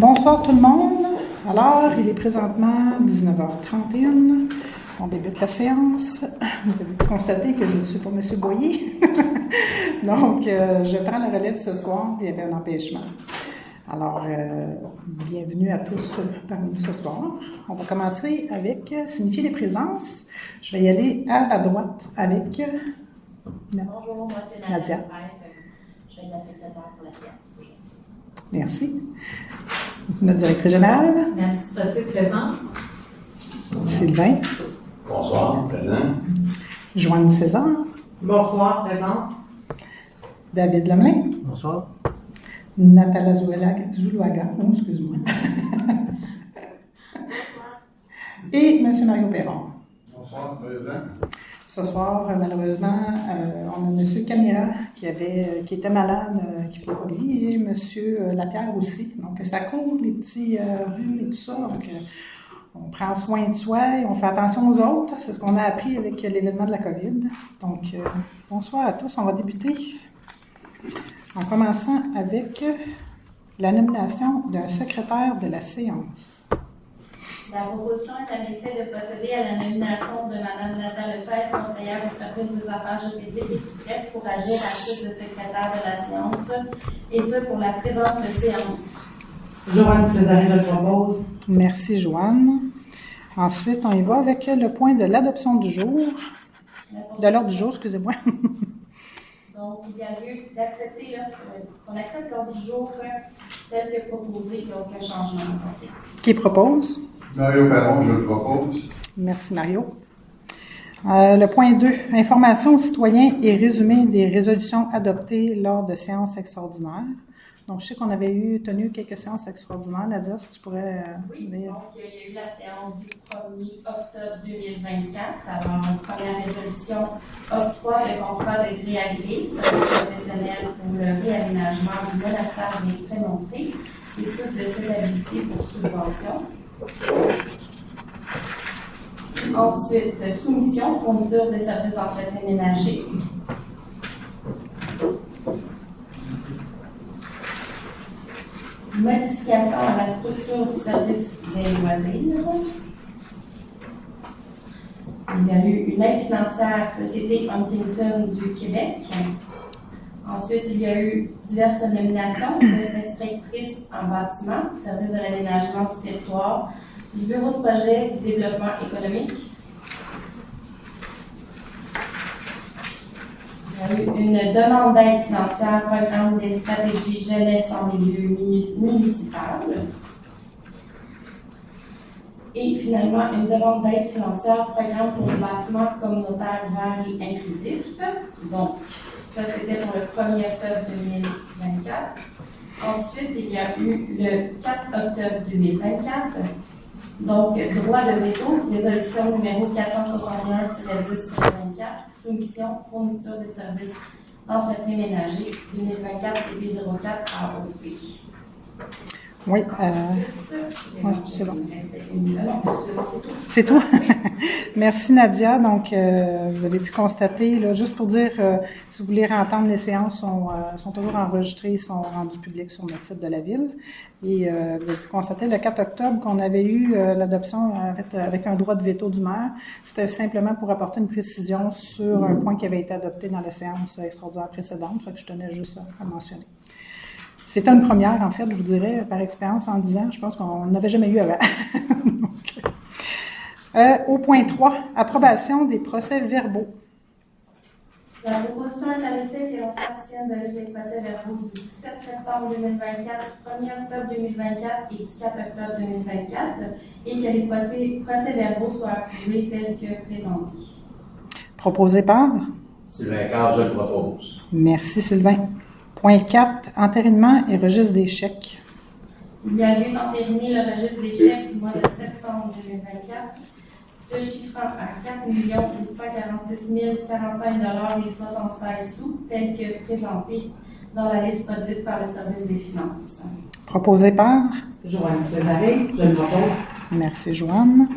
Bonsoir tout le monde. Alors, il est présentement 19h31. On débute la séance. Vous avez pu constater que je ne suis pas M. Boyer. Donc, je prends la relève ce soir. Il y avait un empêchement. Alors, bienvenue à tous parmi nous ce soir. On va commencer avec signifier les présences. Je vais y aller à la droite avec Bonjour, moi c'est Nadia. Je vais être la secrétaire pour la séance aujourd'hui. Merci. Notre directrice générale, Nancy Trottier présente. Sylvain, Bonsoir, présent. Joanne César, Bonsoir, présente. David Lemelin, Bonsoir. Nathalie Zoulouaga, excuse-moi. Et M. Mario Perron. Bonsoir, présent. Ce soir, malheureusement, on a M. Camira qui était malade, qui ne pouvait pas bien, et M. Lapierre aussi. Donc, ça court, les petits rhumes et tout ça. Donc, on prend soin de soi et on fait attention aux autres. C'est ce qu'on a appris avec l'événement de la COVID. Donc, bonsoir à tous. On va débuter en commençant avec la nomination d'un secrétaire de la séance. La proposition est en effet de procéder à la nomination de Mme Nadia Lefebvre, conseillère au service des affaires juridiques et presse pour agir à titre de secrétaire de la séance, et ce pour la présente séance. Joanne César, je le propose. Merci, Joanne. Ensuite, on y va avec le point de l'adoption du jour. De l'ordre du jour, excusez-moi. Donc, il y a lieu d'accepter qu'on accepte l'ordre du jour tel que proposé, donc un changement apporté. Qui propose? Mario Perron, je le propose. Merci, Mario. Le point 2, information aux citoyens et résumé des résolutions adoptées lors de séances extraordinaires. Donc, je sais qu'on avait tenu quelques séances extraordinaires. Nadia, si tu pourrais Oui, dire. donc il y a eu la séance du 1er octobre 2024. Alors, une première résolution octroi de contrat de gré à gré, service professionnel pour le réaménagement du monastère des Prémontrés, étude de faisabilité pour subvention. Ensuite, soumission, fourniture des services d'entretien ménager. Modification à la structure du service des loisirs. Il y a eu une aide financière Société Huntington du Québec. Ensuite, il y a eu diverses nominations. Poste inspectrice en bâtiment, service de l'aménagement du territoire, du bureau de projet du développement économique. Il y a eu une demande d'aide financière, programme des stratégies jeunesse en milieu municipal. Et finalement, une demande d'aide financière, programme pour le bâtiment communautaire vert et inclusif. Donc, ça, c'était pour le 1er octobre 2024. Ensuite, il y a eu le 4 octobre 2024. Donc, droit de veto, résolution numéro 461-10-24, soumission, fourniture des services d'entretien ménager 2024 et B04 AOP. Oui, c'est bon. C'est tout. Merci, Nadia. Donc, vous avez pu constater, là, juste pour dire, si vous voulez entendre, les séances sont toujours enregistrées, sont rendues publiques sur notre site de la Ville. Et vous avez pu constater le 4 octobre qu'on avait eu l'adoption avec un droit de veto du maire. C'était simplement pour apporter une précision sur un point qui avait été adopté dans la séance extraordinaire précédente. Fait que je tenais juste à mentionner. C'était une première, en fait, je vous dirais, par expérience en 10 ans. Je pense qu'on n'avait jamais eu avant. Donc, au point 3, approbation des procès-verbaux. La proposition est à l'effet que l'on s'abstienne de lire les procès-verbaux du 17 septembre 2024, du 1er octobre 2024 et du 4 octobre 2024 et que les procès-verbaux soient approuvés tels que présentés. Proposé par? Sylvain Carr, je le propose. Merci, Sylvain. Point 4, entérinement et registre des chèques. Il y a lieu d'entériner le registre des chèques du mois de septembre 2024, se chiffrant à 4 846 045 et 76 sous, tel que présenté dans la liste produite par le service des finances. Proposé par? Joanne César, je le propose. Merci, Joanne.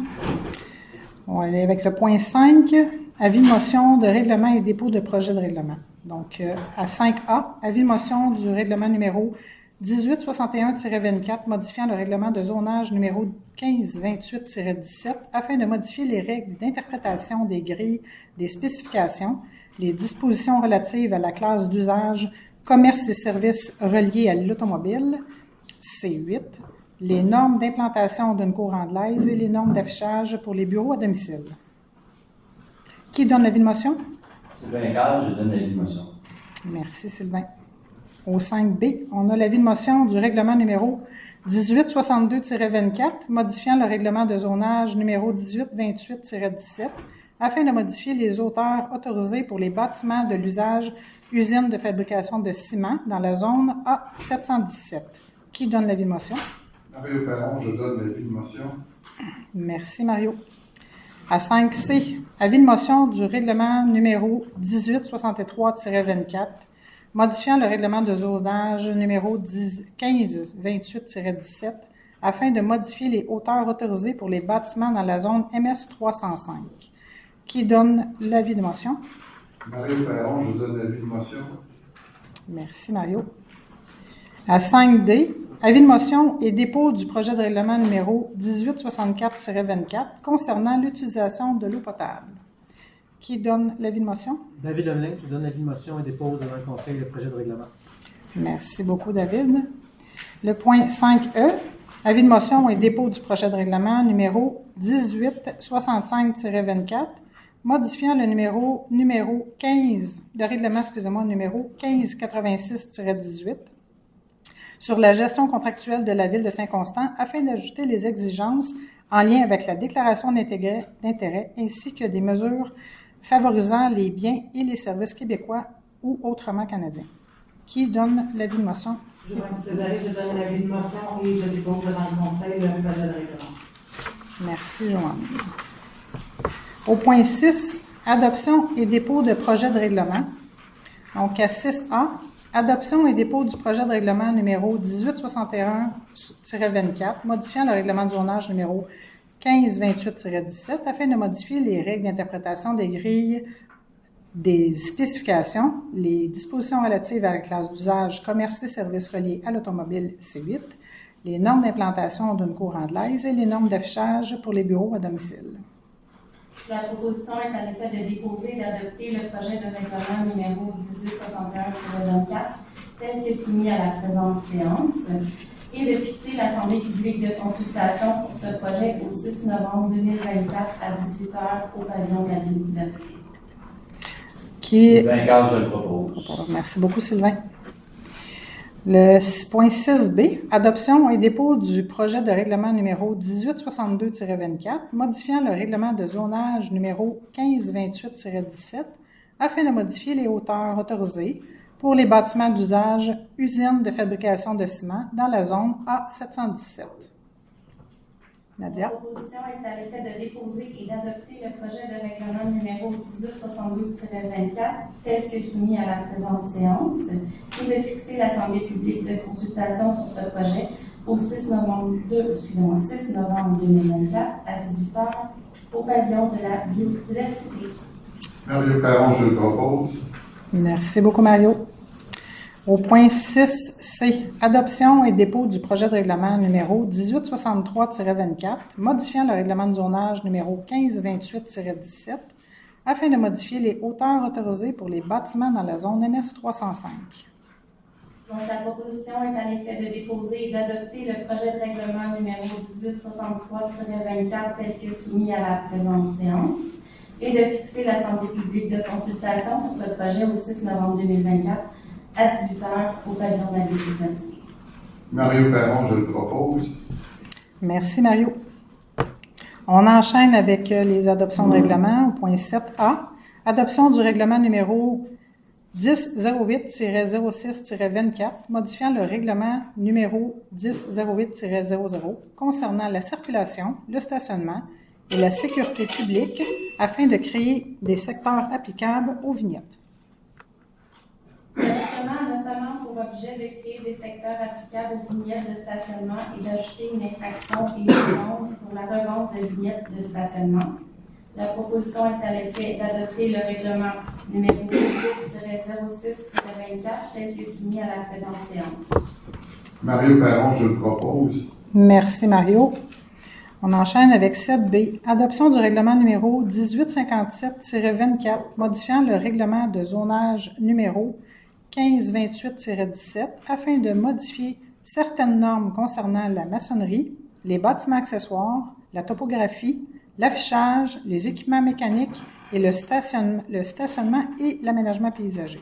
On va aller avec le point 5, avis de motion de règlement et dépôt de projet de règlement. Donc, à 5A, avis de motion du règlement numéro 1861-24 modifiant le règlement de zonage numéro 1528-17 afin de modifier les règles d'interprétation des grilles des spécifications, les dispositions relatives à la classe d'usage commerce et services reliés à l'automobile, C8, les normes d'implantation d'une cour anglaise et les normes d'affichage pour les bureaux à domicile. Qui donne l'avis de motion? Sylvain Carl, je donne l'avis de motion. Merci, Sylvain. Au 5B, on a l'avis de motion du règlement numéro 1862-24, modifiant le règlement de zonage numéro 1828-17, afin de modifier les hauteurs autorisées pour les bâtiments de l'usage usine de fabrication de ciment dans la zone A717. Qui donne l'avis de motion? Mario Perron, je donne l'avis de motion. Merci, Mario. À 5C, avis de motion du règlement numéro 1863-24, modifiant le règlement de zonage numéro 1528-17 afin de modifier les hauteurs autorisées pour les bâtiments dans la zone MS 305. Qui donne l'avis de motion? Mario Perron, je donne l'avis de motion. Merci, Mario. À 5D, avis de motion et dépôt du projet de règlement numéro 1864-24 concernant l'utilisation de l'eau potable. Qui donne l'avis de motion? David Lemelin, qui donne l'avis de motion et dépose devant le Conseil le projet de règlement. Merci beaucoup, David. Le point 5E, avis de motion et dépôt du projet de règlement numéro 1865-24, modifiant le numéro 15, le règlement, numéro 1586-18, sur la gestion contractuelle de la Ville de Saint-Constant afin d'ajouter les exigences en lien avec la déclaration d'intérêt ainsi que des mesures favorisant les biens et les services québécois ou autrement canadiens. Qui donne l'avis de motion? Joanne Césaré, je donne l'avis de motion et je dépose devant le Conseil le projet de règlement. Merci, Joanne. Au point 6, adoption et dépôt de projet de règlement. Donc, à 6A, adoption et dépôt du projet de règlement numéro 1861-24, modifiant le règlement de zonage numéro 1528-17 afin de modifier les règles d'interprétation des grilles des spécifications, les dispositions relatives à la classe d'usage commerce et services reliés à l'automobile C8, les normes d'implantation d'une cour anglaise et les normes d'affichage pour les bureaux à domicile. La proposition est en effet de déposer et d'adopter le projet de règlement numéro 1861-24 tel que soumis à la présente séance et de fixer l'Assemblée publique de consultation sur ce projet au 6 novembre 2024 à 18h au pavillon de la biodiversité. Sylvain Carl, je le propose. Merci beaucoup, Sylvain. Le point 6B, adoption et dépôt du projet de règlement numéro 1862-24, modifiant le règlement de zonage numéro 1528-17 afin de modifier les hauteurs autorisées pour les bâtiments d'usage usine de fabrication de ciment dans la zone A717. Nadia. La proposition est à l'effet de déposer et d'adopter le projet de règlement numéro 1862-24 tel que soumis à la présente séance et de fixer l'Assemblée publique de consultation sur ce projet au 6 novembre 2024 à 18h au pavillon de la biodiversité. Mario Perron, je le propose. Merci beaucoup, Mario. Au point 6C, adoption et dépôt du projet de règlement numéro 1863-24, modifiant le règlement de zonage numéro 1528-17, afin de modifier les hauteurs autorisées pour les bâtiments dans la zone MS 305. Donc, la proposition est en effet de déposer et d'adopter le projet de règlement numéro 1863-24 tel que soumis à la présente séance et de fixer l'Assemblée publique de consultation sur ce projet au 6 novembre 2024 à 18h au pavillon de la biodiversité. Mario Perron, je le propose. Merci, Mario. On enchaîne avec les adoptions de règlement au point 7A. Adoption du règlement numéro 1008-06-24, modifiant le règlement numéro 1008-00 concernant la circulation, le stationnement et la sécurité publique afin de créer des secteurs applicables aux vignettes. Ce règlement a notamment pour objet de créer des secteurs applicables aux vignettes de stationnement et d'ajouter une infraction et une amende pour la revente de vignettes de stationnement. La proposition est à l'effet d'adopter le règlement numéro 18-06-24 tel que soumis à la présente séance. Mario Perron, je le propose. Merci, Mario. On enchaîne avec 7B. Adoption du règlement numéro 1857-24, modifiant le règlement de zonage numéro 1528-17 afin de modifier certaines normes concernant la maçonnerie, les bâtiments accessoires, la topographie, l'affichage, les équipements mécaniques et le stationnement et l'aménagement paysager.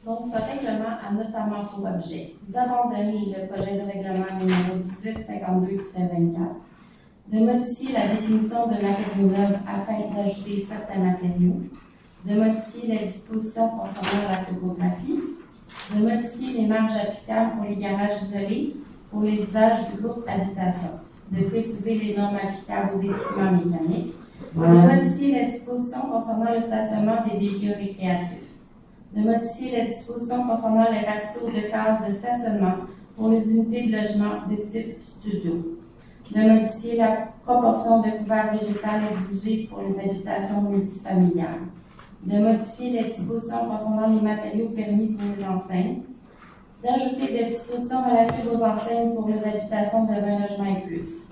Donc, ce règlement a notamment pour objet d'abandonner le projet de règlement numéro 1852-24, de modifier la définition de matériaux meubles afin d'ajouter certains matériaux, de modifier les dispositions concernant la topographie, de modifier les marges applicables pour les garages isolés pour les usages du groupe habitation, de préciser les normes applicables aux équipements mécaniques, de modifier les dispositions concernant le stationnement des véhicules récréatifs, de modifier les dispositions concernant les ratios de cases de stationnement pour les unités de logement de type studio, de modifier la proportion de couvert végétal exigée pour les habitations multifamiliales, de modifier les dispositions concernant les matériaux permis pour les enseignes, d'ajouter des dispositions relatives aux enseignes pour les habitations de 20 logements et plus,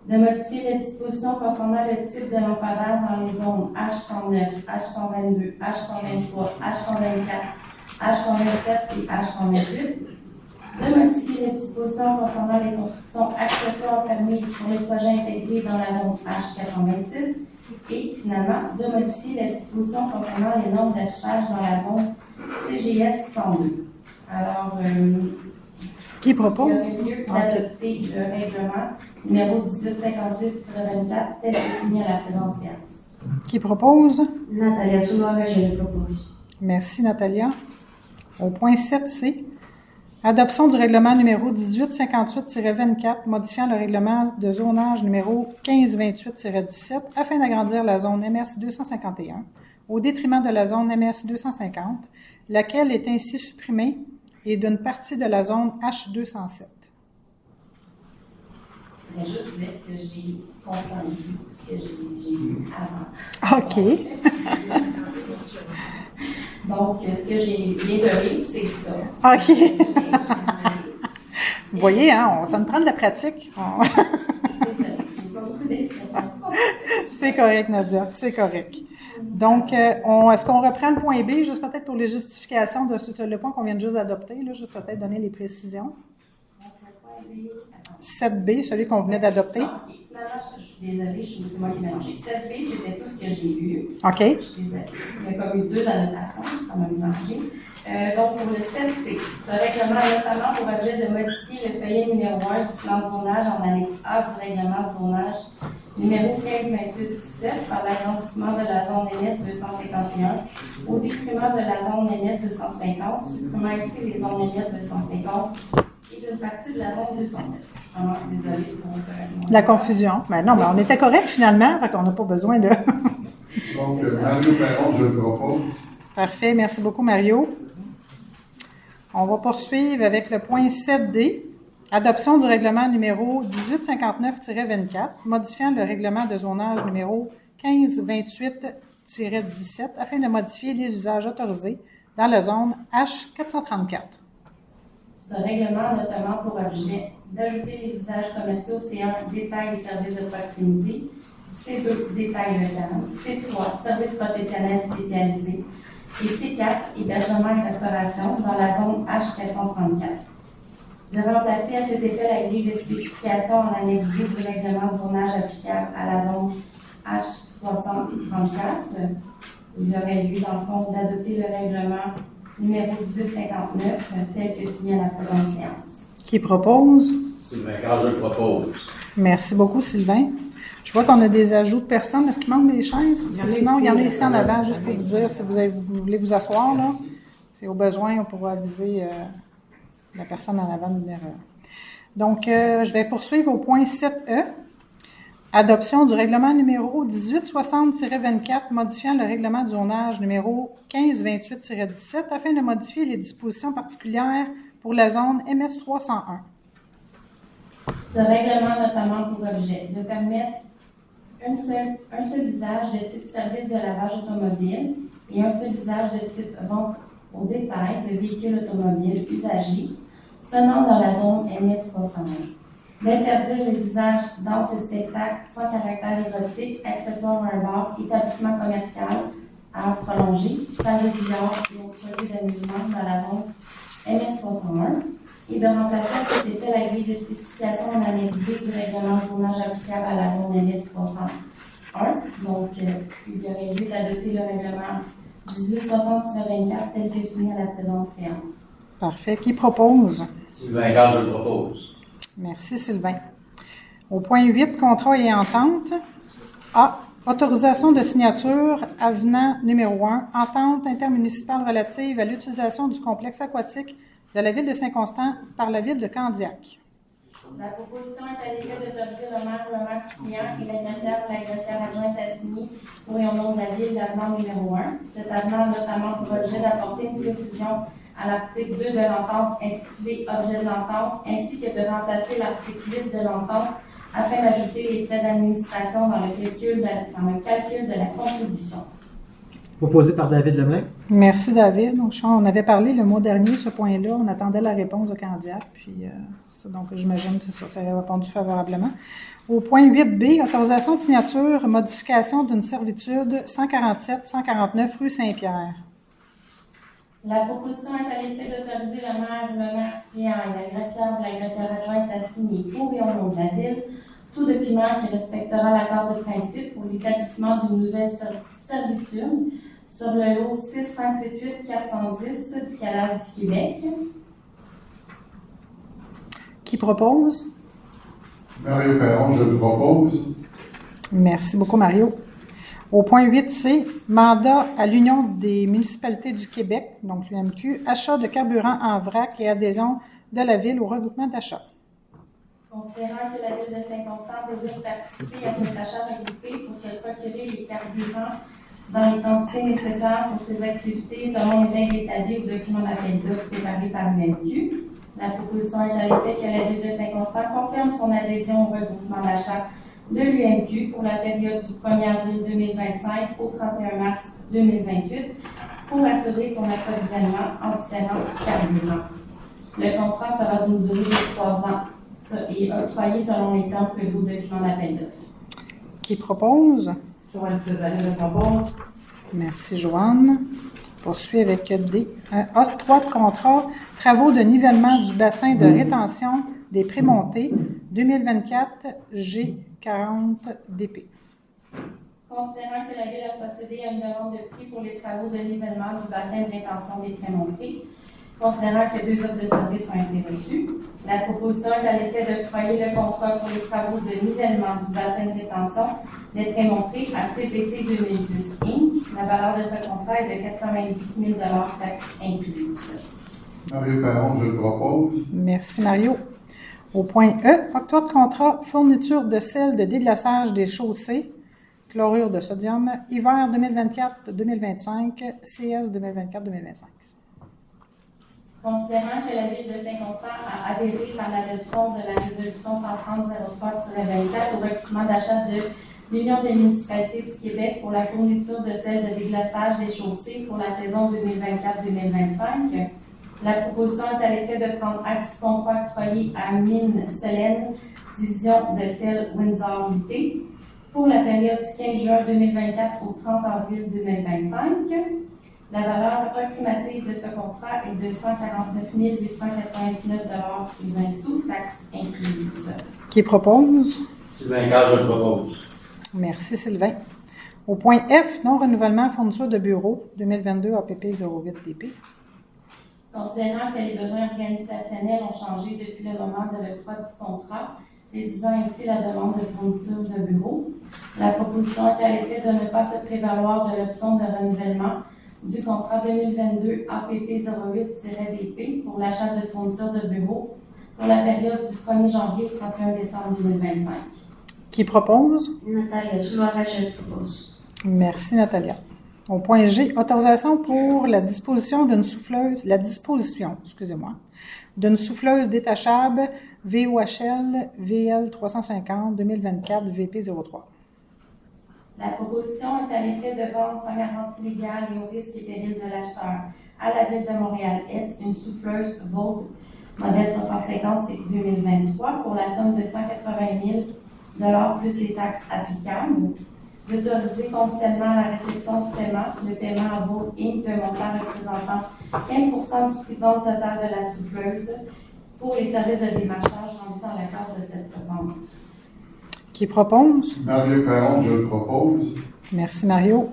de modifier les dispositions concernant le type de lampadaire dans les zones H109, H122, H123, H124, H127 et H128, de modifier les dispositions concernant les constructions accessoires permises pour les projets intégrés dans la zone H426 et, finalement, de modifier les dispositions concernant les normes d'affichage dans la zone CGS 102. Alors, Qui propose? il y aurait lieu d'adopter le règlement numéro 1858-24 tel que soumis à la présente séance. Qui propose? Natalia Soulaga, je le propose. Merci, Natalia. Au point 7C, adoption du règlement numéro 1858-24, modifiant le règlement de zonage numéro 1528-17 afin d'agrandir la zone MS 251 au détriment de la zone MS 250, laquelle est ainsi supprimée, et d'une partie de la zone H207. Je vais juste dire que j'ai confondu ce que j'ai lu avant. OK. Donc, ce que j'ai bien donné, c'est ça. OK. Vous voyez, hein, ça nous prend de la pratique. Désolée, j'ai pas beaucoup d'expressions. C'est correct, Nadia, c'est correct. Donc, est-ce qu'on reprend le point B, juste peut-être pour les justifications de le point qu'on vient de juste adopter, là, juste peut-être donner les précisions. 7B, celui qu'on venait d'adopter. Finalement, je suis désolée, c'est moi qui ai mélangé. 7B, c'était tout ce que j'ai lu. OK. Je suis désolée. Il y a comme eu deux annotations, ça m'a mélangé. Donc, pour le 7C, ce règlement a notamment pour objet de modifier le feuillet numéro 1 du plan de zonage en annexe A du règlement de zonage numéro 1528-17 par l'agrandissement de la zone MS 251 au détriment de la zone MS 250, supprimant ici les zones MS 250 et d'une partie de la zone 207. Je suis vraiment désolée pour la confusion. Ben non, mais on était correct finalement, fait qu'on n'a pas besoin de... Donc, Mario Perron, je le propose. Parfait, merci beaucoup Mario. On va poursuivre avec le point 7D, adoption du règlement numéro 1859-24, modifiant le règlement de zonage numéro 1528-17 afin de modifier les usages autorisés dans la zone H434. Ce règlement a notamment pour objet d'ajouter les usages commerciaux C1, détail et services de proximité, C2, détail local, C3, services professionnels spécialisés, et C4, hébergement et restauration dans la zone H434. De remplacer à cet effet la grille de spécification en annexe B du règlement de zonage applicable à la zone H334. Il aurait lieu, dans le fond, d'adopter le règlement numéro 1859 tel que soumis à la présente séance. Qui propose? Sylvain Carr, je le propose. Merci beaucoup, Sylvain. Je vois qu'on a des ajouts de personnes. Est-ce qu'il manque des chaises? Parce que sinon, il y en a ici en avant, juste pour vous dire, si vous voulez vous asseoir, là, c'est au besoin, on pourra aviser la personne en avant de venir. Donc, je vais poursuivre au point 7E. Adoption du règlement numéro 1860-24, modifiant le règlement du zonage numéro 1528-17 afin de modifier les dispositions particulières pour la zone MS 301. Ce règlement a notamment pour objet de permettre un seul usage de type service de lavage automobile et un seul usage de type vente au détail de véhicules automobiles usagés seulement dans la zone MS 301. D'interdire les usages dans ces spectacles sans caractère érotique, accessoires à un bar, établissement commercial à prolonger, salle de billard et autres lieux d'amusement dans la zone MS 301 et de remplacer à cet effet la grille de spécification en annexe B du règlement de zonage applicable à la zone MS 301. Donc, il y aurait lieu d'adopter le règlement 1860-24 tel que soumis à la présente séance. Parfait. Qui propose? Sylvain Gage, je le propose. Merci, Sylvain. Au point 8, contrat et entente. A. Autorisation de signature, avenant numéro 1, entente intermunicipale relative à l'utilisation du complexe aquatique de la ville de Saint-Constant par la ville de Candiac. La proposition est à l'effet d'autoriser le maire suppléant et la greffière adjointe assignée pour et au nom de la ville l'avenant numéro 1. Cet avenant a notamment pour objet d'apporter une précision à l'article 2 de l'entente intitulé « Objet de l'entente » ainsi que de remplacer l'article 8 de l'entente afin d'ajouter les frais d'administration dans le calcul de la contribution. Proposé par David Lemelin. Merci, David. Donc, on avait parlé le mois dernier, ce point-là. On attendait la réponse de Candiac. Puis, donc, j'imagine que ça a répondu favorablement. Au point 8B, autorisation de signature, modification d'une servitude 147-149 rue Saint-Pierre. La proposition est à l'effet d'autoriser le maire suppléant et la greffière adjointe assignée pour et au nom de la ville tout document qui respectera l'accord de principe pour l'établissement d'une nouvelle servitude sur le lot 658-410 du CALAS du Québec. Qui propose? Mario Perron, je le propose. Merci beaucoup, Mario. Au point 8C, mandat à l'Union des municipalités du Québec, donc l'UMQ, achat de carburant en vrac et adhésion de la ville au regroupement d'achat. Considérant que la ville de Saint-Constant désire participer à cet achat regroupé pour se procurer les carburants dans les quantités nécessaires pour ses activités selon les règles établies au document d'appel d'offres préparé par l'UMQ, la proposition est à l'effet que la ville de Saint-Constant confirme son adhésion au regroupement d'achat de l'UMQ pour la période du 1er avril 2025 au 31 mars 2028 pour assurer son approvisionnement en différents carburants. Le contrat sera d'une durée de 3 ans et octroyé selon les temps prévus au document d'appel d'offres. Qui propose? Joanne Césarine, je propose. Merci, Joanne. Poursuit avec D. Octroi de contrat, travaux de nivellement du bassin de rétention des prémontées 2024 G40 DP. Considérant que la Ville a procédé à une demande de prix pour les travaux de nivellement du bassin de rétention des prémontées, considérant que 2 offres de services ont été reçues, la proposition est à l'effet d'octroyer le contrat pour les travaux de nivellement du bassin de rétention des prémontées à CPC 2010 Inc. La valeur de ce contrat est de 90 000 taxes incluses. Mario Perron, je le propose. Merci, Mario. Au point E, octroi de contrat, fourniture de sel de déglaçage des chaussées, chlorure de sodium, hiver 2024-2025, CS 2024-2025. Considérant que la Ville de Saint-Constant a adhéré par l'adoption de la résolution 130-03-24 au recrutement d'achat de l'Union des municipalités du Québec pour la fourniture de sel de déglaçage des chaussées pour la saison 2024-2025, la proposition est à l'effet de prendre acte du contrat octroyé à Mine Solène, division de sel Windsor UT, pour la période du 15 juin 2024 au 30 avril 2025. La valeur approximative de ce contrat est de 149 899,20 $, taxes incluses. Qui propose? Sylvain Gage, je le propose. Merci, Sylvain. Au point F, non-renouvellement fourniture de bureau 2022 APP 08 DP. Considérant que les besoins organisationnels ont changé depuis le moment de l'octroi du contrat, réduisant ainsi la demande de fourniture de bureau, la proposition est à l'effet de ne pas se prévaloir de l'option de renouvellement du contrat 2022 APP 08-DP pour l'achat de fournitures de bureau pour la période du 1er janvier au 31 décembre 2025. Qui propose? Natalia Souloirage, je propose. Merci, Natalia. Au point G, autorisation pour la disposition d'une souffleuse détachable VOHL VL 350 2024 VP 03. La proposition est à l'effet de vendre sans garantie légale et au risque et péril de l'acheteur à la Ville de Montréal-Est une souffleuse Vaude Modèle 350, c'est 2023, pour la somme de 180 000 plus les taxes applicables. D'autoriser conditionnellement la réception du paiement, le paiement à Vault Inc. d'un montant représentant 15 du prix de vente total de la souffleuse pour les services de démarchage rendus dans le cadre de cette vente. Qui propose? Mario Perron, je le propose. Merci, Mario.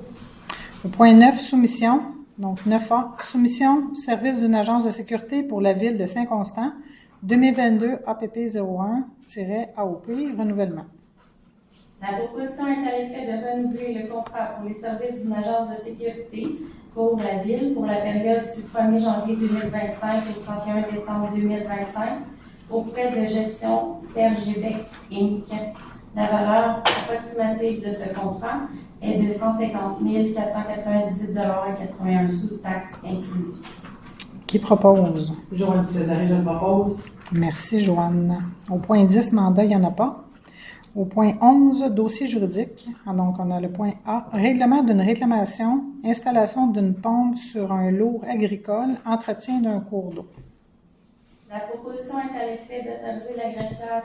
Au point 9, soumission. Donc, 9A, soumission, service d'une agence de sécurité pour la ville de Saint-Constant, 2022 APP 01-AOP, renouvellement. La proposition est à l'effet de renouveler le contrat pour les services d'une agence de sécurité pour la ville pour la période du 1er janvier 2025 au 31 décembre 2025 auprès de Gestion Pergebec Inc. La valeur approximative de ce contrat est de 150 498,81 $ taxes incluses. Qui propose? Joanne Césaré, je le propose. Merci, Joanne. Au point 10, mandat, il n'y en a pas. Au point 11, dossier juridique. Donc, on a le point A, règlement d'une réclamation, installation d'une pompe sur un lourd agricole, entretien d'un cours d'eau. La proposition est à l'effet d'autoriser la greffière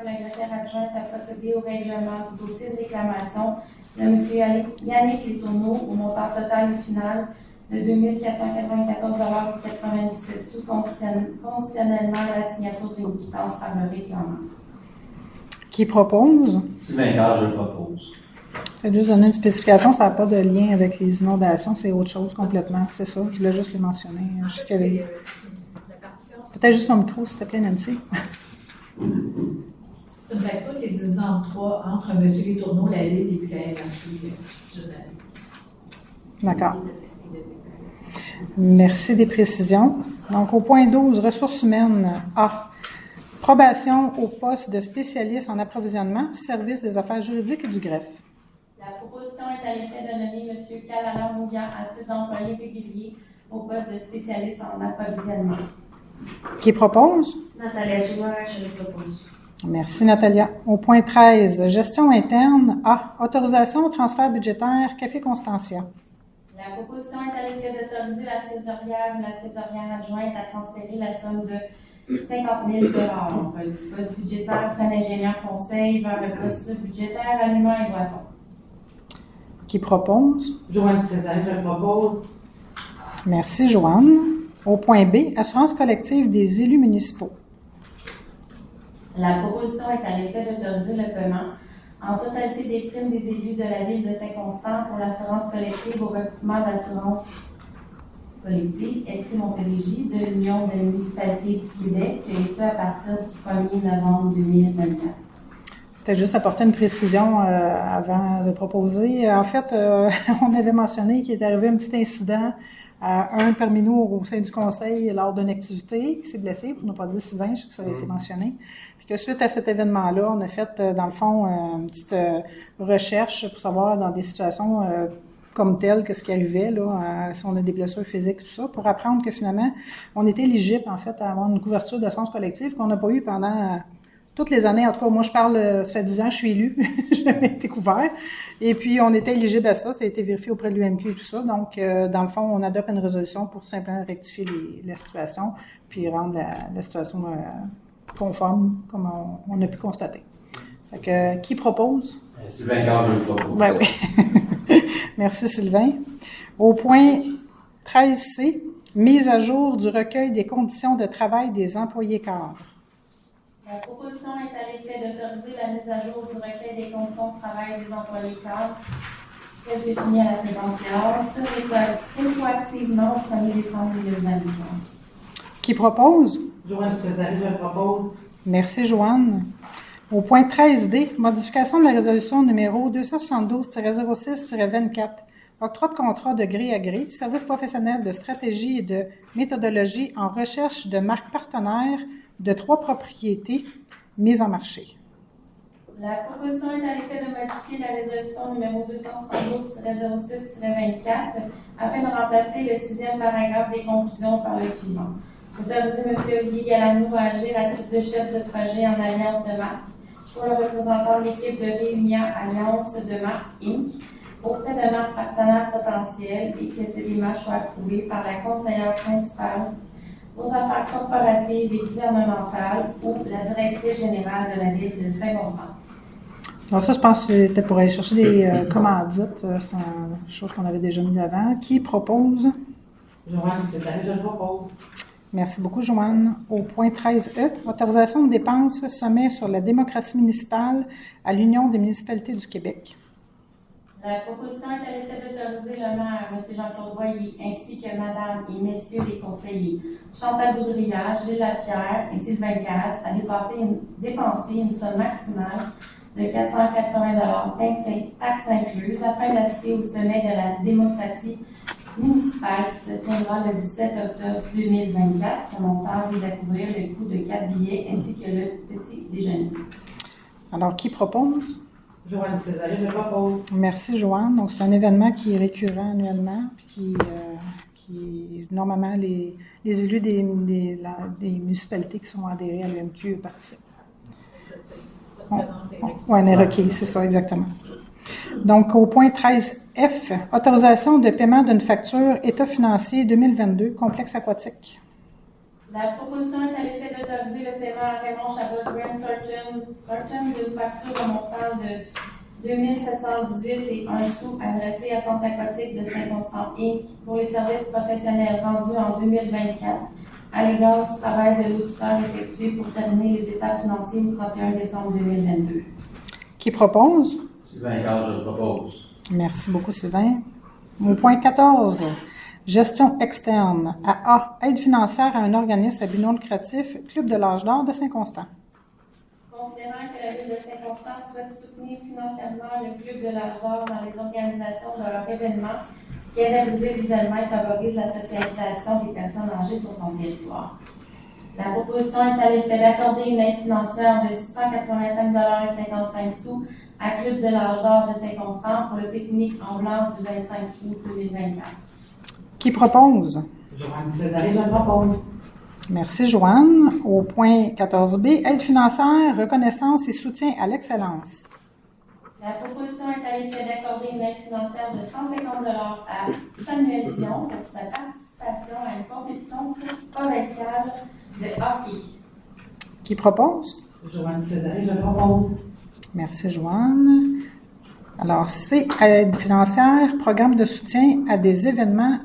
adjointe à procéder au règlement du dossier de réclamation de M. Yannick Letourneau au montant total et final de 2 494,97 $ conditionnellement à la signature d'une quittance par le réclamant. Qui propose? Sylvain Carr, je le propose. C'est juste donner une spécification, ça n'a pas de lien avec les inondations, c'est autre chose complètement, c'est ça. Je voulais juste le mentionner. Je sais qu'il y avait... Peut-être juste mon micro, s'il te plaît, Nancy. C'est une facture qui est divisée en trois entre M. Letourneau, la Ville et puis la MRC. D'accord. Merci des précisions. Donc, au point 12, ressources humaines. A. Probation au poste de spécialiste en approvisionnement, service des affaires juridiques et du greffe. La proposition est à l'effet de nommer M. Calalan Mouillan à titre d'employé régulier au poste de spécialiste en approvisionnement. Qui propose? Natalia Soulard, je le propose. Merci, Natalia. Au point 13, gestion interne. A. Autorisation au transfert budgétaire, Café Constantia. La proposition est à l'effet d'autoriser la trésorière ou la trésorière adjointe à transférer la somme de 50 000 $ du poste budgétaire frais d'ingénieur conseil vers le poste budgétaire aliments et boissons. Qui propose? Joanne Césaré, je le propose. Merci, Joanne. Au point B, assurance collective des élus municipaux. La proposition est à l'effet d'autoriser le paiement en totalité des primes des élus de la ville de Saint-Constant pour l'assurance collective au regroupement d'assurance collective Estrie-Montérégie de l'Union des municipalités du Québec, et ce à partir du 1er novembre 2024. Peut-être juste apporter une précision avant de proposer. En fait, on avait mentionné qu'il est arrivé un petit incident à un parmi nous au sein du conseil lors d'une activité qui s'est blessé, pour ne pas dire Sylvain, je sais que ça avait été mentionné. Puis que suite à cet événement-là, on a fait, dans le fond, une petite recherche pour savoir dans des situations comme telles, qu'est-ce qui arrivait, là, si on a des blessures physiques, tout ça, pour apprendre que finalement, on était éligible, en fait, à avoir une couverture d'assurance collective qu'on n'a pas eu pendant toutes les années. En tout cas, moi, je parle, ça fait 10 ans que je suis élue, je n'avais été couvert. Et puis, on était éligible à ça, ça a été vérifié auprès de l'UMQ et tout ça. Donc, dans le fond, on adopte une résolution pour simplement rectifier la situation, puis rendre la situation conforme, comme on a pu constater. Fait que, qui propose? Sylvain Carr, je le propose. Ben oui. Merci, Sylvain. Au point 13C, mise à jour du recueil des conditions de travail des employés cadres. La proposition est à l'effet d'autoriser la mise à jour du recueil des conditions de travail des employés cadres, tel que signé à la présente séance, rétroactivement au 1er décembre 2023. Qui propose? Joanne Césaré, je le propose. Merci, Joanne. Au point 13D, modification de la résolution numéro 272-06-24, octroi de contrat de gré à gré, service professionnel de stratégie et de méthodologie en recherche de marques partenaires de 3 propriétés mises en marché. La proposition est à l'effet de modifier la résolution numéro 272-06-24 afin de remplacer le 6e paragraphe des conclusions par le suivant. Autoriser M. Olivier Galanou à agir à titre de chef de projet en alliance de marque pour le représentant de l'équipe de Réunion Alliance de marque Inc. auprès de marques partenaires potentielles et que ces démarches soient approuvées par la conseillère principale aux affaires corporatives et gouvernementales ou la directrice générale de la ville de Saint-Constant. Alors ça, je pense que c'était pour aller chercher des commandites. C'est une chose qu'on avait déjà mis d'avant. Qui propose? Joanne Césaré, je le propose. Merci beaucoup, Joanne. Au point 13E, autorisation de dépenses, sommet sur la démocratie municipale à l'Union des municipalités du Québec. La proposition est à l'effet d'autoriser le maire, M. Jean-Claude Boilly, ainsi que Madame et Messieurs les conseillers Chantal Boudria, Gilles Lapierre et Sylvain Caz à dépenser une somme maximale de 480 taxes incluses afin d'assister au sommet de la démocratie municipale qui se tiendra le 17 octobre 2024. Ce montant vise à couvrir le coût de 4 billets ainsi que le petit déjeuner. Alors, qui propose? Joanne Césaré, je le propose. Merci, Joanne. Donc, c'est un événement qui est récurrent annuellement, puis qui normalement, les élus des municipalités qui sont adhérés à l'UMQ participent. Oui, les requis, c'est ça, exactement. Donc, au point 13F, autorisation de paiement d'une facture État financier 2022, complexe aquatique. La proposition est à l'effet d'autoriser le paiement à Raymond Chabot Grant Thornton d'une facture au montant de 2718 et 1 sou adressée à Centre aquatique de Saint-Constant Inc. pour les services professionnels rendus en 2024 à l'égard du travail de l'auditeur effectué pour terminer les états financiers au 31 décembre 2022. Qui propose? Sylvain Caz, je le propose. Merci beaucoup, Sylvain. Au point 14, gestion externe. À A, aide financière à un organisme à but non lucratif, Club de l'Âge d'Or de Saint-Constant. Considérant que la Ville de Saint-Constant souhaite soutenir financièrement le Club de l'Âge d'Or dans les organisations de leur événement qui aide à briser l'isolement et favorise la socialisation des personnes âgées sur son territoire. La proposition est à l'effet d'accorder une aide financière de 685,55 $ à Club de l'Âge d'Or de Saint-Constant pour le pique-nique en blanc du 25 août 2024. Qui propose? Joanne Césaré, je le propose. Merci, Joanne. Au point 14B, aide financière, reconnaissance et soutien à l'excellence. La proposition est à l'effet d'accorder une aide financière de 150 $ à Samuel Dion pour sa participation à une compétition provinciale de hockey. Qui propose? Joanne Césaré, je le propose. Merci, Joanne. Alors, c'est aide financière, programme de soutien à des événements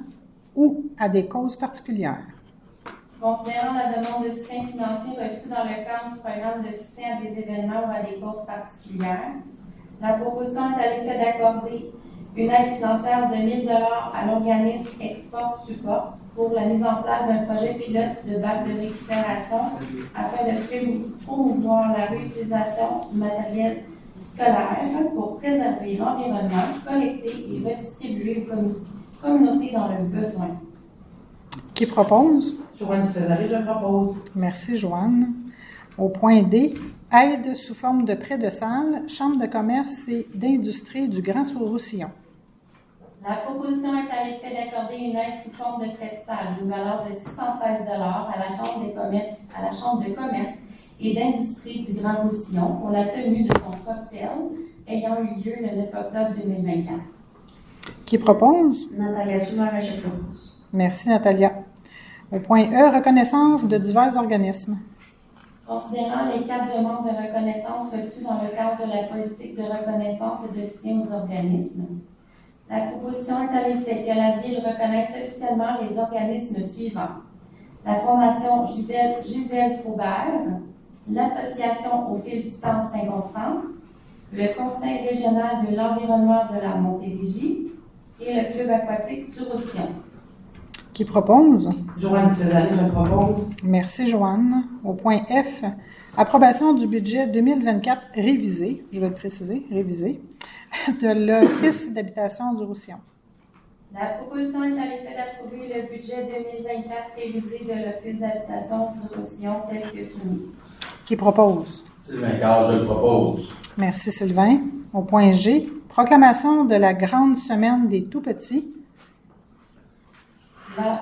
ou à des causes particulières. Considérant la demande de soutien financier reçue dans le cadre du programme de soutien à des événements ou à des causes particulières, la proposition est à l'effet d'accorder une aide financière de 1 000 $ à l'organisme Export Support pour la mise en place d'un projet pilote de bac de récupération afin de promouvoir la réutilisation du matériel scolaire pour préserver l'environnement, collecter et redistribuer aux communautés dans le besoin. Qui propose? Joanne Césaré, je le propose. Merci, Joanne. Au point D, aide sous forme de prêt de salle, Chambre de commerce et d'industrie du Grand-Roussillon. La proposition est à l'effet d'accorder une aide sous forme de prêt de salle d'une valeur de 616 $ à la Chambre de commerce et d'industrie du Grand-Roussillon pour la tenue de son cocktail ayant eu lieu le 9 octobre 2024. Qui propose? Natalia Soumare, je propose. Merci, Natalia. Au point E, reconnaissance de divers organismes. Considérant les 4 demandes de reconnaissance reçues dans le cadre de la politique de reconnaissance et de soutien aux organismes, la proposition est à l'effet que la Ville reconnaisse officiellement les organismes suivants: la Fondation Gisèle Faubert, l'Association Au fil du temps Saint-Constant, le Conseil régional de l'environnement de la Montérégie et le Club aquatique du Roussillon. Qui propose? Joanne Césaré, je le propose. Merci, Joanne. Au point F, approbation du budget 2024 révisé, je vais le préciser, révisé, de l'Office d'habitation du Roussillon. La proposition est à l'effet d'approuver le budget 2024 révisé de l'Office d'habitation du Roussillon tel que soumis. Qui propose? Sylvain Caz, je le propose. Merci, Sylvain. Au point G, proclamation de la grande semaine des tout-petits. La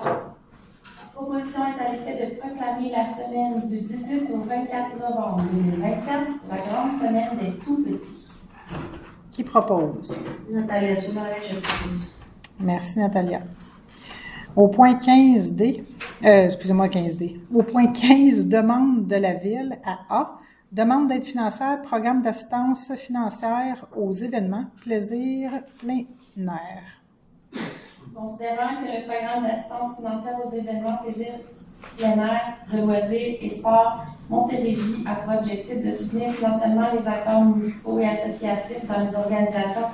proposition est à l'effet de proclamer la semaine du 18 au 24 novembre 2024 la grande semaine des tout-petits. Qui propose? Natalia Soumare, je propose. Merci, Natalia. Au point 15D, Excusez-moi, 15D. Au point 15, demande de la Ville à A. Demande d'aide financière, programme d'assistance financière aux événements, plaisir plein air. Considérant que le programme d'assistance financière aux événements plaisir plein air, de loisirs et sports Montérégie a pour objectif de soutenir financièrement les acteurs municipaux et associatifs dans les organisations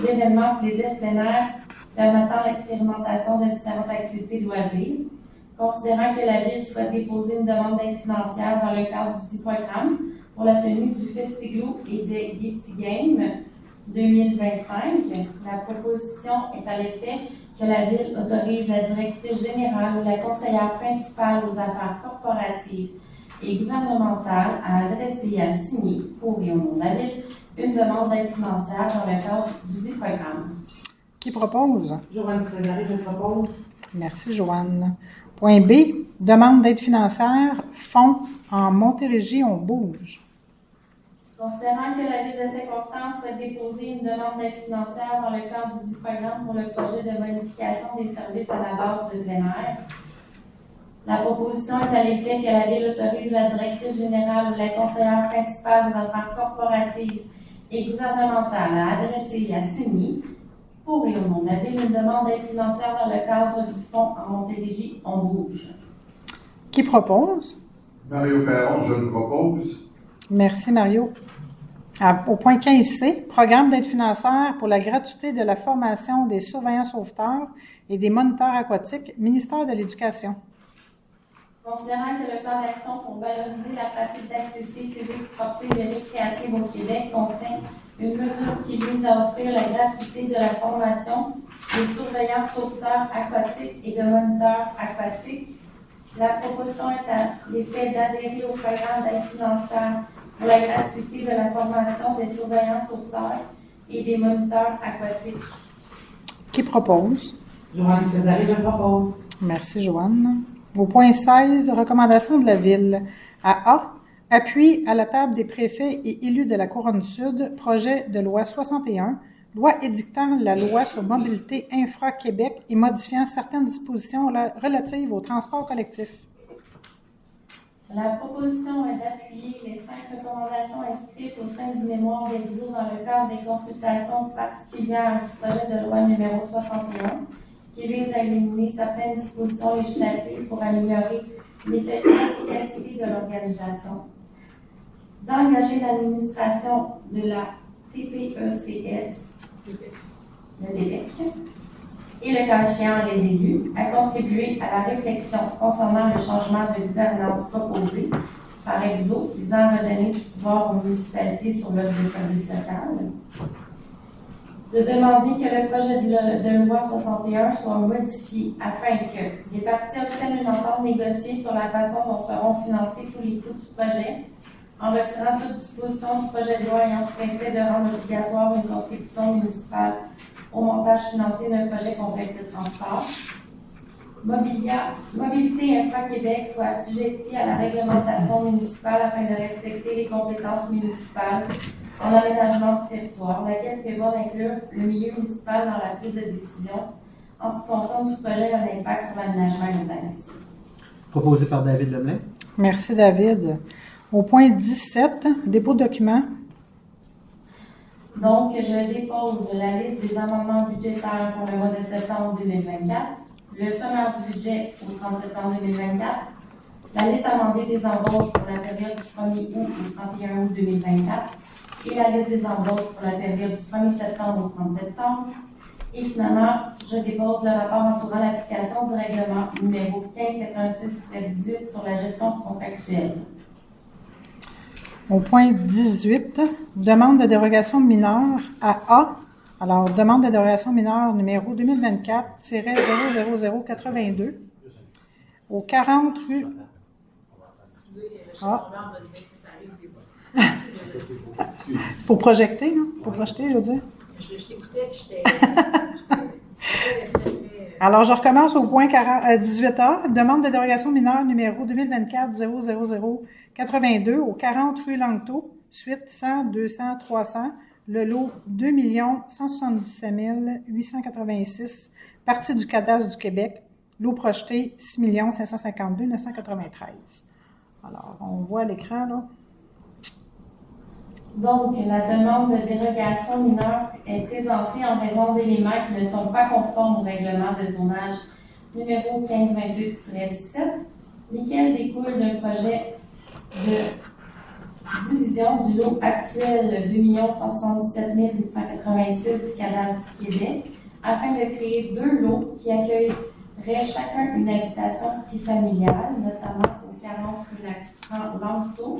d'événements plaisir plein air permettant l'expérimentation de différentes activités de loisirs. Considérant que la Ville souhaite déposer une demande d'aide financière dans le cadre du dit programme pour la tenue du Festiglo et des Yeti Games 2025, la proposition est à l'effet que la Ville autorise la directrice générale ou la conseillère principale aux affaires corporatives et gouvernementales à adresser et à signer, pour et au nom de la Ville, une demande d'aide financière dans le cadre du dit programme. Qui propose? Joanne Césari, je propose. Merci, Joanne. Point B, demande d'aide financière, fonds en Montérégie, on bouge. Considérant que la Ville de Saint-Constant souhaite déposer une demande d'aide financière dans le cadre du dit programme pour le projet de bonification des services à la base de plein air, la proposition est à l'effet que la Ville autorise la directrice générale ou la conseillère principale aux affaires corporatives et gouvernementales à adresser et à signer, pour et au nom de la Ville, une demande d'aide financière dans le cadre du fonds en Montérégie, on bouge. Qui propose? Mario Perron, je le propose. Merci, Mario. Au point 15C, programme d'aide financière pour la gratuité de la formation des surveillants sauveteurs et des moniteurs aquatiques, ministère de l'Éducation. Considérant que le plan d'action pour valoriser la pratique d'activités physiques, sportives et récréatives au Québec contient une mesure qui vise à offrir la gratuité de la formation des surveillants sauveteurs aquatiques et de moniteurs aquatiques, la proposition est à l'effet d'adhérer au programme d'aide financière pour la gratuité de la formation des surveillants sauveteurs et des moniteurs aquatiques. Qui propose? Joanne Césari, je propose. Merci, Joanne. Au point 16, recommandation de la Ville. À A, appui à la table des préfets et élus de la Couronne-Sud, projet de loi 61, loi édictant la loi sur mobilité infra-Québec et modifiant certaines dispositions relatives au transport collectif. La proposition est d'appuyer les 5 recommandations inscrites au sein du mémoire des ISO dans le cadre des consultations particulières du projet de loi numéro 61, qui vise à éliminer certaines dispositions législatives pour améliorer l'efficacité de l'organisation, d'engager l'administration de la TPECS, le DEPEC, et le cas échéant les élus, à contribuer à la réflexion concernant le changement de gouvernance proposé par EXO, visant à redonner du pouvoir aux municipalités sur l'offre de services locaux, de demander que le projet de loi 61 soit modifié afin que les parties obtiennent une entente négociée sur la façon dont seront financés tous les coûts du projet, en retirant toute disposition du projet de loi ayant pour effet de rendre obligatoire une contribution municipale au montage financier d'un projet complexe de transport. Mobilité Infra-Québec soit assujettie à la réglementation municipale afin de respecter les compétences municipales en aménagement du territoire, laquelle prévoit d'inclure le milieu municipal dans la prise de décision en ce qui concerne tout projet ayant un impact sur l'aménagement et l'urbanisme. Proposé par David Lemelin. Merci, David. Au point 17, dépôt de documents. Donc, je dépose la liste des amendements budgétaires pour le mois de septembre 2024, le sommaire du budget au 30 septembre 2024, la liste amendée des embauches pour la période du 1er août au 31 août 2024 et la liste des embauches pour la période du 1er septembre au 30 septembre. Et finalement, je dépose le rapport entourant l'application du règlement numéro 1586-18 sur la gestion contractuelle. Au point 18, demande de dérogation mineure à A. Alors, demande de dérogation mineure numéro 2024-00082 au 40 rue... Ah. Pour projeter, hein? Pour projeter, je veux dire. Je t'écoutais puis j'étais. Alors, je recommence au point 18A. Demande de dérogation mineure numéro 2024-00082 au 40 rue Langteau, suite 100 200 300, le lot 2 177 886, partie du cadastre du Québec, Lot projeté, 6 552 993. Alors, on voit à l'écran, là. Donc, la demande de dérogation mineure est présentée en raison d'éléments qui ne sont pas conformes au règlement de zonage numéro 1522-17, lesquels découlent d'un projet de division du lot actuel 2 177 886 du cadastre du Québec, afin de créer 2 lots qui accueilleraient chacun une habitation trifamiliale, notamment au 40 rue Langueteau,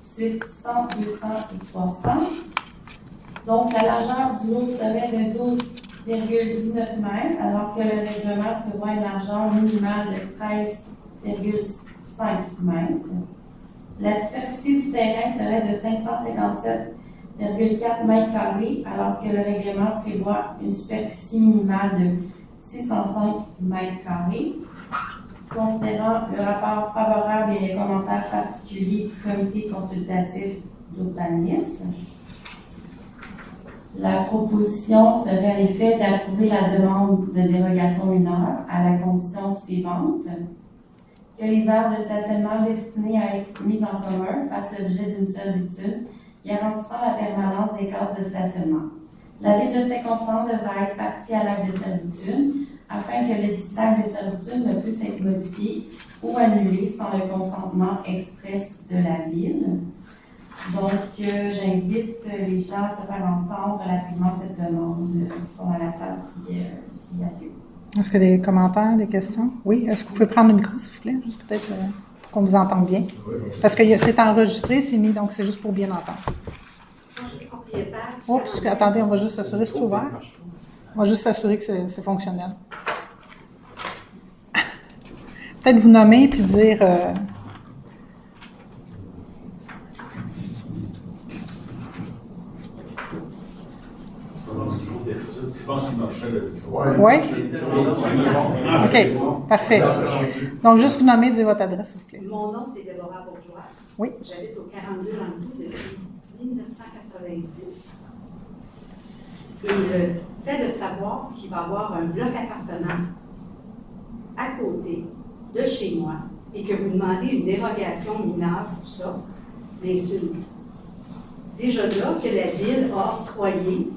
suite 100, 200 et 300. Donc, la largeur du lot serait de 12,19 mètres, alors que le règlement prévoit une largeur minimale de 13,5 mètres. La superficie du terrain serait de 557,4 mètres carrés, alors que le règlement prévoit une superficie minimale de 605 mètres carrés. Considérant le rapport favorable et les commentaires particuliers du comité consultatif d'urbanisme, la proposition serait à l'effet d'approuver la demande de dérogation mineure à la condition suivante: que les aires de stationnement destinées à être mises en commun fassent l'objet d'une servitude garantissant la permanence des cases de stationnement. La Ville de Saint-Constant devra être partie à l'acte de servitude afin que le dictat de servitude ne puisse être modifié ou annulé sans le consentement express de la Ville. Donc, j'invite les gens à se faire entendre relativement à cette demande qui sont dans la salle s'il y a lieu. Est-ce qu'il y a des commentaires, des questions? Oui, est-ce que vous pouvez prendre le micro, s'il vous plaît, juste peut-être pour qu'on vous entende bien? Parce que c'est enregistré, c'est mis, donc c'est juste pour bien entendre. Moi, je suis propriétaire. Oups, attendez, on va juste s'assurer que c'est ouvert. On va juste s'assurer que c'est fonctionnel. Peut-être vous nommer puis dire... Je pense qu'il marchait le micro. Oui? OK, parfait. Donc, juste vous nommer, dire votre adresse, s'il vous plaît. Mon nom, c'est Déborah Bourgeois. Oui. J'habite au 42 Langueteau depuis 1990. Et le fait de savoir qu'il va y avoir un bloc appartement à côté de chez moi et que vous demandez une dérogation mineure pour ça, m'insulte. Déjà là que la Ville a octroyé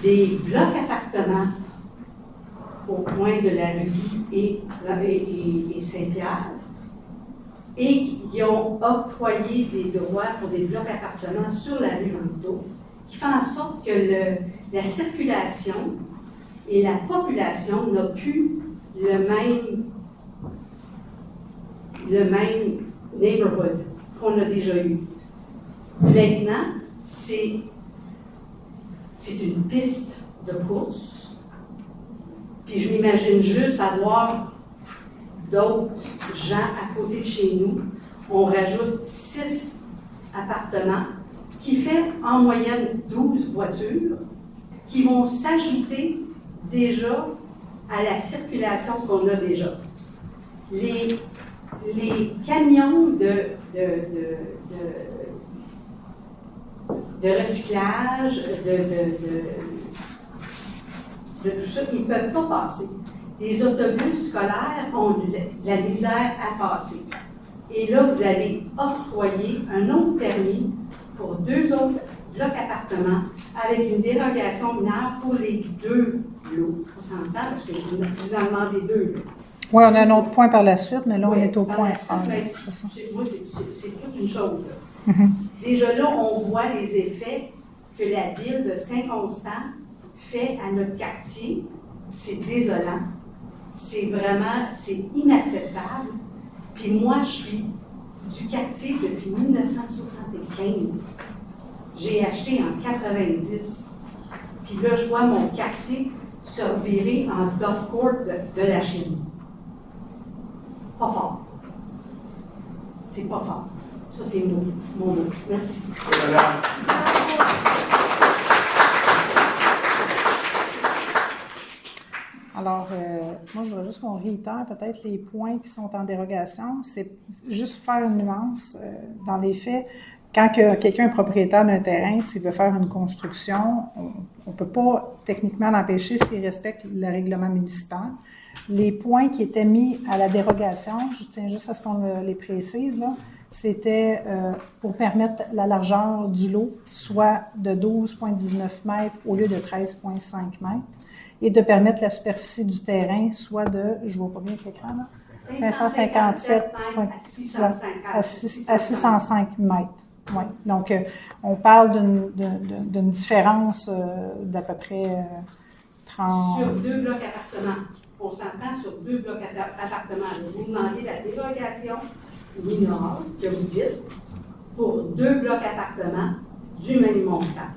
des blocs appartements au coin de la rue et Saint-Pierre, et qui ont octroyé des droits pour des blocs appartements sur la rue Langueteau, qui fait en sorte que la circulation et la population n'ont plus le même neighborhood qu'on a déjà eu. Maintenant, c'est une piste de course. Puis je m'imagine juste avoir d'autres gens à côté de chez nous. On rajoute 6 appartements qui fait en moyenne 12 voitures qui vont s'ajouter déjà à la circulation qu'on a déjà. Les camions de recyclage, de tout ça, ils ne peuvent pas passer. Les autobus scolaires ont de la misère à passer. Et là, vous allez octroyer un autre permis pour 2 autres blocs appartements avec une dérogation mineure pour les 2 lots. On s'entend parce que vous en demandez 2 lots. Oui, on a un autre point par la suite, mais là, on est au point. Moi, c'est toute une chose, là. Déjà là, on voit les effets que la Ville de Saint-Constant fait à notre quartier. C'est désolant. C'est inacceptable. Puis moi, je suis du quartier depuis 1975. J'ai acheté en 90. Puis là, je vois mon quartier se revirer en Dovecourt de la Chine. Pas fort. C'est pas fort. Ça, c'est mon mot. Merci. Alors, moi, je voudrais juste qu'on réitère peut-être les points qui sont en dérogation. C'est juste faire une nuance dans les faits. Quand quelqu'un est propriétaire d'un terrain, s'il veut faire une construction, on ne peut pas techniquement l'empêcher s'il respecte le règlement municipal. les points qui étaient mis à la dérogation, je tiens juste à ce qu'on les précise, là, c'était pour permettre la largeur du lot, soit de 12,19 mètres au lieu de 13,5 mètres, et de permettre la superficie du terrain, soit de, je vois pas bien avec l'écran, là, 557 à 605 mètres. Oui. Donc, on parle d'une différence d'à peu près 30... Sur 2 blocs appartements. On s'entend sur 2 blocs appartements. Vous demandez la dérogation mineure, que vous dites, pour 2 blocs appartements du même montant.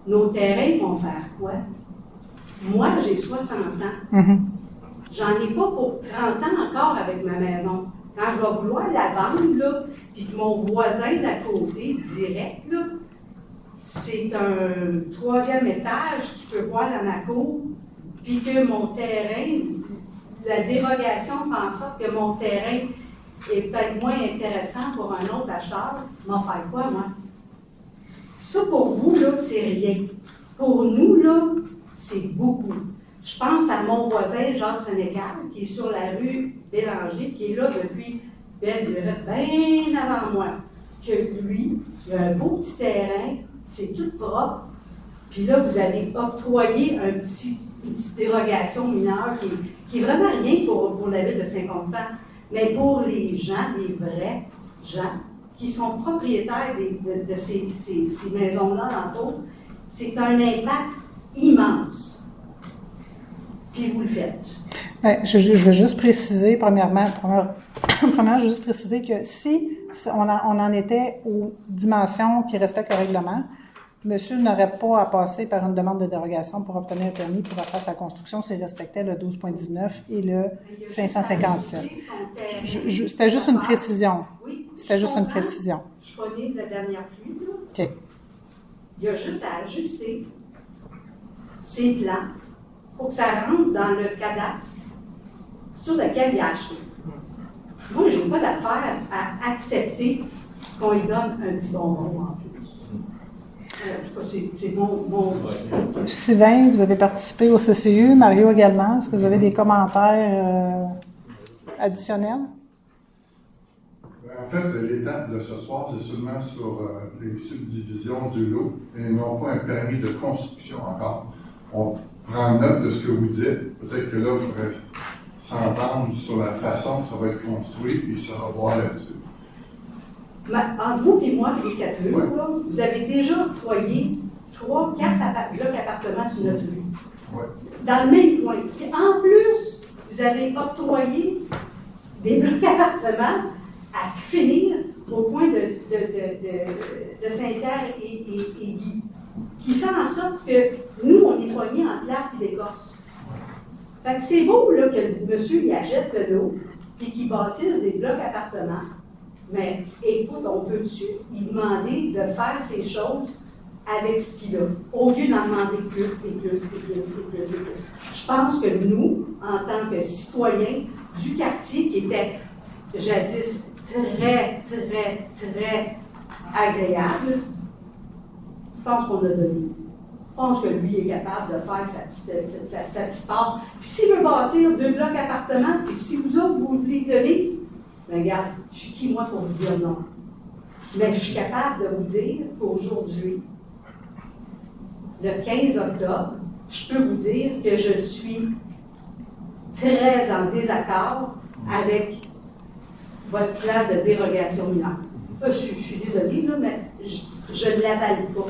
Nos terrains vont faire quoi? Moi, j'ai 60 ans. Mm-hmm. J'en ai pas pour 30 ans encore avec ma maison. Quand je vais vouloir la vendre, là, puis que mon voisin d'à côté, direct, là, c'est un 3e étage qui peut voir dans ma cour, puis que mon terrain, la dérogation fait en sorte que mon terrain est peut-être moins intéressant pour un autre acheteur, m'en faire quoi, moi? Ça, pour vous, là, c'est rien. Pour nous, là, c'est beaucoup. Je pense à mon voisin, Jacques Sénécal, qui est sur la rue Bélanger, qui est là depuis belle lurette, bien avant moi. Que lui, il a un beau petit terrain, c'est tout propre. Puis là, vous avez octroyé une petite dérogation mineure qui est vraiment rien pour la ville de Saint-Constant, mais pour les gens, les vrais gens, qui sont propriétaires de ces maisons-là d'entour, c'est un impact immense. Puis vous le faites. Bien, je veux juste préciser, premièrement, je veux juste préciser que si on en était aux dimensions qui respectent le règlement, monsieur n'aurait pas à passer par une demande de dérogation pour obtenir un permis pour faire sa construction s'il respectait le 12,19 et le 557. C'était juste une précision. Oui, c'était juste une précision. Je suis pas née de la dernière pluie, là. OK. Il y a juste à ajuster ses plans pour que ça rentre dans le cadastre sur lequel il a acheté. Moi, je n'ai pas d'affaire à accepter qu'on lui donne un petit bonbon en plus. C'est mon... Sylvain, vous avez participé au CCU, Mario également. Est-ce que vous avez des commentaires additionnels? En fait, l'étape de ce soir, c'est seulement sur les subdivisions du lot et non pas un permis de construction encore. On prend note de ce que vous dites. Peut-être que là, il faudrait s'entendre sur la façon que ça va être construit et se revoir là-dessus. Entre vous et moi, les 4 rues, Ouais. là, vous avez déjà octroyé 3-4 blocs appartements sur notre rue. Ouais. Dans le même point. Puis en plus, vous avez octroyé des blocs appartements à finir au coin de Saint-Pierre et Guy, qui fait en sorte que nous, on est poignés en pierre et d'écorce. Fait que c'est beau là, que le monsieur y achète de l'eau et qu'il bâtisse des blocs appartements. Mais écoute, on peut-tu lui demander de faire ces choses avec ce qu'il a, au lieu d'en demander plus et plus et plus et plus et plus. Je pense que nous, en tant que citoyens du quartier qui était jadis très, très, très agréable, je pense qu'on a donné. Je pense que lui est capable de faire sa petite part. Puis s'il veut bâtir 2 blocs appartements, puis si vous autres, vous voulez donner, bien, regarde, je suis qui moi pour vous dire non? Mais je suis capable de vous dire qu'aujourd'hui, le 15 octobre, je peux vous dire que je suis très en désaccord avec votre plan de dérogation mineure. Je suis désolée, là, mais je ne l'avale pas.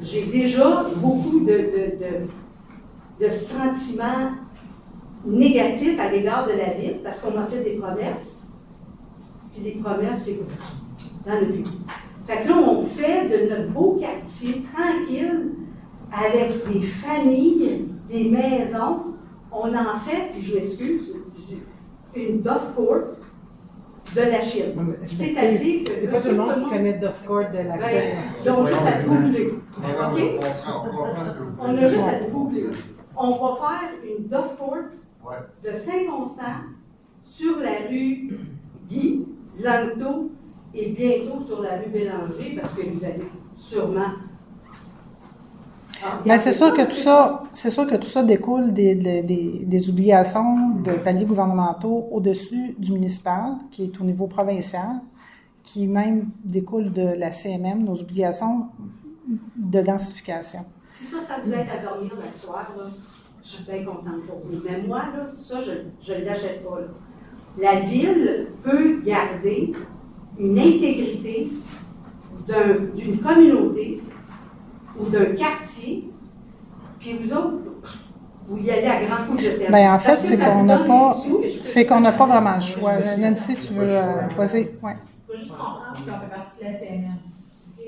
J'ai déjà beaucoup de sentiments négatifs à l'égard de la ville parce qu'on m'a fait des promesses. Puis des promesses, c'est quoi? Dans le but. Fait que là, on fait de notre beau quartier tranquille, avec des familles, des maisons. On en fait, puis je m'excuse, une Dove Court de la Chine. C'est-à-dire que... C'est pas tout le monde qui connaît Dove Court de la Chine. Donc, juste à googler. OK? On a juste à Ouais. googler. On va faire une Dove Court de Saint-Constant sur la rue Guy, Langto et bientôt sur la rue Bélanger parce que vous allez sûrement Ben, c'est sûr que tout ça découle des obligations de paliers gouvernementaux au-dessus du municipal, qui est au niveau provincial, qui même découle de la CMM, nos obligations de densification. Si ça vous aide à dormir le soir, là, je suis bien contente pour vous. Mais moi, là, ça, je ne l'achète pas. Là. La ville peut garder une intégrité d'une communauté ou d'un quartier, puis vous autres, vous y allez à grand coup de jeter. Bien, en fait, c'est qu'on n'a pas vraiment le choix. Nancy, tu veux poser? Oui. Il faut juste comprendre qu'on fait partie de la CNM.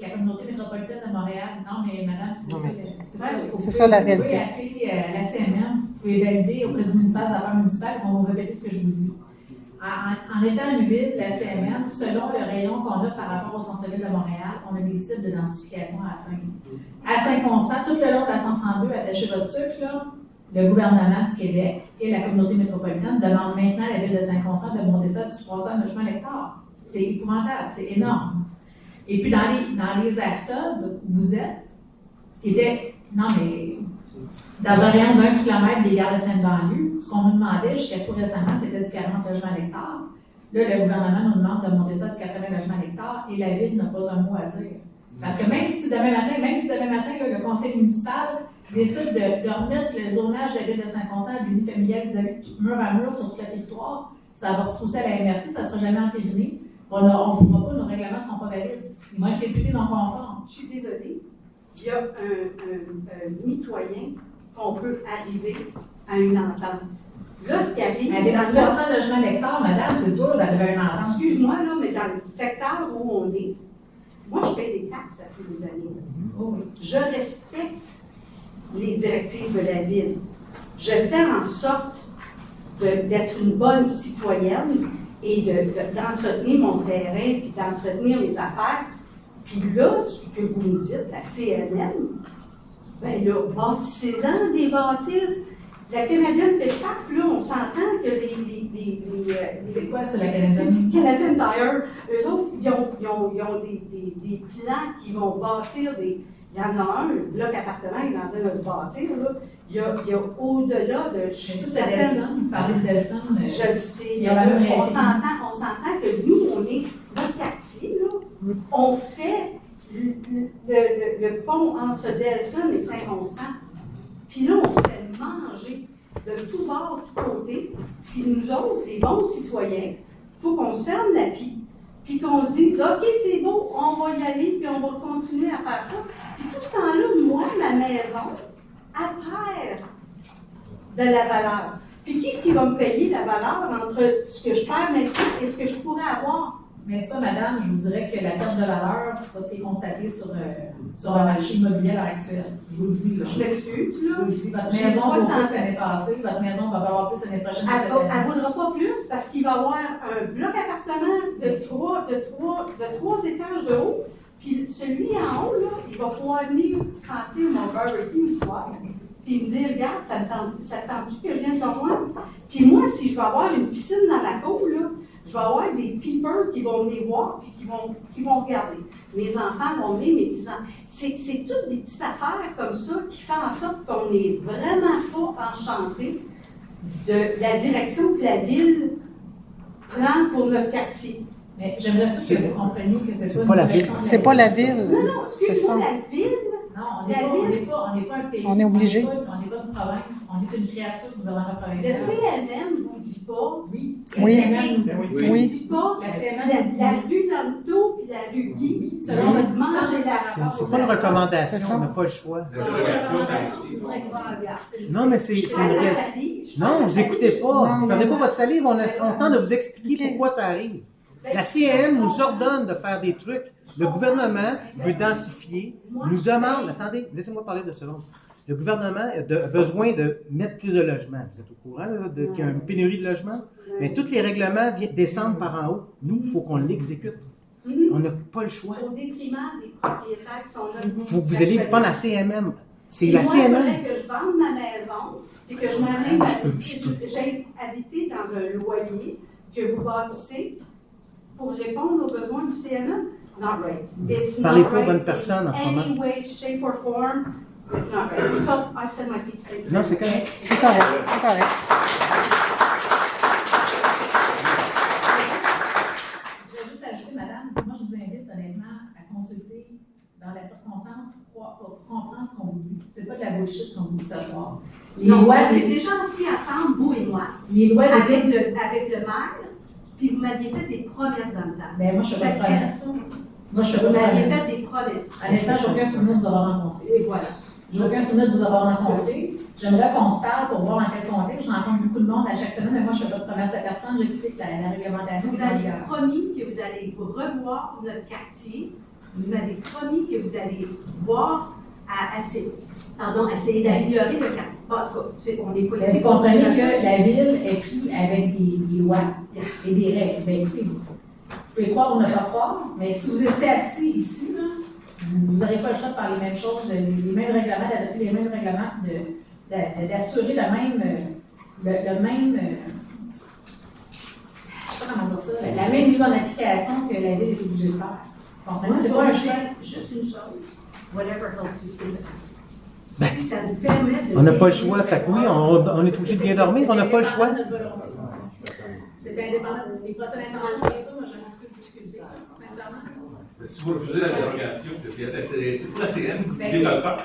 La communauté métropolitaine de Montréal, non, mais madame, c'est ça la réalité. Vous pouvez appeler la CNM, vous pouvez valider auprès du ministère des Affaires municipales, on va répéter ce que je vous dis. En étant une ville, la CMM, selon le rayon qu'on a par rapport au centre-ville de Montréal, on a des sites de densification à atteindre. À Saint-Constant, tout le long de la 132, attachez votre sucre, là, le gouvernement du Québec et la communauté métropolitaine demandent maintenant à la ville de Saint-Constant de monter ça sur 300 logements à l'hectare. C'est épouvantable, c'est énorme. Et puis, dans les ARTA où vous êtes, c'était, non mais, dans un rayon d'1 kilomètre des gares de train de banlieue, ce qu'on nous demandait jusqu'à tout récemment, c'était du 40 logements à l'hectare. Là, le gouvernement nous demande de monter ça du 80 logements à l'hectare et la ville n'a pas un mot à dire. Parce que même si demain matin, là, le conseil municipal décide de remettre le zonage de la ville de Saint-Constant à l'unifamilial isolé mur à mur sur tout le territoire, ça va retrousser à la MRC, ça ne sera jamais entériné. On ne pourra pas, nos règlements ne sont pas valides. Ils vont être réputés non conformes. Je suis désolée, il y a un mitoyen qu'on peut arriver à une entente. Là, ce qui arrive... Avec 300 logements à l'hectare, madame, c'est dur d'arriver à une entente. Excuse-moi, là, mais dans le secteur où on est, moi, je paye des taxes à tous les années. Oh oui. Je respecte les directives de la ville. Je fais en sorte d'être une bonne citoyenne et d'entretenir mon terrain, puis d'entretenir mes affaires. Puis là, ce que vous me dites, la CNM, bien là, bâtissez-en des bâtisses. La Canadienne fait paf, là, on s'entend que c'est quoi, c'est la Canadienne? Canadian Tire, eux autres, ils ont des plans qui vont bâtir des... Il y en a un, bloc appartement, il est en train de se bâtir, là. Il y a au-delà de... C'est Delson, vous parlez de Delson. Je le sais. Il y a on s'entend que nous, on est notre quartier, là. On fait le pont entre Delson et Saint-Constant. Puis là, on se fait manger de tout bord, de tout côté. Puis nous autres, les bons citoyens, il faut qu'on se ferme la pie. Puis qu'on se dise, OK, c'est beau, on va y aller, puis on va continuer à faire ça. Puis tout ce temps-là, moi, ma maison, elle perd de la valeur. Puis qui est-ce qui va me payer la valeur entre ce que je perds maintenant et ce que je pourrais avoir? Mais ça, madame, je vous dirais que la perte de valeur, c'est pas ce qui est constaté sur le marché immobilier à l'heure actuelle. Je vous le dis, là. Je m'excuse, là. Je vous le dis, votre maison vaut plus l'année passée, votre maison va valoir plus l'année prochaine. Elle ne vaudra pas plus parce qu'il va y avoir un bloc appartement de trois étages de haut. Puis celui en haut, là, il va pouvoir venir sentir mon barbecue le soir. Puis me dire, regarde, ça te tente-tu que je vienne te rejoindre? Puis moi, si je vais avoir une piscine dans ma cour, là, je vais avoir des peepers qui vont venir voir et qui vont regarder. Mes enfants vont venir, mes petits-enfants. C'est toutes des petites affaires comme ça qui font en sorte qu'on n'est vraiment pas enchanté de la direction que la ville prend pour notre quartier. Mais j'aimerais ça que vous compreniez que c'est pas la ville. C'est pas la ville. Non, excuse-moi, la ville. Non, on n'est pas un pays. On est obligé. On n'est pas une province. On est une créature du gouvernement Le provincial. CMM ne vous dit pas. Oui. Oui. La CMM Ne vous dit pas. La CMM La rue Lanto puis la rue Guy. selon notre Mangez distance. C'est pas une recommandation, on n'a pas le choix. Non, mais c'est une réalité. Non, vous écoutez pas. Vous ne perdez pas votre salive. On tente de vous expliquer pourquoi ça arrive. La CM nous ordonne de faire des trucs. Le gouvernement veut densifier, nous demande... Attendez, laissez-moi parler de secondes. Le gouvernement a besoin de mettre plus de logements. Vous êtes au courant qu'il y a une pénurie de logements? Mais tous les règlements descendent par en haut. Nous, il faut qu'on l'exécute. On n'a pas le choix. Au détriment des propriétaires qui sont là. Il faut que vous alliez prendre la CMM. C'est la moi, CMM. il faudrait que je vende ma maison et que je m'en aille, j'aille habiter dans un loyer que vous bâtissez pour répondre aux besoins du CMM. Not right. It's Parlez not pas aux right bonnes personnes en ce moment. Any way, shape or form. It's not right. So I've said my piece. Thank you. Non, c'est correct. C'est correct, c'est correct. Je vais juste ajouter, madame, moi je vous invite honnêtement à consulter dans la circonstance pour comprendre ce qu'on vous dit. C'est pas de la bullshit qu'on vous dit ce soir. Les Non, lois, on s'est déjà assis ensemble, vous et moi, les lois avec le maire, puis vous m'aviez fait des promesses dans le temps. Ben moi je fais pas de promesses. Moi je fais Vous pas de m'aviez promesses. fait des promesses. Honnêtement, j'ai aucun souvenir de vous avoir rencontré. Et voilà. J'ai aucun souvenir de vous avoir rencontré. J'aimerais qu'on se parle pour voir dans quel contexte. Je rencontre beaucoup de monde à chaque semaine, mais moi je fais pas de promesses à personne. J'explique la réglementation. Vous m'avez promis que vous allez revoir notre quartier. Vous m'avez promis que vous allez voir essayer d'améliorer le quartier. En tout cas, on n'est pas ici. Vous comprenez que la ville est prise avec des lois et des règles. Ben, écoutez, vous pouvez croire ou ne pas croire, mais si vous étiez assis ici, là, vous n'aurez pas le choix de faire les mêmes choses, les mêmes règlements, d'adopter les mêmes règlements, d'assurer le même je sais pas comment dire ça, la même mise en application que la ville est obligée de faire. Comprenez? Moi, C'est pas un choix. juste une chose. Whatever helps you sleep. Si ça vous permet de... On n'a pas le choix. Fait que oui, on est obligé de bien dormir. On n'a pas le choix. C'est indépendant. Les procès d'intention, c'est ça, moi j'ai un petit peu de difficulté, sincèrement. Si vous refusez la dérogation, c'est pour la CM qui vient de le faire.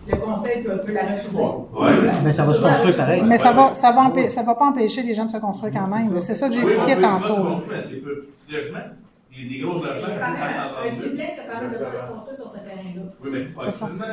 Le conseil peut la refuser. Ouais. Mais ça va se construire pareil. Mais ça va pas empêcher les gens de se construire quand même. C'est ça que j'expliquais tantôt. Les petits logements, des gros logements, Un 532. triplex, ça permet de pas se construire sur ce terrain-là. Oui, mais pas actuellement.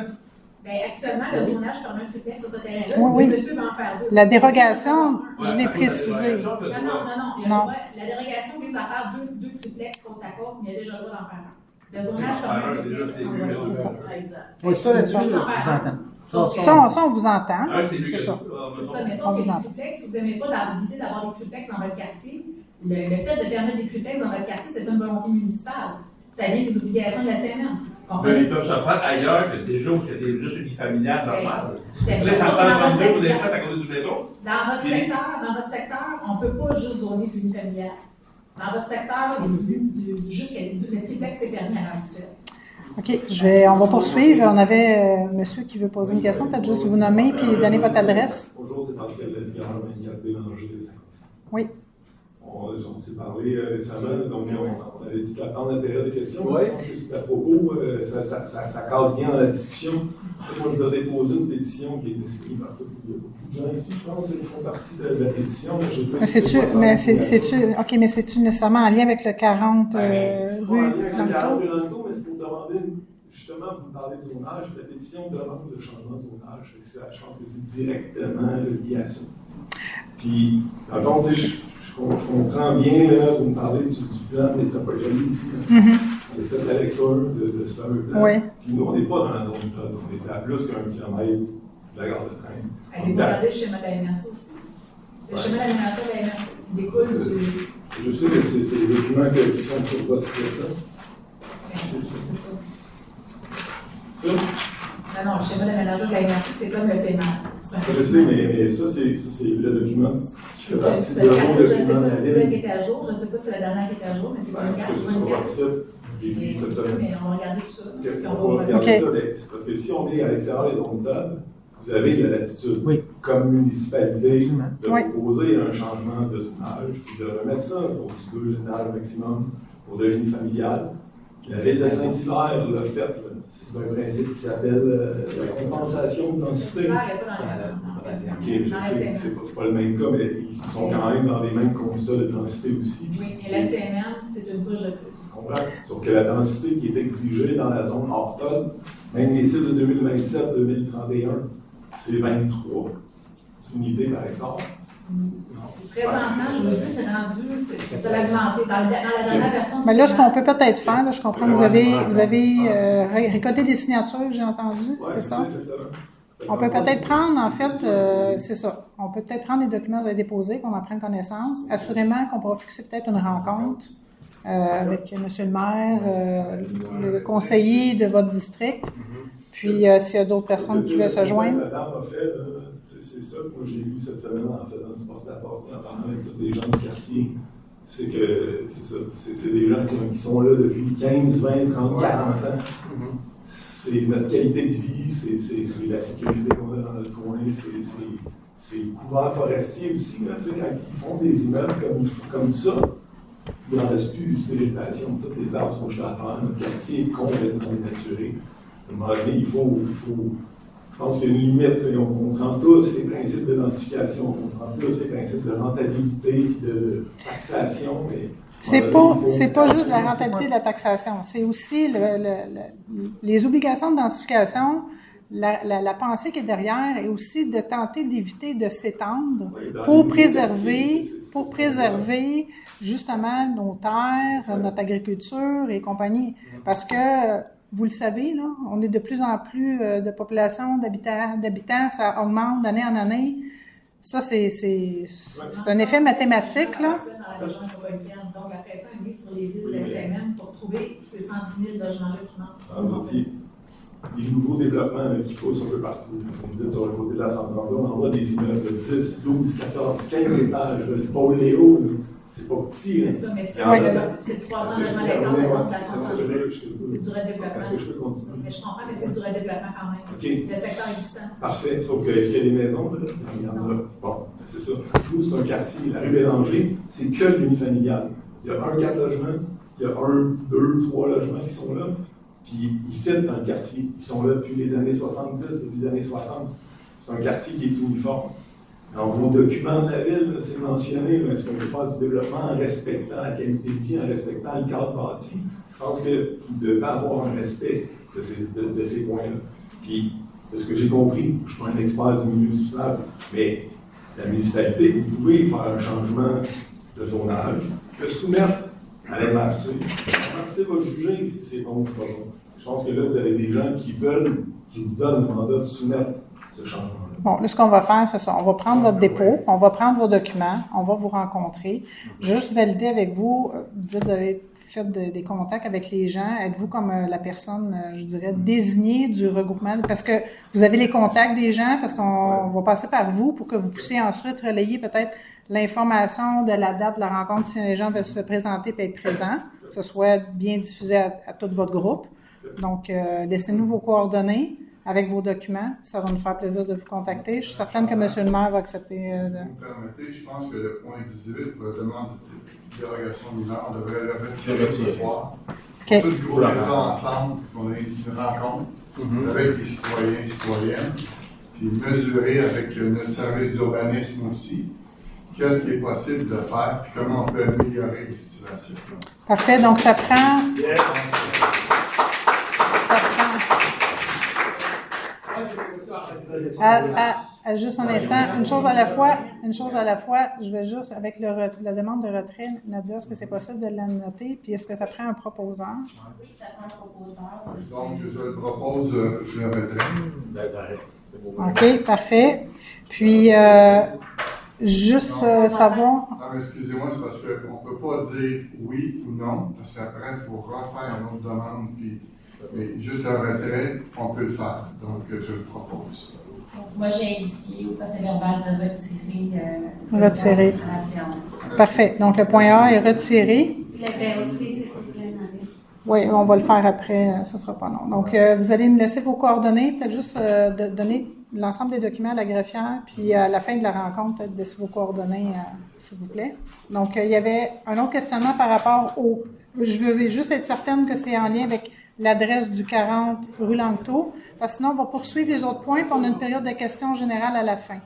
Ben, actuellement, le zonage permet un triplex sur ce terrain-là. Oui, oui. Le monsieur va en faire deux. La dérogation, je l'ai précisé. Non. Il y a le Non. droit- la dérogation vise à faire deux triplex côte à côte, mais il y a déjà le droit d'en faire un. Le zonage permet un triplex. Exact. Oui, ça là-dessus, je vous entends. Ça, on vous entend. Ah, c'est lui C'est que ça. C'est ça, mais On sauf que vous les entend. triplex, si vous n'aimez pas l'idée d'avoir des triplex dans votre quartier, le fait de permettre des triplex dans votre quartier, c'est pas une volonté municipale. Ça vient des obligations de la CNM. Comprenez? Ils peuvent se faire ailleurs que déjà où c'était juste une familiale normale. C'est Là, ça dans parle votre comme ça, vous l'avez secteur. fait à cause du métro. Dans votre secteur, on ne peut pas juste zoner l'unifamilial. Dans votre secteur, juste le triplex c'est permis à l'heure actuelle. OK, on va poursuivre. On avait monsieur qui veut poser une question. Peut-être juste vous nommer puis donner votre adresse. Bonjour, c'est Pascal Lazière, 24 Bélanger de Saint-Côme. Oui. On s'est parlé récemment, donc on avait dit d'attendre la période de questions. Oui. C'est à propos, ça cadre bien dans la discussion. Moi, je dois déposer une pétition qui est signée par beaucoup de gens ici, je pense, qui font partie de la pétition. Mais c'est-tu nécessairement en lien avec le 40 rue Langto? Mais c'est pour demander, justement, vous parlez de zonage, la pétition demande le changement de zonage. Je pense que c'est directement lié à ça. Puis, dans le fond, tu sais, je comprends bien, là, vous me parlez du plan de métropolitain ici. On a fait la lecture de ce fameux plan. Oui. Puis nous, on n'est pas dans la zone de plan, on est à plus qu'1 kilomètre de la gare de train. Allez-vous regarder le schéma de la MRC aussi? Le schéma de la MRC découle du... Je sais que c'est les documents qui sont sur votre site, là. C'est ça. Non, le schéma d'aménagement de la MRC, c'est comme le paiement. Je sais, mais ça, c'est le document qui fait partie de Je mon ne sais document de pas la si c'est celle qui ville. est à jour, je ne sais pas si c'est la dernière qui est à jour, mais c'est pas une carte. C'est sur votre site. J'ai lu cette semaine. Mais on va regarder tout ça. Puis On on va va regarder ça, c'est parce que si on est à l'extérieur des zones TOD, vous avez la latitude, comme municipalité, de proposer un changement de zonage, puis de remettre ça pour du 2 étages maximum pour de l'unifamilial. La ville de Saint-Hilaire l'a fait, là. C'est un principe qui s'appelle la compensation de densité. Ok, je sais, c'est pas le même cas, mais ils sont quand même dans les mêmes constats de densité aussi. Oui, mais la CNM, c'est une couche de plus. Je comprends. Sauf que la densité qui est exigée dans la zone hors TOD, même les sites de 2027-2031, c'est 23 unités par hectare. Présentement, je vous dis, c'est rendu, c'est l'augmenté. Dans la dernière version, Mais là, ce qu'on peut peut-être faire, là, je comprends que vous avez récolté des signatures, j'ai entendu, c'est ça? On peut peut-être prendre, en fait, c'est ça. On peut peut-être prendre les documents que vous avez déposés, qu'on en prenne connaissance. Assurément qu'on pourra fixer peut-être une rencontre avec M. le maire, le conseiller de votre district. Puis, s'il y a d'autres personnes qui veulent se joindre. Madame a fait, c'est ça que moi j'ai vu cette semaine en fait dans du porte-à-porte, en parlant avec tous les gens du quartier. C'est que, c'est ça, c'est des gens qui sont là depuis 15, 20, 30, 40 ans. c'est notre qualité de vie, c'est la sécurité qu'on a dans notre coin, c'est le couvert forestier aussi, là, quand ils font des immeubles comme ça, il n'en reste plus de végétation, toutes les arbres sont jetés à terre, notre quartier est complètement dénaturé. À un moment donné, il faut je pense qu'il y a une limite, on comprend tous les principes de densification, on comprend tous les principes de rentabilité et de taxation, mais c'est pas juste la rentabilité de la taxation, c'est aussi les obligations de densification. La pensée qui est derrière est aussi de tenter d'éviter de s'étendre pour préserver justement nos terres, notre agriculture et compagnie. Parce que, vous le savez, là, on est de plus en plus de population, d'habitants, ça augmente d'année en année. Ça, c'est un effet mathématique, là. Dans la région métropolitaine. Donc, la pression est mise sur les villes de SMM pour trouver ces 110 000 logements-là qui manquent. Des nouveaux développements là, qui poussent un peu partout. Comme vous dites, sur le côté de la Saint-André, on envoie des immeubles de 10, 12, 14, 15 étages. Le pôle Léo, c'est pas petit. C'est ça, mais c'est 300 logements d'écart, c'est du redéveloppement. Est-ce que je peux continuer? Mais je comprends, mais c'est du redéveloppement quand même. Okay. Le secteur existant. Parfait. Sauf qu'il y a des maisons, là, il y en a. Bon, c'est ça. Nous, c'est un quartier. La rue Bélanger, c'est que l'unifamilial. Il y a 4 logements, il y a 2, 3 logements qui sont là. Puis ils fitent dans le quartier. Ils sont là depuis les années 70, depuis les années 60. C'est un quartier qui est uniforme. Dans vos documents de la ville, c'est mentionné, est-ce qu'on peut faire du développement en respectant la qualité de vie, en respectant le cadre bâti? Je pense que vous devez avoir un respect de ces points-là. Puis, de ce que j'ai compris, je ne suis pas un expert du milieu municipal, mais la municipalité, vous pouvez faire un changement de zonage, le soumettre à l'MRC. L'MRC va juger si c'est bon ou pas bon. Je pense que là, vous avez des gens qui vous donnent le mandat de soumettre ce changement. Bon, là, ce qu'on va faire, c'est ça. On va prendre votre dépôt, on va prendre vos documents, on va vous rencontrer, juste valider avec vous. Vous dites, vous avez fait des contacts avec les gens. Êtes-vous comme la personne, je dirais, désignée du regroupement? Parce que vous avez les contacts des gens, parce qu'on va passer par vous pour que vous puissiez ensuite relayer peut-être l'information de la date de la rencontre si les gens veulent se présenter et être présents, que ce soit bien diffusé à tout votre groupe. Donc, laissez-nous vos coordonnées avec vos documents. Ça va nous faire plaisir de vous contacter. Je suis certaine que M. le maire va accepter. Si vous me permettez, je pense que le point 18, pour la demande de dérogation mineure, on devrait le retirer ce soir. Okay. Tout grouper ça ensemble, qu'on ait une rencontre avec les citoyens et citoyennes, puis mesurer avec notre service d'urbanisme aussi, qu'est-ce qui est possible de faire, puis comment on peut améliorer les situations. Parfait. Donc, ça prend... Juste un instant, une chose à la fois, je vais juste, avec la demande de retrait, Nadia, est-ce que c'est possible de la noter, puis est-ce que ça prend un proposeur? Oui, ça prend un proposeur. Donc, je propose le retrait. OK, parfait. Puis, juste savoir... Non, excusez-moi, c'est parce qu'on ne peut pas dire oui ou non, parce qu'après, il faut refaire une autre demande, puis... Mais juste un retrait, on peut le faire. Donc, je le propose. Donc, moi, j'ai indiqué au procès-verbal de retirer à la séance. Parfait. Donc, le point A est retiré. Le B aussi, s'il vous plaît, Marie. Oui, on va le faire après, ce ne sera pas long. Donc, vous allez me laisser vos coordonnées, peut-être juste de donner l'ensemble des documents à la greffière, puis à la fin de la rencontre, peut-être laisser vos coordonnées, s'il vous plaît. Donc, il y avait un autre questionnement par rapport au... Je veux juste être certaine que c'est en lien avec l'adresse du 40 rue Langteau, parce que sinon, on va poursuivre les autres points, puis on a une période de questions générales à la fin.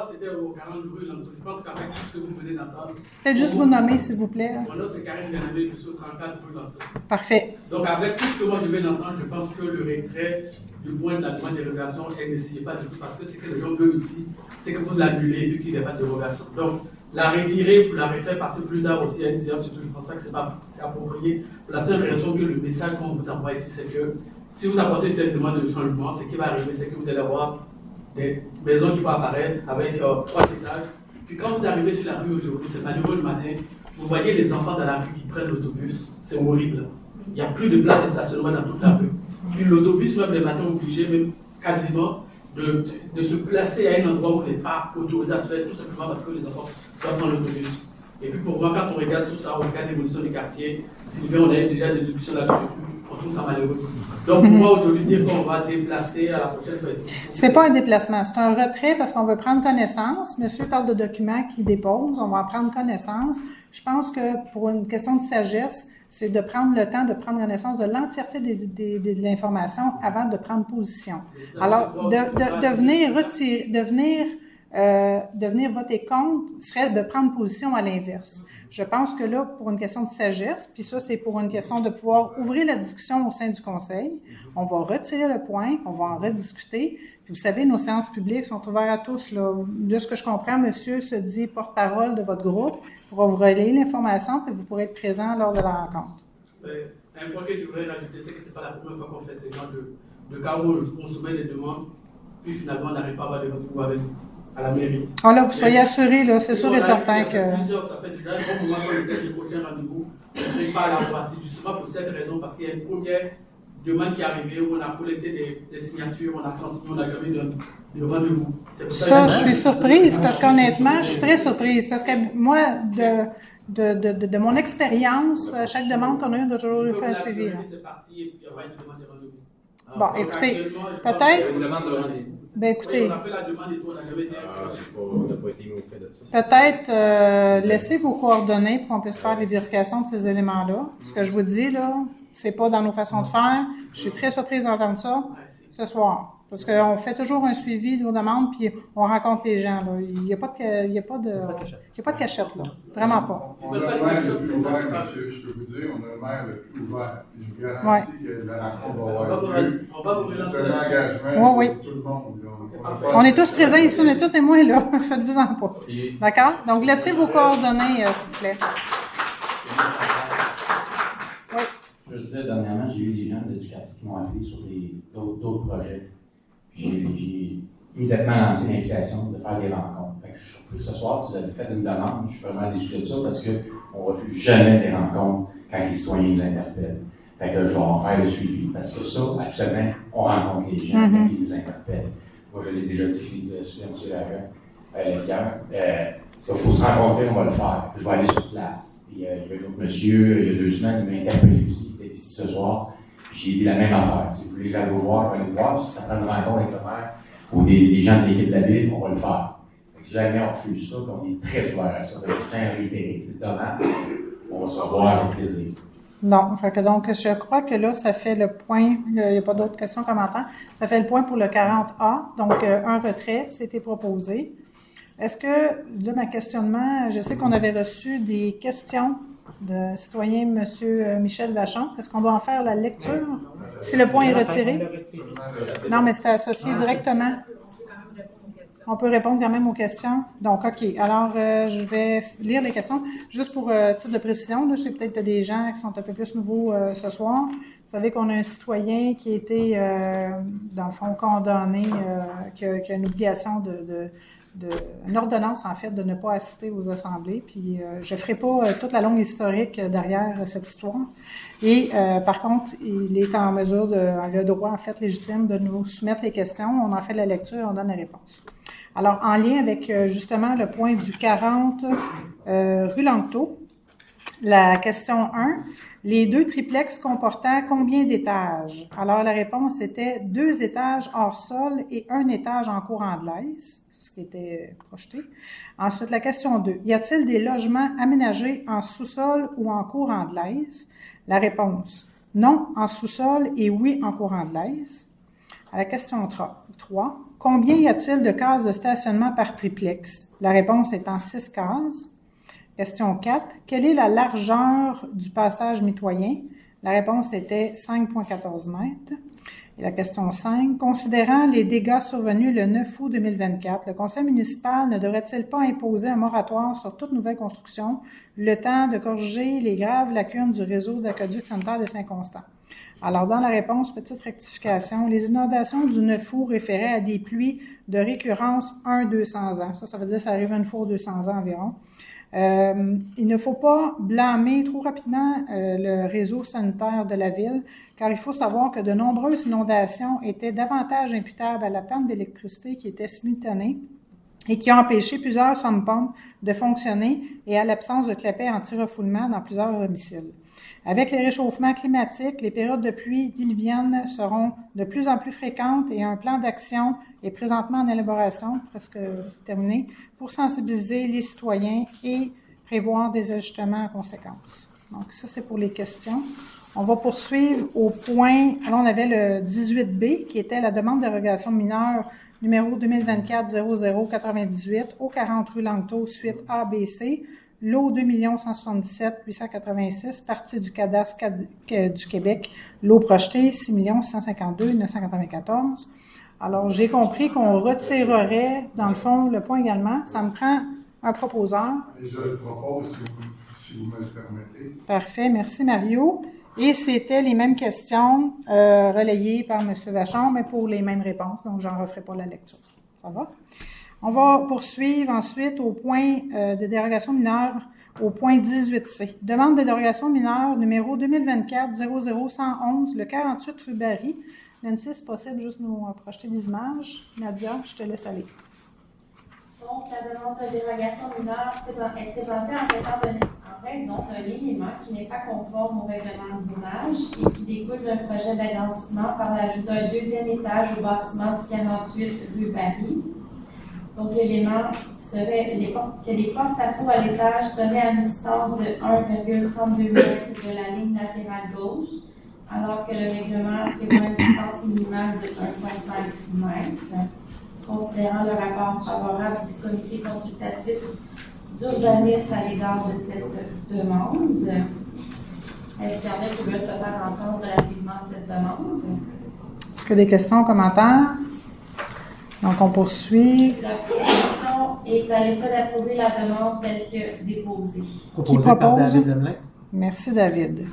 C'était au 40 rue Langteau. Je pense qu'avec tout ce que vous venez d'entendre... Peut-être juste vous nommer, s'il vous plaît. Mon nom, c'est Karim Benamé, je suis au 34 rue Langteau. Parfait. Donc, avec tout ce que moi je viens d'entendre, je pense que le retrait du point de la demande de dérogation est nécessaire pas du tout, parce que ce que les gens veulent ici, c'est que vous l'annulez et qu'il n'y ait pas de dérogation. Donc, la retirer pour la refaire passer plus tard aussi à une séance, surtout, je ne pense pas que c'est approprié. Pour la simple raison que le message qu'on vous envoie ici, c'est que si vous apportez cette demande de changement, ce qui va arriver, c'est que vous allez avoir des maisons qui vont apparaître avec 3 étages. Puis quand vous arrivez sur la rue aujourd'hui, c'est malheureux le matin, vous voyez les enfants dans la rue qui prennent l'autobus, c'est horrible. Il n'y a plus de place de stationnement dans toute la rue. Puis l'autobus, même les matins, obligé, même quasiment, de se placer à un endroit où il n'est pas autorisé à se faire, tout simplement parce que les enfants doivent prendre l'autobus. Et puis pour moi, quand on regarde tout ça, on regarde l'évolution des quartiers, Sylvain, on a eu déjà des discussions là-dessus, on je trouve ça malheureux. Donc, pour moi, aujourd'hui, dire qu'on va déplacer à la prochaine fois. C'est pas un déplacement, c'est un retrait parce qu'on veut prendre connaissance. Monsieur parle de documents qu'il dépose, on va en prendre connaissance. Je pense que pour une question de sagesse, c'est de prendre le temps de prendre connaissance de l'entièreté de l'information avant de prendre position. Alors, de venir retirer, de venir voter contre serait de prendre position à l'inverse. Je pense que là, pour une question de sagesse, puis ça, c'est pour une question de pouvoir ouvrir la discussion au sein du Conseil. On va retirer le point, on va en rediscuter. Puis vous savez, nos séances publiques sont ouvertes à tous. Là. De ce que je comprends, monsieur se dit porte-parole de votre groupe pour vous relayer l'information, puis vous pourrez être présent lors de la rencontre. Un point que je voudrais rajouter, c'est que ce n'est pas la première fois qu'on fait ce genre de cas où on soumet des demandes, puis finalement, on n'arrive pas à avoir de retour avec nous. À la mairie. Oh là, vous soyez assurés, là, c'est sûr et certain que... Ça fait déjà un bon moment qu'on essaie de prochain rendez-vous. On ne pas à la voie. C'est justement pour cette raison, parce qu'il y a une première demande qui est arrivée où on a collecté des signatures, on a transmis, on n'a jamais donné de rendez-vous. Ça, je suis surprise, parce qu'honnêtement, je suis très surprise, parce que moi, de mon expérience, chaque demande qu'on a eu, on a toujours eu fait un suivi. C'est parti, et puis il y aura une demande de rendez-vous. Bon, écoutez, peut-être... Une demande de rendez-vous. Ben écoutez, on a fait la demande et tout, on n'a jamais dit. On n'a pas été mis au fait de ça. Peut-être laissez vos coordonnées pour qu'on puisse faire les vérifications de ces éléments-là. Ce que je vous dis, là, c'est pas dans nos façons de faire. Je suis très surprise d'entendre ça ce soir. Parce qu'on fait toujours un suivi de nos demandes, puis on rencontre les gens. Là. Il n'y a pas de cachette, là. Vraiment pas. On a le maire le plus ouvert, monsieur. Je peux vous dire, on a le maire le plus ouvert. Puis je vous garantis que la rencontre va avoir lieu. C'est un engagement pour tout le monde. On est tous présents ici, on est tous témoins, là. Faites-vous-en pas. D'accord? Donc, laissez vos coordonnées, s'il vous plaît. Oui. Je veux dire, dernièrement, j'ai eu des gens de l'éducation qui m'ont appelé sur d'autres projets. J'ai immédiatement lancé l'invitation de faire des rencontres. Fait que je suis surpris ce soir, si vous avez fait une demande, je suis vraiment déçu de ça parce qu'on ne refuse jamais des rencontres quand les citoyens nous interpellent. Fait que je vais en faire le suivi parce que ça, absolument, on rencontre les gens quand ils nous interpellent. Moi, je l'ai déjà dit, je l'ai dit à M. Laurent hier, il faut se rencontrer, on va le faire. Je vais aller sur place. Puis, il y a un autre monsieur, il y a 2 semaines, il m'a interpellé aussi, il était ici ce soir. J'ai dit la même affaire. Si vous voulez aller vous voir, je vais aller vous voir. Puis si ça prend une rencontre avec le maire ou des gens de l'équipe de la ville, on va le faire. Si jamais on refuse ça, puis on est très ouvert à ça. Je tiens à réitérer. C'est dommage. On va se revoir avec plaisir. Non, fait que donc je crois que là, ça fait le point. Il n'y a pas d'autres questions, commentaires. Ça fait le point pour le 40A. Donc, un retrait, c'était proposé. Est-ce que, là, ma questionnement, je sais qu'on avait reçu des questions de citoyen M. Michel Vachon. Est-ce qu'on doit en faire la lecture si le point est retiré? Non, mais c'est associé directement. On peut répondre quand même aux questions. Donc, OK. Alors, je vais lire les questions. Juste pour titre de précision, là, je sais peut-être des gens qui sont un peu plus nouveaux ce soir. Vous savez qu'on a un citoyen qui a été, dans le fond, condamné, qui a une obligation une ordonnance, en fait, de ne pas assister aux assemblées. Puis, je ne ferai pas toute la longue historique derrière cette histoire. Et, par contre, il est en mesure, le droit, en fait, légitime de nous soumettre les questions. On en fait la lecture et on donne la réponse. Alors, en lien avec, justement, le point du 40 rue Langteau, la question 1, les 2 triplex comportant combien d'étages? Alors, la réponse était 2 étages hors sol et 1 étage en cour anglaise, ce qui était projeté. Ensuite, la question 2, y a-t-il des logements aménagés en sous-sol ou en cour anglaise? La réponse, non en sous-sol et oui en cour anglaise. À la question 3, combien y a-t-il de cases de stationnement par triplex? La réponse étant 6 cases. Question 4. Quelle est la largeur du passage mitoyen? La réponse était 5,14 mètres. Et la question 5. Considérant les dégâts survenus le 9 août 2024, le conseil municipal ne devrait-il pas imposer un moratoire sur toute nouvelle construction le temps de corriger les graves lacunes du réseau d'aqueduc sanitaire de Saint-Constant? Alors, dans la réponse, petite rectification, les inondations du 9 août référaient à des pluies de récurrence 1-200 ans. Ça veut dire que ça arrive une fois aux 200 ans environ. Il ne faut pas blâmer trop rapidement le réseau sanitaire de la ville, car il faut savoir que de nombreuses inondations étaient davantage imputables à la panne d'électricité qui était simultanée et qui a empêché plusieurs sommes-pompes de fonctionner et à l'absence de clapets anti-refoulement dans plusieurs domiciles. Avec les réchauffements climatiques, les périodes de pluie diluviennes seront de plus en plus fréquentes et un plan d'action est présentement en élaboration, presque terminé, pour sensibiliser les citoyens et prévoir des ajustements en conséquence. Donc, ça, c'est pour les questions. On va poursuivre au point, alors on avait le 18B, qui était la demande de dérogation mineure numéro 2024-0098 au 40 rue Langteau, suite ABC, lot 2 177 886, partie du cadastre du Québec, lot projeté 6 652 994. Alors, j'ai compris qu'on retirerait, dans le fond, le point également. Ça me prend un proposeur. Et je le propose, si vous me le permettez. Parfait, merci Mario. Et c'était les mêmes questions relayées par M. Vachon, mais pour les mêmes réponses, donc j'en referai pas la lecture. Ça va? On va poursuivre ensuite au point de dérogation mineure, au point 18C. Demande de dérogation mineure numéro 2024-00111, le 48 rue Barry. Nancy, c'est possible juste nous projeter des images. Nadia, je te laisse aller. Donc, la demande de dérogation mineure est présentée en raison d'un élément qui n'est pas conforme au règlement de zonage et qui découle d'un projet d'agrandissement par l'ajout d'un deuxième étage au bâtiment du 48 rue Barry. Donc, l'élément serait que les porte-à-faux à l'étage seraient à une distance de 1,32 mètres de la ligne latérale gauche, alors que le règlement prévoit une distance minimale de 1,5 mètres. Considérant le rapport favorable du comité consultatif d'urbanisme à l'égard de cette demande, est-ce qu'il y en a qui veulent se faire entendre relativement à cette demande? Est-ce qu'il y a des questions, commentaires? Donc, on poursuit. La proposition est à l'effet d'approuver la demande telle que déposée. Qui propose? Merci, David.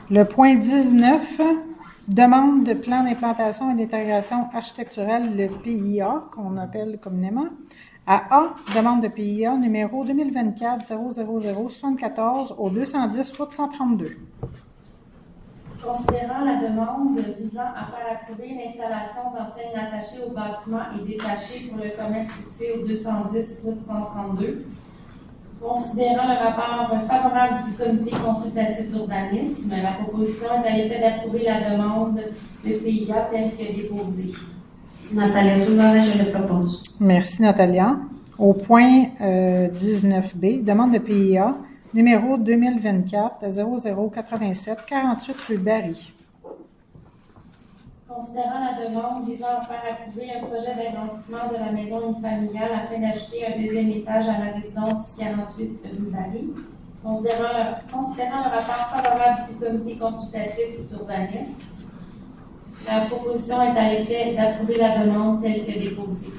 Le point 19, demande de plan d'implantation et d'intégration architecturale, le PIA, qu'on appelle communément. À A, demande de PIA numéro 2024-00074 au 210 route 132. Considérant la demande visant à faire approuver l'installation d'enseignes attachées au bâtiment et détachées pour le commerce situé au 210 route 132, considérant le rapport favorable du comité consultatif d'urbanisme, la proposition est à l'effet d'approuver la demande de PIA telle que déposée. Natalia Soulard, je le propose. Merci, Natalia. Au point 19B, demande de PIA, numéro 2024-0087, 48 rue Barry. Considérant la demande visant à faire approuver un projet d'agrandissement de la maison unifamiliale afin d'acheter un deuxième étage à la résidence du 48 rue Barry, considérant le rapport favorable du comité consultatif d'urbanisme, la proposition est à l'effet d'approuver la demande telle que déposée.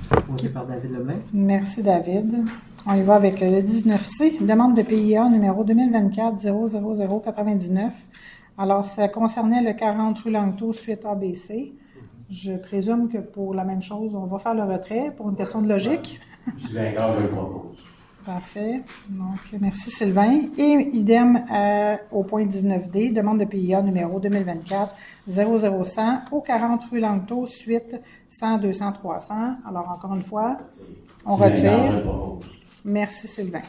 Proposé par David Lemay. Merci, David. On y va avec le 19C, demande de PIA numéro 2024-00099. Alors, ça concernait le 40 rue Langteau, suite ABC. Je présume que pour la même chose, on va faire le retrait pour une question de logique. Sylvain Gard, je le propose. Parfait. Donc, merci Sylvain. Et idem au point 19D, demande de PIA numéro 2024-00100 au 40 rue Langteau, suite 100-200-300. Alors, encore une fois, on retire. Merci Sylvain.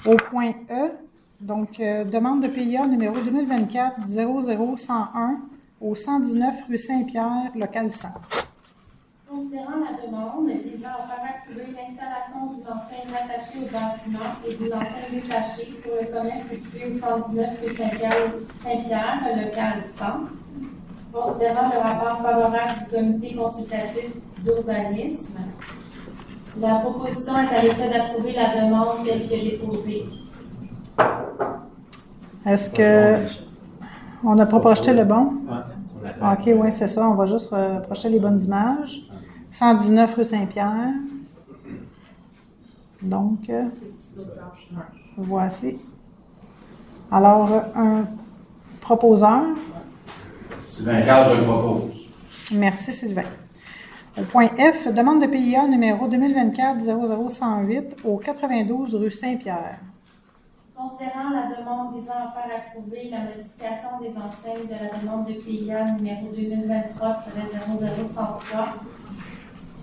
Au point E, donc, demande de PIA numéro 2024-00101 au 119 rue Saint-Pierre, local 100. Considérant la demande visant à faire approuver l'installation d'une enseigne attachée au bâtiment et d'une enseigne détachée pour le commerce situé au 119 rue Saint-Pierre, local 100, considérant le rapport favorable du comité consultatif d'urbanisme, la proposition est à l'effet d'approuver la demande telle que déposée. Est-ce que on n'a pas projeté le bon? OK, oui, c'est ça. On va juste projeter les bonnes images. 119 rue Saint-Pierre. Donc, voici. Alors, un proposeur. Sylvain Gard, je le propose. Merci, Sylvain. Au point F, demande de PIA numéro 2024-00108 au 92 rue Saint-Pierre. Considérant la demande visant à faire approuver la modification des enseignes de la demande de PIA numéro 2023-0063,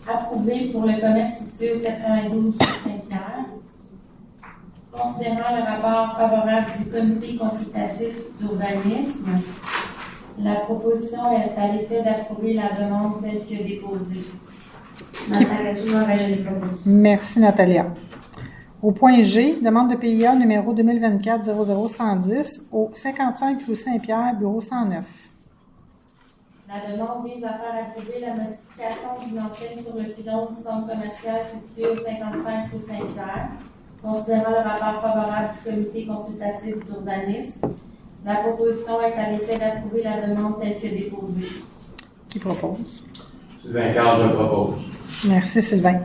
approuvée pour le commerce situé au 92 rue Saint-Pierre. Considérant le rapport favorable du comité consultatif d'urbanisme, la proposition est à l'effet d'approuver la demande telle que déposée. Natalia Soumare, je le propose. Merci, Natalia. Au point G, demande de PIA numéro 2024-00110 au 55 rue Saint-Pierre, bureau 109. La demande vise à faire approuver la modification d'une enseigne sur le pylône du centre commercial situé au 55 rue Saint-Pierre. Considérant le rapport favorable du comité consultatif d'urbanisme, la proposition est à l'effet d'approuver la demande telle que déposée. Qui propose? Sylvain Carl, je propose. Merci, Sylvain.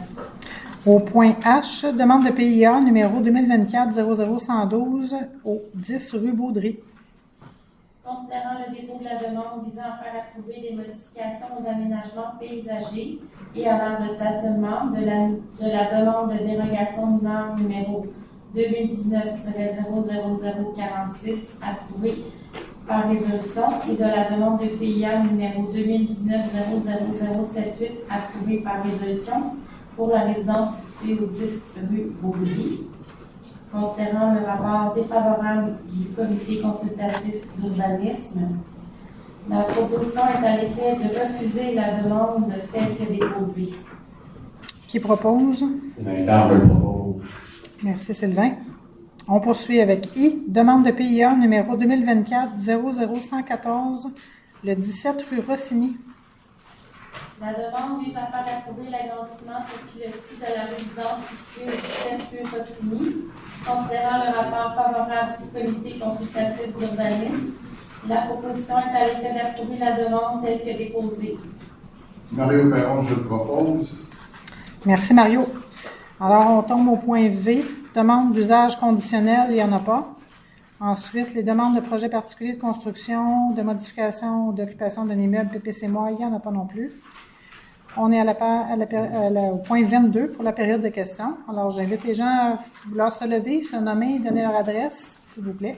Au point H, demande de PIA numéro 2024-00112 au 10 rue Baudry. Considérant le dépôt de la demande visant à faire approuver des modifications aux aménagements paysagers et à l'aire de stationnement de la demande de dérogation mineure numéro 2019-00046 approuvée par résolution et de la demande de PIA numéro 2019-00078 approuvée par résolution pour la résidence située au 10 rue Baudry. Considérant le rapport défavorable du comité consultatif d'urbanisme, la proposition est à l'effet de refuser la demande telle que déposée. Qui propose? Sylvain Carl, je propose. Merci, Sylvain. On poursuit avec I, demande de PIA numéro 2024-00114, le 17 rue Rossini. La demande vise à faire approuver l'agrandissement sur pilotis de la résidence située au 17 rue Rossini. Considérant le rapport favorable du comité consultatif d'urbanisme, la proposition est à l'effet d'approuver la demande telle que déposée. Mario Perron, je le propose. Merci, Mario. Alors, on tombe au point V, demande d'usage conditionnel, il n'y en a pas. Ensuite, les demandes de projets particuliers de construction, de modification ou d'occupation d'un immeuble PPC-moi, il n'y en a pas non plus. On est au point 22 pour la période de questions. Alors, j'invite les gens à vouloir se lever, se nommer et donner leur adresse, s'il vous plaît.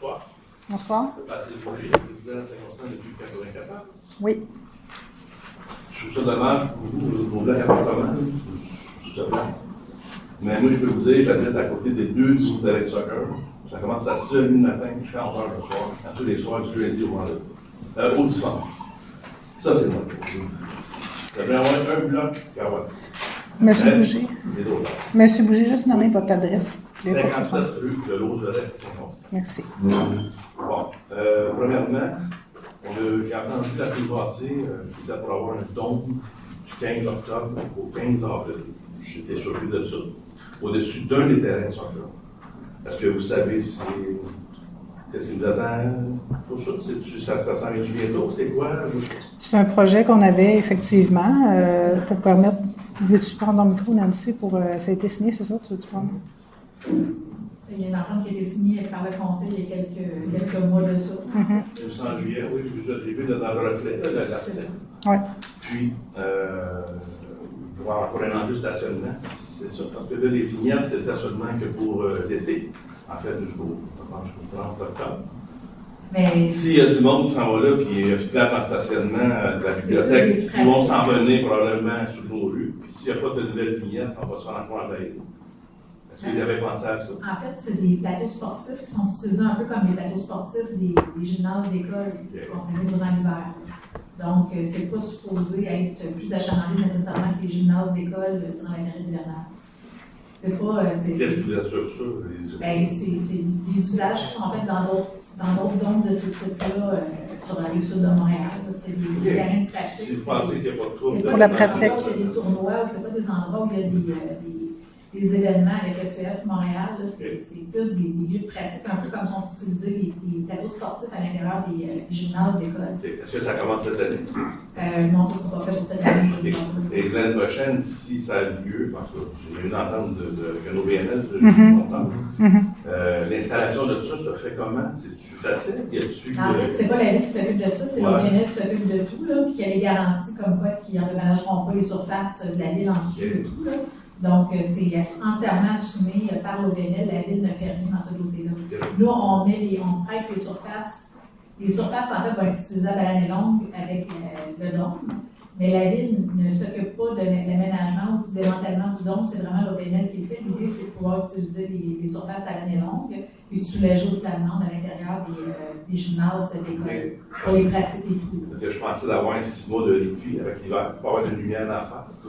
Bonsoir. Bonsoir. Patrick Bourget, président de la Saint-Constant depuis 1984. Oui. Je trouve ça dommage pour vous, vos blocs appartements. Je trouve ça bien. Mais moi, je peux vous dire, j'habite à côté des deux groupes d'arrêt de soccer. Ça commence à 6h30 le matin jusqu'à 11h le soir, à tous les soirs, du lundi au vendredi. Au dimanche. Ça, c'est moi. Ça devrait avoir un bloc Kawak. Monsieur Bouger. Les autres. Monsieur Bouger, juste nommer votre adresse. 57 rue de Laugeret, Saint-Constant. Merci. Bon, premièrement, j'ai entendu la semaine passée qu'il était pour avoir un don du 15 octobre au 15 avril. J'étais surpris de ça. Au-dessus d'un des terrains de soccer. Est-ce que vous savez qu'est-ce qui vous attend pour ça? Ça s'en vient bientôt? C'est quoi? C'est un projet qu'on avait effectivement pour permettre. Veux-tu prendre le micro, Nancy, pour. Ça a été signé, c'est ça? Tu veux-tu prendre? Il y a une entente qui a été signée par le Conseil il y a quelques mois de ça. Le 100 juillet, oui, j'ai vu dans le reflet de l'article. Oui. Puis, il va y avoir encore un enjeu de stationnement, c'est ça. Parce que là, les vignettes, c'est le stationnement que pour l'été, en fait, jusqu'au 30 octobre. Mais s'il y a du monde qui s'en va là, puis il y a plus de place en stationnement de la bibliothèque, ils vont s'en venir probablement sur nos rues. Puis s'il n'y a pas de nouvelles vignettes, on va se faire encore envahir. Est-ce que vous avez pensé à ça? En fait, c'est des plateaux sportifs qui sont utilisés un peu comme les plateaux sportifs des gymnases d'école qu'on connaît durant l'hiver. Donc, c'est pas supposé être plus achalandé nécessairement que les gymnases d'école durant la période hivernale. C'est pas. Qu'est-ce qui vous assure ça? Ben, c'est des usages qui sont faits dans d'autres dômes de ce type-là sur la rive sud de Montréal. C'est des terrains de pratique. Si vous pensez qu'il n'y a pas de trouble, c'est pour la pratique. Il y a des tournois, c'est pas des endroits où il y a des événements avec SCF Montréal. C'est plus des lieux de pratique, un peu comme sont utilisés les plateaux sportifs à l'intérieur des gymnases d'école. Est-ce que ça commence cette année? Non, ça ne sera pas fait pour cette année. Et l'année prochaine, si ça a lieu, parce que j'ai eu une entente que nos BNL, je suis content. L'installation de ça se fait comment? C'est-tu facile? En fait, c'est pas la ville qui s'occupe de ça, c'est nos BNL qui s'occupe de tout, là, puis qui a les garanties comme quoi qu'ils n'endommageront pas les surfaces de la ville en dessous et tout. Là. Donc, c'est entièrement assumé par l'OBNL. La ville ne fait rien dans ce dossier-là. Nous, on prête les surfaces. Les surfaces, en fait, vont être utilisables à l'année longue avec le don. Mais la ville ne s'occupe pas de l'aménagement ou du démantèlement du dôme, c'est vraiment l'OPNL qui le fait. L'idée, c'est de pouvoir utiliser les surfaces à l'année longue, puis de soulager aussi la demande à l'intérieur des gymnases, des écoles, pour les pratiques et tout. Je pensais d'avoir 6 mois de répit avec l'hiver, pour avoir de lumière en face.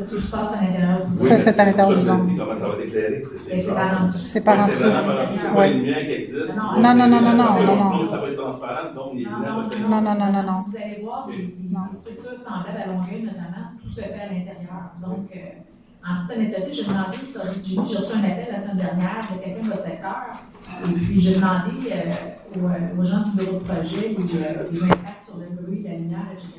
Tout se passe à l'intérieur du dôme. Ça, c'est à l'intérieur du dôme. Comment ça va être éclairé? C'est par en dessous. C'est vraiment par en dessous, c'est pas une lumière qui existe. Non. Ça va être transparent, donc les lumières vont être... Non. Si vous allez voir, les structures semblables à Longueuil, notamment, tout se fait à l'intérieur. Donc, en toute honnêteté, j'ai demandé au service du j'ai reçu un appel la semaine dernière de quelqu'un de votre secteur, et puis j'ai demandé aux gens du bureau de projet les impacts sur le bruit, la lumière, etc.,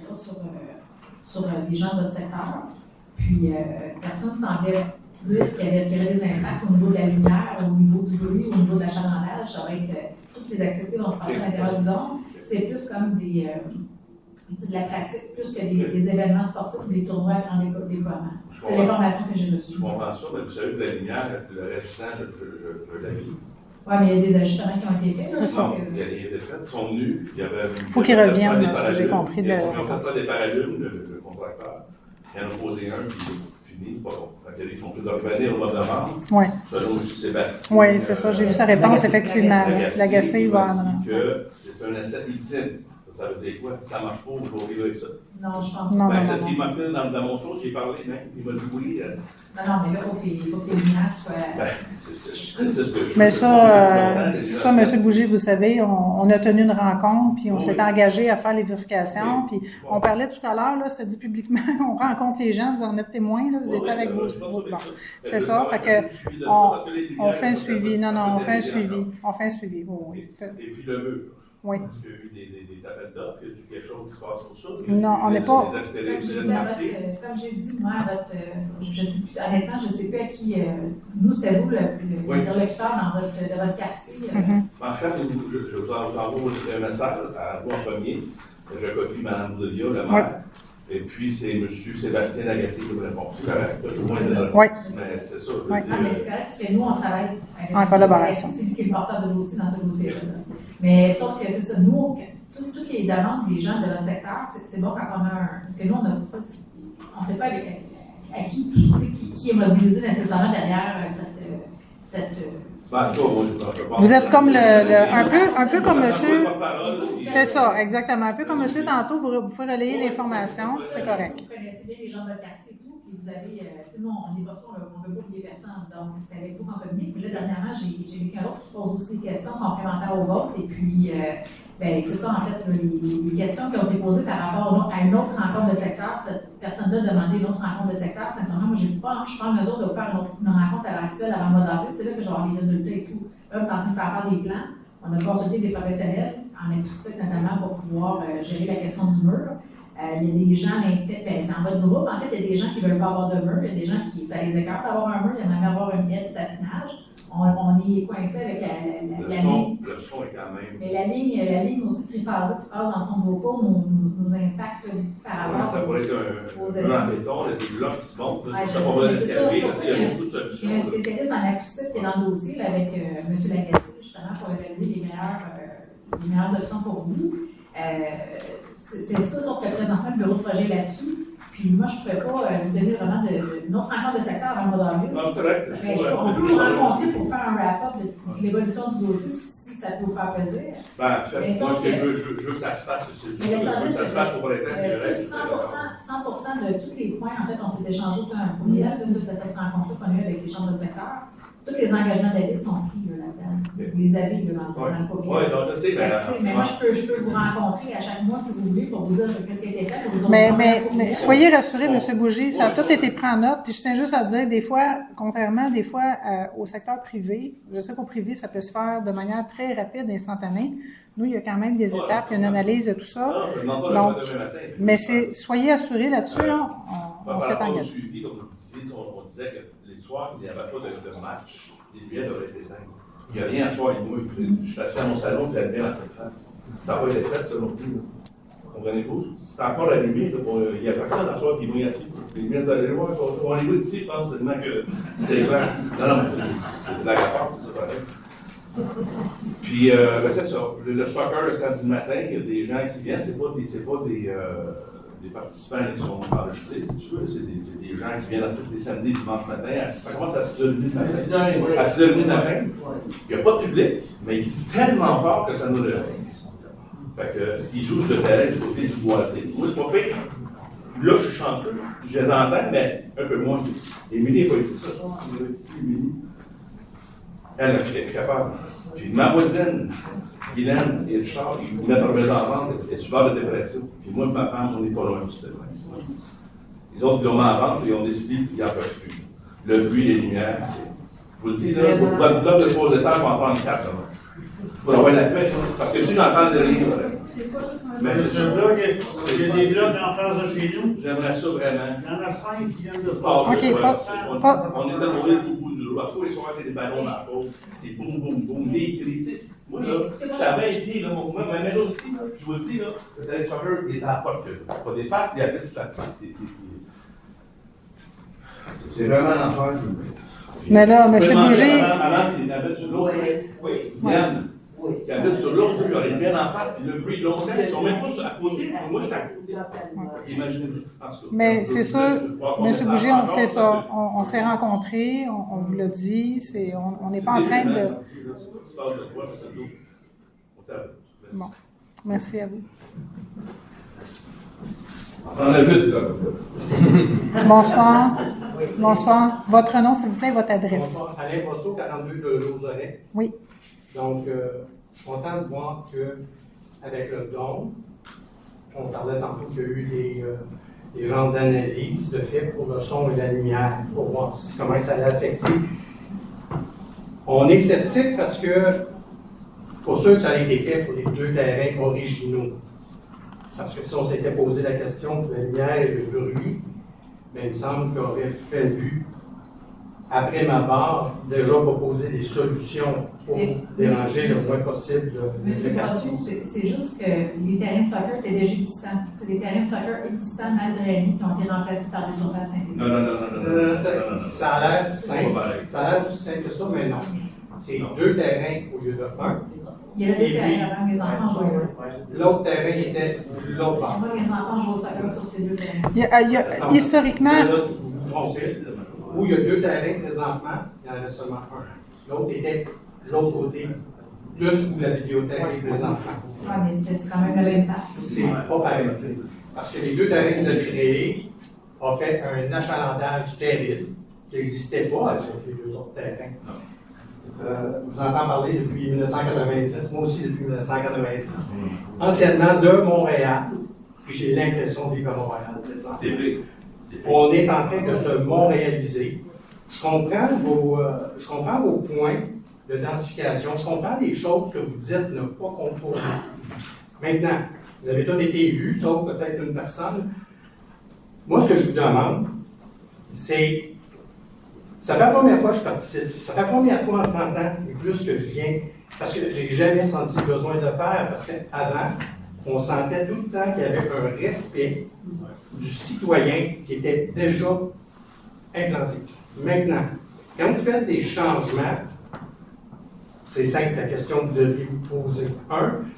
sur les gens de votre secteur. Puis, personne ne semblait dire qu'il y aurait des impacts au niveau de la lumière, au niveau du bruit, au niveau de l'achalandage. Ça va être toutes les activités vont se passer à l'intérieur du dôme. C'est plus comme de la pratique, plus que des événements sportifs ou des tournois à grand déploiement. C'est l'information que j'ai reçue. Je comprends ça, mais vous savez que la lumière, le reste du temps, je la vis. Oui, mais il y a des ajustements qui ont été faits. C'est ça. Il y a des faits, ils sont venus. Il faut qu'ils reviennent, ce que j'ai compris. Ils ont fait pas des paralumes, le contracteur. Il en a posé un, puis fini, c'est pas bon. Ils sont tous revenir au mois de novembre. Oui. Selon M. Sébastien. Oui, c'est ça, j'ai vu sa réponse, effectivement. L'Agacé va. Que c'est un asset ultime. Ça veut dire quoi? Ça marche pas, je vais vivre avec ça. Non, je pense pas. C'est ce qui m'a fait dans mon show, j'ai parlé même, il m'a dit oui. Non, mais là, il faut que les lumières soient. C'est ce que je mais ça, M. Bougie, vous savez, on a tenu une rencontre, puis on s'est engagé à faire les vérifications, puis on parlait tout à l'heure, là, c'était dit publiquement, on rencontre les gens, vous en êtes témoins, là, vous étiez avec vos. Bon, c'est ça, fait que on fait un suivi. Non, on fait un suivi. On fait un suivi, oui. Et puis le mur. Oui. Parce qu'il y a eu des appels d'offres, il y a eu quelque chose qui se passe pour ça. Non, on n'est pas. Comme j'ai dit, moi, je sais plus, honnêtement, je ne sais plus à qui. Nous, c'était vous, l'interlocuteur de votre quartier. En fait, je vous envoie un message à vous en premier. Je copie Mme Boudria, le maire. Et puis, c'est M. Sébastien Lagacé qui me répond. C'est correct. Oui. Mais c'est ça. Mais c'est correct, parce que nous, on travaille en collaboration. C'est lui qui est le porteur de dossier dans ce dossier-là. Mais sauf que c'est ça, nous, toutes les demandes des gens de notre secteur, c'est bon quand on a un. Parce que nous, on ne sait pas à qui est mobilisé nécessairement derrière cette vous êtes comme un peu comme monsieur. C'est ça, exactement. Un peu comme monsieur tantôt, vous pouvez relayer l'information, c'est correct. Vous connaissez bien les gens de votre quartier et tout, puis vous avez, nous, on n'est pas sûr, on ne veut pas oublier personne, donc c'est avec vous qu'on communique. Mais là, dernièrement, j'ai vu qu'un autre qui pose aussi des questions complémentaires au vote, et puis, c'est ça, en fait, les questions qui ont été posées par rapport à une autre rencontre de secteur. Cette personne-là demandait une autre rencontre de secteur. Sincèrement, moi, je ne suis pas en mesure de faire une rencontre à l'heure actuelle avant le mois d'avril. C'est là que je vais avoir les résultats et tout. Là, on est en train de faire des plans. On a consulté des professionnels, en acoustique notamment, pour pouvoir gérer la question du mur. Il y a des gens, dans votre groupe, en fait, il y a des gens qui ne veulent pas avoir de mur. Il y a des gens qui, ça les écarte d'avoir un mur. Il y a même avoir une aide de satinage. On est coincé avec la ligne. Le son est quand même. Mais la ligne aussi triphasée qui passe dans le fond de vos cours nous impacte par rapport. Ça pourrait être un mur en béton, des blocs qui se montent. Ça va l'escalier, parce qu'il y a beaucoup de solutions. Il y a un spécialiste en acoustique qui est dans le dossier là, avec M. Lagacé, justement, pour évaluer les meilleures options pour vous. C'est ça, sauf que présentement, le bureau de projet est là-dessus. Puis moi, je ne pourrais pas vous donner vraiment une autre rencontre de secteur avant le mois d'avril. Non, correct. On peut vous rencontrer pour faire un wrap-up de l'évolution du dossier si ça peut vous faire plaisir. Moi, ce que je veux que ça se fasse, c'est juste que ça se fasse pour les plans, c'est vrai. 100% de tous les points, en fait, on s'est échangé sur un courriel suite à cette rencontre qu'on a eue avec les chambres de secteur. Tous les engagements d'avis sont pris là-dedans. Vous les avez dans le courriel. Oui, donc je sais, mais moi, je peux vous rencontrer à chaque mois si vous voulez pour vous dire qu'est-ce qui a été fait. Mais soyez rassurés, M. Bougie, ça a tout été pris en note. Puis je tiens juste à dire, des fois, contrairement au secteur privé, je sais qu'au privé, ça peut se faire de manière très rapide, instantanée. Nous, il y a quand même des étapes, il y a une analyse de tout ça. Non, je ne demande pas donc, demain matin. Mais soyez assurés là-dessus, là, on s'est engagé. On disait que les soirs, il n'y avait pas de match, les billets devraient être éteints. Il n'y a rien à soir, moi, je suis assis à mon salon, j'ai allumé la face. Ça va être fait, selon nous. Comprenez-vous? C'est encore allumé, il n'y a personne à soir qui est assis. Les lumières d'aller voir, on les voit d'ici, je pense seulement que c'est clair. Non, c'est de la part, c'est ça, pareil. Puis, c'est ça. Le soccer, le samedi matin, il y a des gens qui viennent, c'est pas des des participants qui sont enregistrés, si tu veux. C'est des gens qui viennent tous les samedis et dimanches matin. Ça commence à 6h30 du matin. À 6h30 du matin. Il n'y a pas de public, mais il est tellement fort que ça nous le. Fait que, ils jouent sur le terrain du côté du boisé. Moi, c'est pas pire. Là, je suis chanceux. Je les entends, mais un peu moins. Émilie n'est pas ici ce soir. Émilie. Elle est capable. Puis ma voisine, Guylaine et Richard, ils me mettent en enfants, elle est super de dépression. Puis moi et ma femme, on n'est pas loin du terrain. Les autres, ils l'ont mis en vente, ils ont décidé qu'ils n'en peuvent plus. Le bruit, les lumières, c'est. Je vous le dis, là, pour votre bloc de pause de temps, on va en prendre 4. Pour avoir la paix, parce que si j'entends des livres. Mais c'est un bloc, il y a des blocs en face de chez nous. J'aimerais ça vraiment. Il y en a 5 qui viennent de se passer. On est entouré au bout du lot. À tous les soirs, c'est des ballons dans la peau. C'est boum, boum, boum, des cris. Moi, là, j'étais à 20 pieds, là, mon mouvement, ma maison aussi, là, je vous le dis, là, les chauffeurs, des apports, pas des pattes, des abysses, là. C'est vraiment l'enfer. Mais là, M. Bouger. Madame, il habite sur l'autre. Oui, Diane. Qui habite sur l'autre, il aurait bien en face, puis le bruit longtemps, ils sont même pas à côté, moi je suis à côté. Imaginez-vous, en tout cas. Mais c'est sûr, M. Bouger, c'est ça. On s'est rencontrés, on vous l'a dit, on n'est pas en train de. Bon, merci à vous. Bonsoir. Bonsoir. Votre nom, s'il vous plaît, votre adresse. Bonsoir. Alain Brosseau, 42 de Lausanne. Oui. Donc, je suis content de voir qu'avec le don, on parlait tantôt qu'il y a eu des genres d'analyse de fait pour le son et la lumière, pour voir comment ça allait affecter. On est sceptique parce que, pour sûr que ça a été fait pour les 2 terrains originaux. Parce que si on s'était posé la question de la lumière et le bruit, mais il me semble qu'il aurait fallu, après ma barre, déjà proposer des solutions pour déranger le moins possible Monsieur Brosseau, c'est juste que les terrains de soccer étaient déjà existants. C'est des terrains de soccer existants mal drainis qui ont été remplacés par des surfaces synthétiques. Non. Ça a l'air simple. Ça a l'air aussi simple que ça, mais non. C'est 2 terrains au lieu de 1. Il y avait 2 terrains avant que les enfants jouaient. L'autre terrain était l'autre bord. Moi, les enfants jouent au soccer sur ces 2 terrains. Historiquement. Où il y a 2 terrains présentement, il y en avait seulement 1. L'autre était de l'autre côté, plus où la bibliothèque est présentement. Oui, mais c'est quand même le même place. C'est pas pareil. Parce que les 2 terrains que vous avez créés ont fait un achalandage terrible qui n'existait pas avec les 2 autres terrains. Je vous entends parler depuis 1990, moi aussi depuis 1990. Anciennement de Montréal, puis j'ai l'impression de vivre à Montréal présentement. On est en train de se montréaliser. Je comprends vos points de densification. Je comprends les choses que vous dites ne pas contrôler. Maintenant, vous avez tous été élus, sauf peut-être une personne. Moi, ce que je vous demande, c'est. Ça fait la première fois que je participe. Ça fait la première fois en 30 ans et plus que je viens. Parce que j'ai jamais senti le besoin de le faire. Parce qu'avant, on sentait tout le temps qu'il y avait un respect du citoyen qui était déjà implanté. Maintenant, quand vous faites des changements, c'est simple la question que vous devriez vous poser.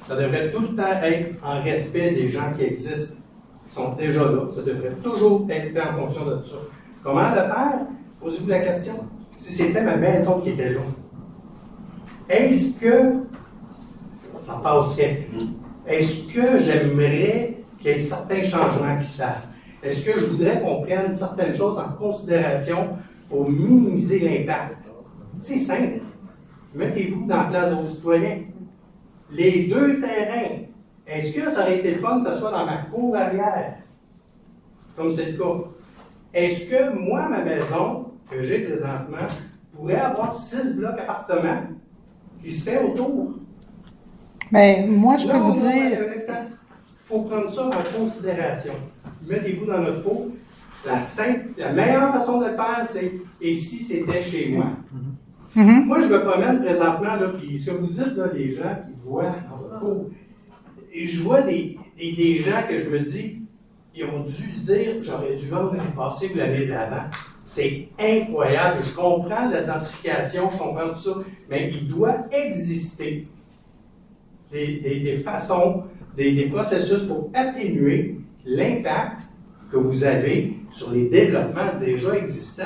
Ça devrait tout le temps être en respect des gens qui existent, qui sont déjà là. Ça devrait toujours être fait en fonction de ça. Comment le faire? Posez-vous la question. Si c'était ma maison qui était là, est-ce que ça passerait? Est-ce que j'aimerais qu'il y ait certains changements qui se fassent? Est-ce que je voudrais qu'on prenne certaines choses en considération pour minimiser l'impact? C'est simple. Mettez-vous dans la place de vos citoyens. Les 2 terrains, est-ce que ça aurait été le fun que ce soit dans ma cour arrière? Comme c'est le cas. Est-ce que moi, ma maison, que j'ai présentement, pourrait avoir 6 blocs appartements qui se fait autour? Bien, moi, je peux vous dire. Il faut prendre ça en considération. Mettez-vous dans notre peau. La meilleure façon de le faire, c'est « et si c'était chez moi ». Moi, je me promène présentement, là, puis ce que vous dites, là, les gens qui voient dans votre peau, et je vois des gens que je me dis, ils ont dû dire, j'aurais dû vendre l'année passée ou l'année d'avant. C'est incroyable. Je comprends la densification, je comprends tout ça, mais il doit exister des façons, des processus pour atténuer l'impact que vous avez sur les développements déjà existants.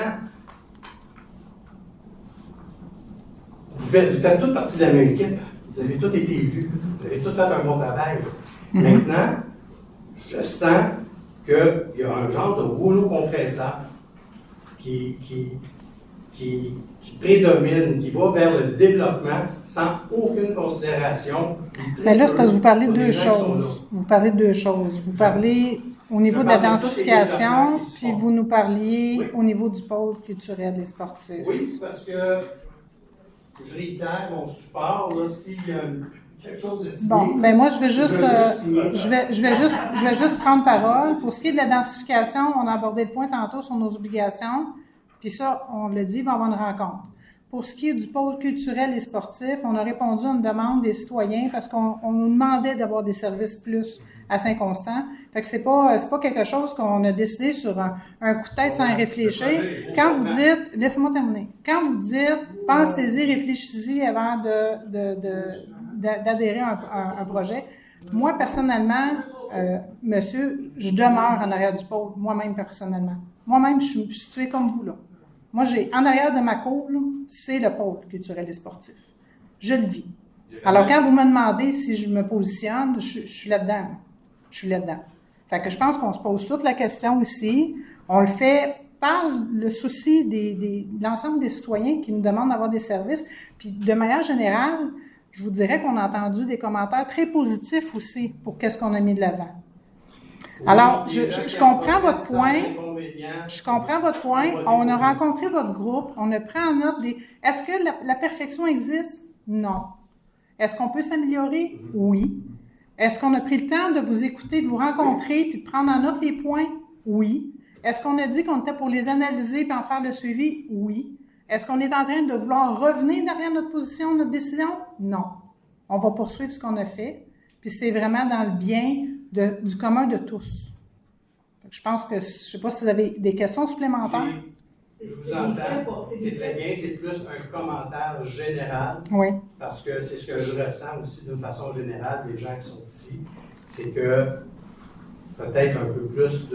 Vous faites toute partie de la même équipe. Vous avez tous été élus. Vous avez tous fait un bon travail. Maintenant, je sens qu'il y a un genre de rouleau compresseur qui prédomine, qui va vers le développement sans aucune considération. Mais là, c'est parce que vous parlez de deux choses. Vous parlez de deux choses. Vous parlez au niveau de la densification, puis vous nous parliez au niveau du pôle culturel et sportif. Oui, parce que je réitère mon support, là, s'il y a quelque chose de signé. Bon, ben moi, je vais juste prendre parole. Pour ce qui est de la densification, on a abordé le point tantôt sur nos obligations, puis ça, on l'a dit, il va y avoir une rencontre. Pour ce qui est du pôle culturel et sportif, on a répondu à une demande des citoyens parce qu'on nous demandait d'avoir des services plus à Saint-Constant. Fait que c'est pas quelque chose qu'on a décidé sur un coup de tête sans y réfléchir. Quand vous dites, laissez-moi terminer. Quand vous dites, pensez-y, réfléchissez avant d'adhérer à un projet. Moi, personnellement, monsieur, je demeure en arrière du pôle, moi-même personnellement. Moi-même, je suis située comme vous, là. Moi, en arrière de ma cour, là, c'est le pôle culturel et sportif. Je le vis. Alors, quand vous me demandez si je me positionne, je suis là-dedans. Là. Je suis là-dedans. Fait que je pense qu'on se pose toute la question ici. On le fait par le souci de l'ensemble des citoyens qui nous demandent d'avoir des services. Puis, de manière générale, je vous dirais qu'on a entendu des commentaires très positifs aussi pour qu'est-ce qu'on a mis de l'avant. Alors, je comprends votre point. Je comprends votre point. On a rencontré votre groupe. On a pris en note des... Est-ce que la perfection existe? Non. Est-ce qu'on peut s'améliorer? Oui. Est-ce qu'on a pris le temps de vous écouter, de vous rencontrer, puis de prendre en note les points? Oui. Est-ce qu'on a dit qu'on était pour les analyser et en faire le suivi? Oui. Est-ce qu'on est en train de vouloir revenir derrière notre position, notre décision? Non. On va poursuivre ce qu'on a fait, puis c'est vraiment dans le bien du commun de tous. Je pense que, je ne sais pas si vous avez des questions supplémentaires. Je vous entends, c'est très bien, c'est plus un commentaire général. Oui. Parce que c'est ce que je ressens aussi d'une façon générale des gens qui sont ici. C'est que peut-être un peu plus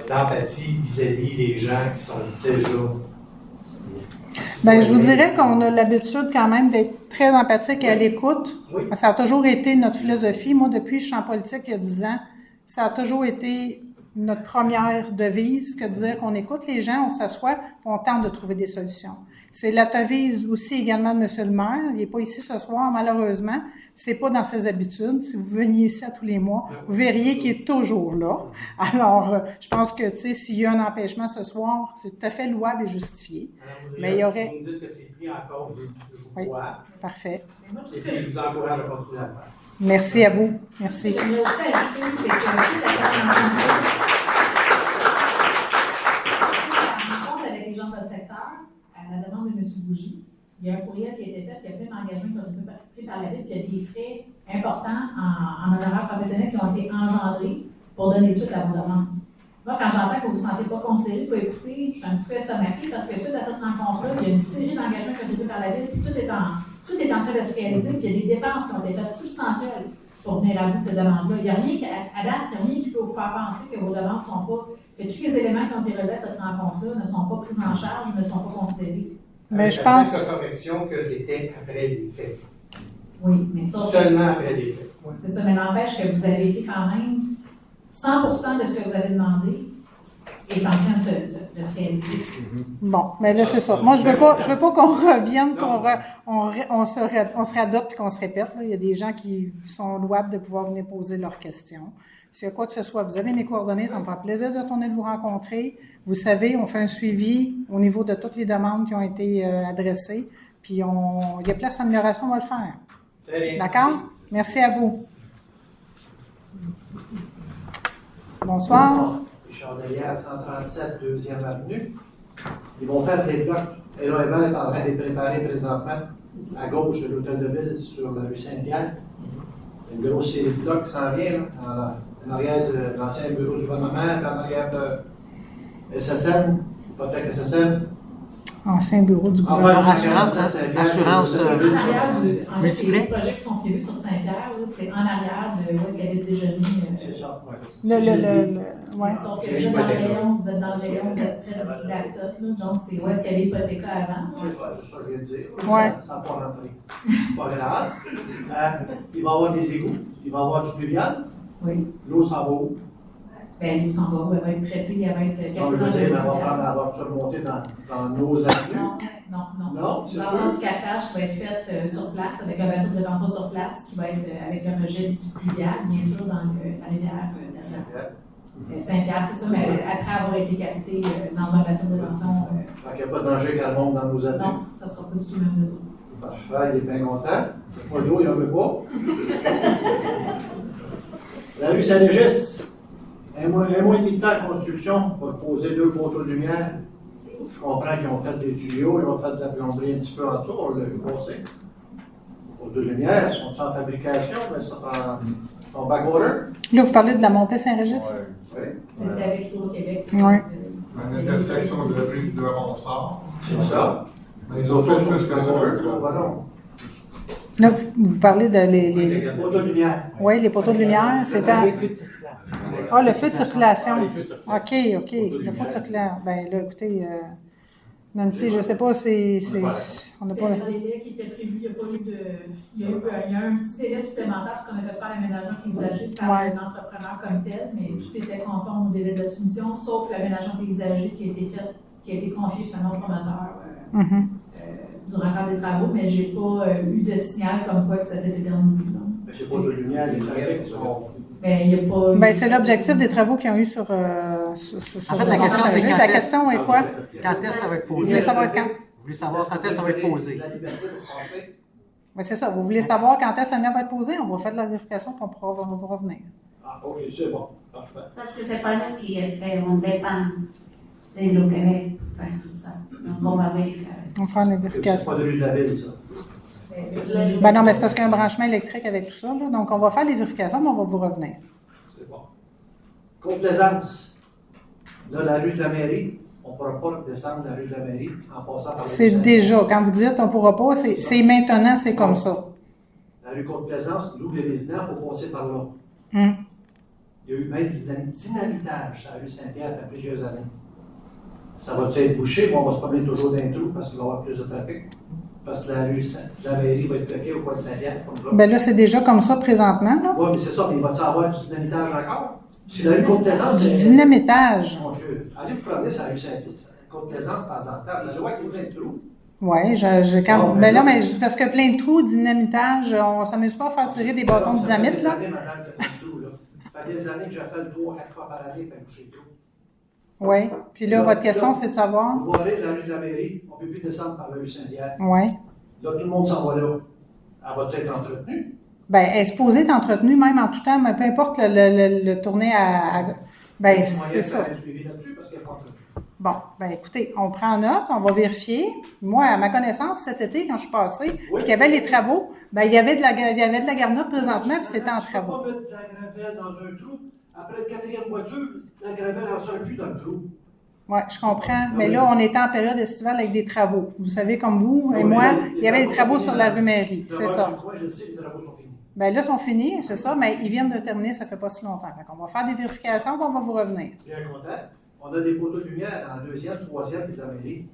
d'empathie vis-à-vis des gens qui sont déjà... Bien, je vous dirais qu'on a l'habitude quand même d'être très empathique et à l'écoute. Oui. Ça a toujours été notre philosophie. Moi, depuis que je suis en politique il y a 10 ans, ça a toujours été notre première devise que de dire qu'on écoute les gens, on s'assoit, on tente de trouver des solutions. C'est la devise aussi également de M. le maire. Il n'est pas ici ce soir, malheureusement. C'est pas dans ses habitudes. Si vous veniez ici à tous les mois, vous verriez qu'il est toujours là. Alors, je pense que, tu sais, s'il y a un empêchement ce soir, c'est tout à fait louable et justifié. Mais il y aurait... Si vous me dites que c'est pris en cause, je vous crois. Parfait. Et puis, je vous encourage à continuer à le faire. Merci à vous. Merci. Je voudrais aussi ajouter, c'est que la rencontre avec les gens de votre secteur, à la demande de M. Bougie, il y a un courriel qui a été fait, il y a plein d'engagements qui ont été pris par la Ville, puis il y a des frais importants en honoraires professionnels qui ont été engendrés pour donner suite à vos demandes. Moi, quand j'entends que vous ne vous sentez pas considéré, pas écouté, je suis un petit peu estomaquée parce que suite à cette rencontre-là, il y a une série d'engagements qui ont été pris par la Ville, puis tout est en train de se réaliser, puis il y a des dépenses qui ont été faites substantielles pour venir à bout de ces demandes-là. Il n'y a rien à date, il n'y a rien qui peut vous faire penser que vos demandes ne sont pas, que tous les éléments qui ont été relevés à cette rencontre-là ne sont pas pris en charge, ne sont pas considérés. Mais je pense. C'est la correction que c'était après des faits. Oui, mais ça. Seulement après des faits. Oui. C'est ça, mais n'empêche que vous avez été quand même 100% de ce que vous avez demandé est en train de se réaliser. Bon, mais là, c'est ça. Moi, je veux pas qu'on revienne, on se réadopte et qu'on se répète. Là. Il y a des gens qui sont louables de pouvoir venir poser leurs questions. S'il y a quoi que ce soit, vous avez mes coordonnées, ça me fera plaisir de tourner de vous rencontrer. Vous savez, on fait un suivi au niveau de toutes les demandes qui ont été adressées. Puis, il y a place d'amélioration, on va le faire. Très bien. D'accord? Merci à vous. Bonsoir. Richard Delière, 137, 2e avenue. Ils vont faire des blocs. LOMA est en train de les préparer présentement à gauche de l'hôtel de ville sur la rue Saint-Pierre. Une grosse série de blocs qui s'en vient là, en arrière de l'ancien bureau du gouvernement, en arrière de SSM, hypothèque SSM. Ancien bureau du Enfin, gouvernement. assurance, assurance, En arrière en fait, les multiplex. projets qui sont prévus sur Saint-Pierre, là, c'est en arrière de où est-ce qu'il y avait le déjeuner. C'est ça. Ouais. Sauf que vous êtes dans le rayon, vous êtes près de la tote, là, donc c'est où est-ce qu'il y avait l'hypothéca avant. C'est ça que je viens de dire. Ouais. Ça n'a pas rentré. C'est pas grave. Il va y avoir des égouts, il va y avoir du pluvial. Oui. L'eau s'en va où? Ben, nous s'en va, elle va être traitée, elle va être Donc, je veux dire, elle va remonter dans nos avenues. Non. Non, c'est Il va y sûr. avoir du captage qui va être fait sur place, avec un bassin de rétention sur place, qui va être avec le rejet du pluvial, bien sûr, dans la rivière Saint-Pierre, c'est ça, mais après avoir été capté dans un bassin de rétention. Donc, il n'y a pas de danger qu'elle monte dans nos avenues. Non, ça ne sera pas du tout le même réseau. Parfait, il est bien content. Il n'y a pas d'eau, il n'en veut pas. La rue Saint-Régis, un mois et demi de temps de construction pour poser 2 poteaux de lumière. Je comprends qu'ils ont fait des tuyaux, ils ont fait de la plomberie un petit peu en dessous, on l'a vu passer. Les poteaux de lumière, sont en fabrication, mais sont en back order. Là, vous parlez de la montée Saint-Régis? Oui. C'est avec Hydro-Québec. Oui. Une intersection de rue de Ronsard. C'est ça. Mais ils ont fait plus que ça. Là, vous parlez de Les poteaux de lumière. Oui, les poteaux de lumière, c'est à... Ah, le feu de circulation. Les feux de circulation. OK. Le feu de circulation. Ben là, écoutez, Nancy, je ne sais pas si... On n'a C'est pas... un délai qui était prévu, il n'y a pas eu de... Il y a un petit délai supplémentaire parce qu'on a fait faire l'aménagement paysager par un entrepreneur comme tel, mais tout était conforme au délai de soumission, sauf l'aménagement paysager qui a été confié finalement au promoteur durant le cadre des travaux, mais je n'ai pas eu de signal comme quoi que ça s'était éternisé. Mais ces poteaux de lumière, les trafics sont... Ben, il n'y a pas... Ben, c'est l'objectif des travaux qu'ils ont eu sur... En fait, la question, c'est quand la question est quoi? Quand est-ce que ça va être posé? Vous voulez savoir quand? Vous voulez savoir quand est-ce que ça va être posé? La liberté de se passer. Ben, c'est ça. Vous voulez savoir quand est-ce que ça va être posé? On va faire de la vérification et on pourra vous revenir. Ah, OK, c'est bon. Parfait. Parce que c'est pas nous qui fait, on dépend de l'Hydro-Québec pour faire tout ça. Donc, on va vérifier. On va faire la C'est vérification. pas de rue de la ville, ça. Ben non, mais c'est parce qu'il y a un branchement électrique avec tout ça. Là. Donc, on va faire les vérifications, mais on va vous revenir. C'est bon. Complaisance. Là, la rue de la mairie, on ne pourra pas descendre la rue de la mairie en passant par la rue C'est Saint-Pierre. déjà, quand vous dites on ne pourra pas, c'est maintenant, c'est comme ça. La rue Côte-Plaisance, nous, les résidents, il faut passer par là. Hum. Il y a eu même du dynamitage à la rue Saint-Pierre il y a plusieurs années. Ça va être bouché, mais on va se promener toujours dans un trou parce qu'il va y avoir plus de trafic. Parce que la rue la mairie va être bloquée au coin de Saint-Pierre, comme ça. Ben là, c'est déjà comme ça présentement. Là. Oui, mais c'est ça, mais il va-y avoir du dynamitage encore? Si la rue Côte-Plaisance, Du dynamitage. Mon Dieu, allez vous promener sur la rue Saint-Pierre. Côte-Plaisance, de temps en temps, vous allez voir que c'est plein de trous. Oui, ben là, mais parce que plein de trous, dynamitage, on ne s'amuse pas à faire tirer des bâtons de dynamite, Ça là. fait des années, madame, qu'il y a plein de trous, là. Ça fait des années que j'appelle 3 à 4 fois par année pour boucher le trou. Oui. Puis là, votre question, c'est de savoir. Vous voyez la rue de la mairie, on ne peut plus descendre par la rue Saint-Pierre. Oui. Là, tout le monde s'en va là. Elle va-tu être entretenue? Ben, elle est supposée être entretenue même en tout temps, mais peu importe le tourner à ben, c'est ça. Un suivi là-dessus parce qu'elle est pas entretenue. Bon, ben écoutez, on prend note, on va vérifier. Moi, à ma connaissance, cet été, quand je suis passée, puis qu'il y avait les travaux, ben il y avait de la garnotte présentement, puis c'était en travaux. Tu ne peux pas mettre de la gravelle dans un trou. Après le 4e voiture, la gravelle n'en sort plus dans le trou. Oui, je comprends. Mais là, on était en période estivale avec des travaux. Vous savez, comme vous et moi, il y avait des travaux sur la rue Mairie. C'est ça. Je le sais, les travaux sont finis. Bien là, ils sont finis, c'est ça, mais ils viennent de terminer, ça ne fait pas si longtemps. Donc, on va faire des vérifications, puis on va vous revenir. Bien content. On a des poteaux de lumière dans la 2e, 3e et de la mairie.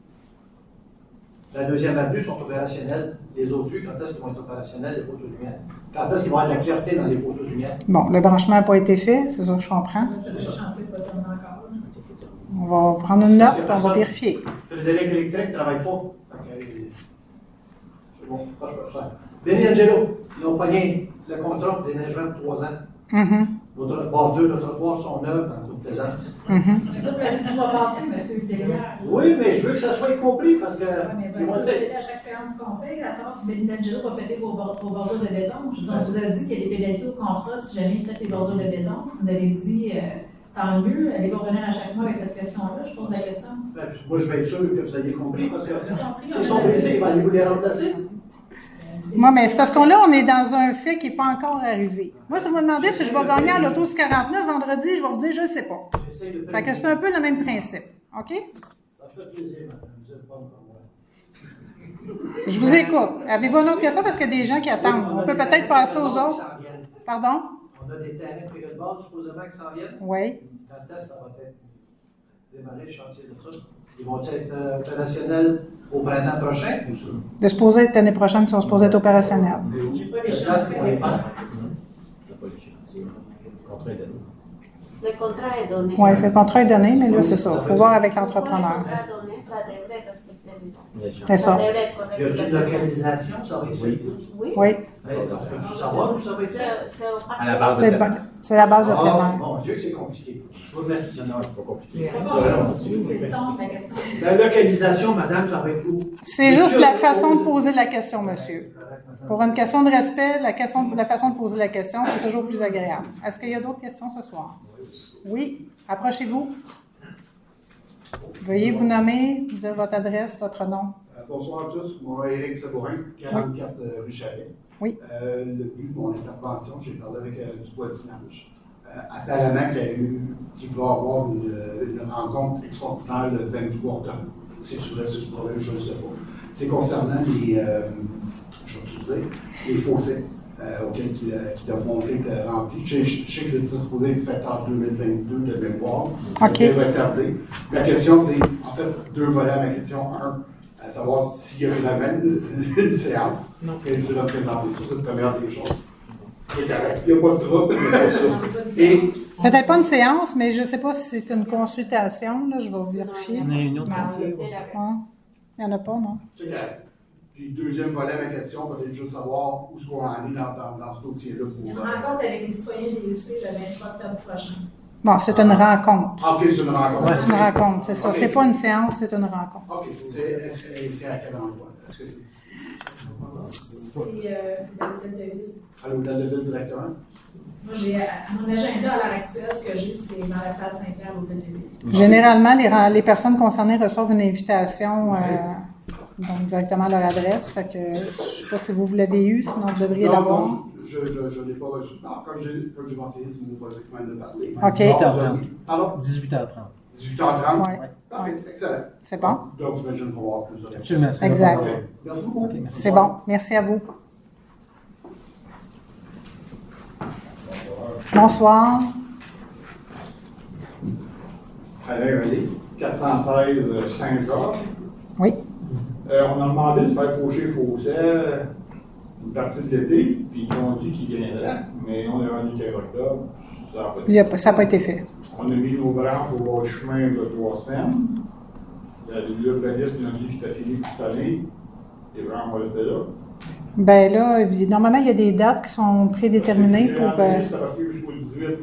La 2e avenue sont opérationnels. Les autres rues, quand est-ce qu'ils vont être opérationnels, les poteaux de lumière? Quand est-ce qu'ils vont avoir de la clarté dans les poteaux de lumière? Bon, le branchement n'a pas été fait, c'est ça que je comprends. Le chantier va tourner encore. On va prendre une note, puis on va vérifier. Le délai électrique ne travaille pas. C'est bon, pas ça. Benny Angelo, ils ont pogné le contrat de déneigement de 3 ans. Notre bordure, notre trottoir sont neuves dans le Côte-Plaisance. Ça, vous l'avez dit, va passer, M. Delia. Oui, mais je veux que ça soit compris parce que. Mais vous faites à chaque séance du conseil, à savoir si Benny Angelo va fêter vos bordures de béton. Je veux dire, on vous a dit qu'il y a des pénalités au contrat si jamais il fait les bordures de béton. Vous avez dit, tant mieux, allez revenir à chaque mois avec cette question-là. Je pose la question. Moi, je vais être sûr que vous ayez compris parce que s'ils sont brisés, il va aller vous les remplacer. Moi, mais c'est parce qu'on là, on est dans un fait qui n'est pas encore arrivé. Moi, si vous me demandez si je vais gagner à l'auto 49 vendredi, je vais vous dire, je ne sais pas. Fait que c'est un peu le même principe. OK? Ça fait plaisir, madame. Vous êtes bonne pour moi. Je vous écoute. Avez-vous une autre question? Parce qu'il y a des gens qui attendent. On peut peut-être passer aux autres. Pardon? On a des terrains de période supposément qui s'en viennent. Oui. Quand est-ce que ça va être démarré le chantier de ça? Ils vont être opérationnels au printemps prochain? De supposer être l'année prochaine, ils sont supposés être opérationnels. Le contrat est donné. Oui, le contrat est donné, mais là, c'est ça. Il faut voir avec l'entrepreneur. Ça devrait respecter le temps. C'est ça. Y a-t-il une localisation? Ça va être fait? Oui. Oui. Peux-tu savoir où ça va être fait? À la base de C'est la base de plein air. Mon Dieu, c'est compliqué. Je vous remercie. Non, c'est pas compliqué. C'est le ton de la question. La localisation, madame, ça va être où? C'est juste la façon de poser la question, monsieur. Pour une question de respect, la façon de poser la question, c'est toujours plus agréable. Est-ce qu'il y a d'autres questions ce soir? Oui. Approchez-vous. Veuillez vous nommer, dire votre adresse, votre nom. Bonsoir à tous. Moi, Éric Sabourin, 44 rue Chalet. Oui. Le but de mon intervention, j'ai parlé avec du voisinage. Apparemment qu'il va y avoir une rencontre extraordinaire le 23 octobre. C'est sur le reste du problème, je ne sais pas. C'est concernant les fossés auxquels ils devront être remplis. Je sais que c'est supposé être fait en 2022 de mémoire. OK. Ça devrait être appelé. Ma question, c'est en fait deux volets à ma question. Un, à savoir s'il y a vraiment une séance qu'elle sera présentée. Ça, c'est la première des choses. C'est correct. Il n'y a pas de trouble. Peut-être pas une séance, mais je ne sais pas si c'est une consultation. Là, je vais vérifier. On a une autre Il n'y en a pas, non? C'est correct. Puis, deuxième volet à ma question, peut-être juste savoir où est-ce qu'on en est dans ce dossier-là. Une rencontre avec les citoyens des lycées le 23 octobre prochain. Bon, c'est une rencontre. Ah, OK, c'est une rencontre. C'est une rencontre, c'est ça. Okay. C'est pas une séance, c'est une rencontre. OK. C'est à quel endroit? Est-ce que c'est ici? C'est à l'hôtel de ville. À l'hôtel de ville directement? Moi, à mon agenda à l'heure actuelle, ce que j'ai, c'est dans la salle Saint-Pierre à l'hôtel de ville. Généralement, les personnes concernées reçoivent une invitation donc directement à leur adresse. Fait que, je ne sais pas si vous l'avez eu, sinon vous devriez l'avoir. Non, je ne l'ai pas reçu. Non, comme j'ai mentionné, c'est mon projet qui m'en a parlé. OK. 18h30. Pardon? 18h30. 18h30? Oui. Parfait, excellent. C'est bon? Donc, j'imagine qu'on va avoir plus de réponses. Absolument. Exact. Merci beaucoup. Okay, merci. C'est bon. Merci à vous. Bonsoir. Alain Relais, 416 Saint-Georges. Oui. On a demandé de faire faucher Faucet une partie de l'été, puis ils ont dit qu'ils viendraient, mais on est rendu 15 octobre. Ça n'a pas été fait. On a mis nos branches au bord du chemin il y a 3 semaines. La biblioplaniste nous a dit que c'était fini pour cette année. Les branches vont rester là. Ben là, normalement, il y a des dates qui sont prédéterminées pour. C'est parti jusqu'au 18.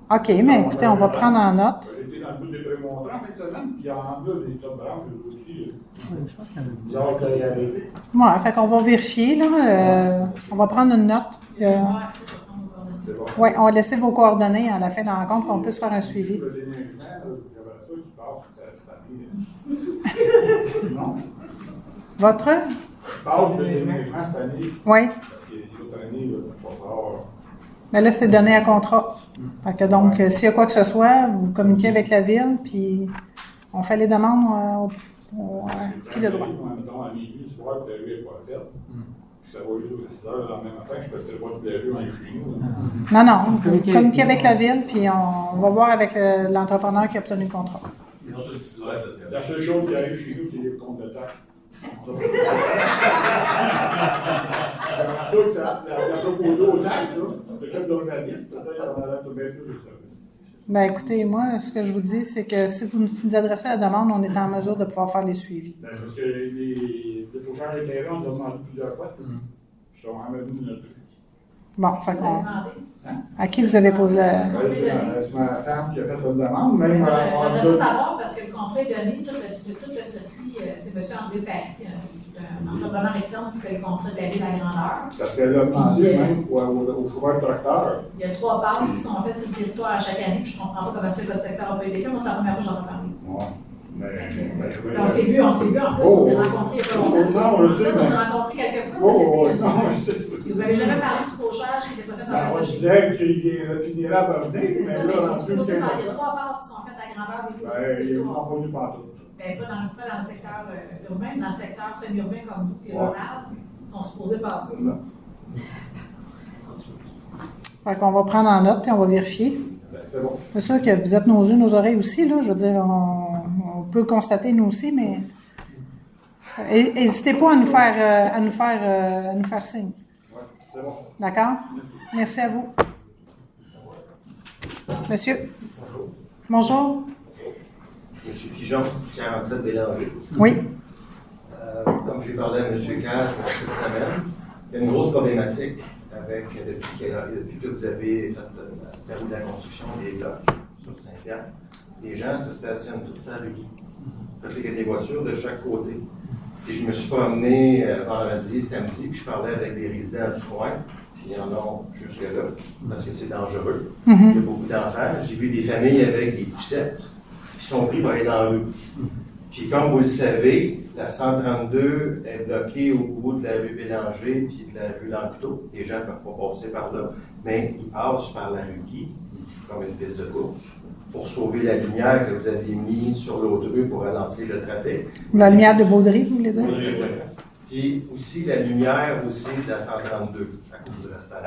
OK, mais écoutez, on va prendre en note. J'étais dans le bout des prémontrants en fin de semaine, puis il y en a des tas de branches aussi. Je pense qu'il y en a Bizarre qu'il y arrivé. Ouais, fait qu'on va vérifier, là. On va prendre une note. Oui, on va laisser vos coordonnées à la fin de la rencontre qu'on puisse faire un suivi. Votre? Je parle de déménagement cette année. Oui. Parce que l'autre année, il va falloir. Mais là, c'est donné à contrat. Fait que donc, s'il y a quoi que ce soit, vous communiquez avec la ville, puis on fait les demandes au qui de droit. Mettons, à minuit, le soir, que la rue n'est pas faite. Puis ça va jusqu'au 6 heures, le lendemain matin, je peux peut-être pas de la rue en chez nous. Non, non. Vous communiquez avec la ville, puis on va voir avec l'entrepreneur qui a obtenu le contrat. La seule chose qui arrive chez nous, c'est les comptes de taxes. La proposée aux taxes, le chef d'organisme, peut-être on a bien plus de services. Ben écoutez, moi, ce que je vous dis, c'est que si vous nous adressez la demande, on est en mesure de pouvoir faire les suivis. Parce que les faucheurs de terrain, on a demandé plusieurs fois. Ils sont en même temps. Bon, fait qu'on... À qui vous avez posé la... C'est ma femme qui a fait la demande, même j'aimerais savoir, parce que le contrat est donné, tout le circuit, c'est M. André Paris, un entrepreneur externe qui fait le contrat de la ville à grandeur. Parce qu'elle a demandé même au chauffeur tracteur. Il y a 3 passes qui sont faites sur le territoire à chaque année, puis je ne comprends pas comment ça, votre secteur n'a pas été fait. Moi, c'est la première fois que j'en ai parlé. Ouais. On s'est vu en plus, on s'est rencontrés il y a pas longtemps. Non, je sais. On s'est rencontrés quelques fois. Vous m'avez jamais parlé du fauchage qui était On disait qu'il finirait à Bernay, C'est mais ça, là, mais en il plus, y a 3 passes qui sont faites à grandeur des fois. il n'est pas entendu partout. Ben, pas dans le secteur urbain, mais dans le secteur semi-urbain comme vous, et rural, ils sont supposés passer. Fait qu'on va prendre en note puis on va vérifier. C'est bon. C'est sûr que vous êtes nos yeux, nos oreilles aussi, là. Je veux dire, on peut le constater nous aussi, mais n'hésitez pas à nous faire signe. Ouais, c'est bon. D'accord? Merci à vous. Monsieur. Bonjour. Monsieur Pigeon, 47 Bélanger. Oui. Comme j'ai parlé à M. Caz cette semaine, il y a une grosse problématique avec, depuis que vous avez fait la route de la construction des blocs sur Saint-Pierre, les gens se stationnent toute sa rue. Il y a des voitures de chaque côté. Et je me suis promené vendredi, samedi, puis je parlais avec des résidents du coin, puis il y en a jusque-là, parce que c'est dangereux. Il y a beaucoup d'enfants. J'ai vu des familles avec des poussettes qui sont pris pour aller dans la rue. Puis comme vous le savez, la 132 est bloquée au bout de la rue Bélanger puis de la rue Langueteau. Les gens ne peuvent pas passer par là. Mais ils passent par la rue Guy, comme une piste de course, pour sauver la lumière que vous avez mise sur l'autre rue pour ralentir le trafic. La lumière de Baudry, vous voulez dire? Exactement. Puis aussi la lumière aussi de la 132 à cause du restaurant.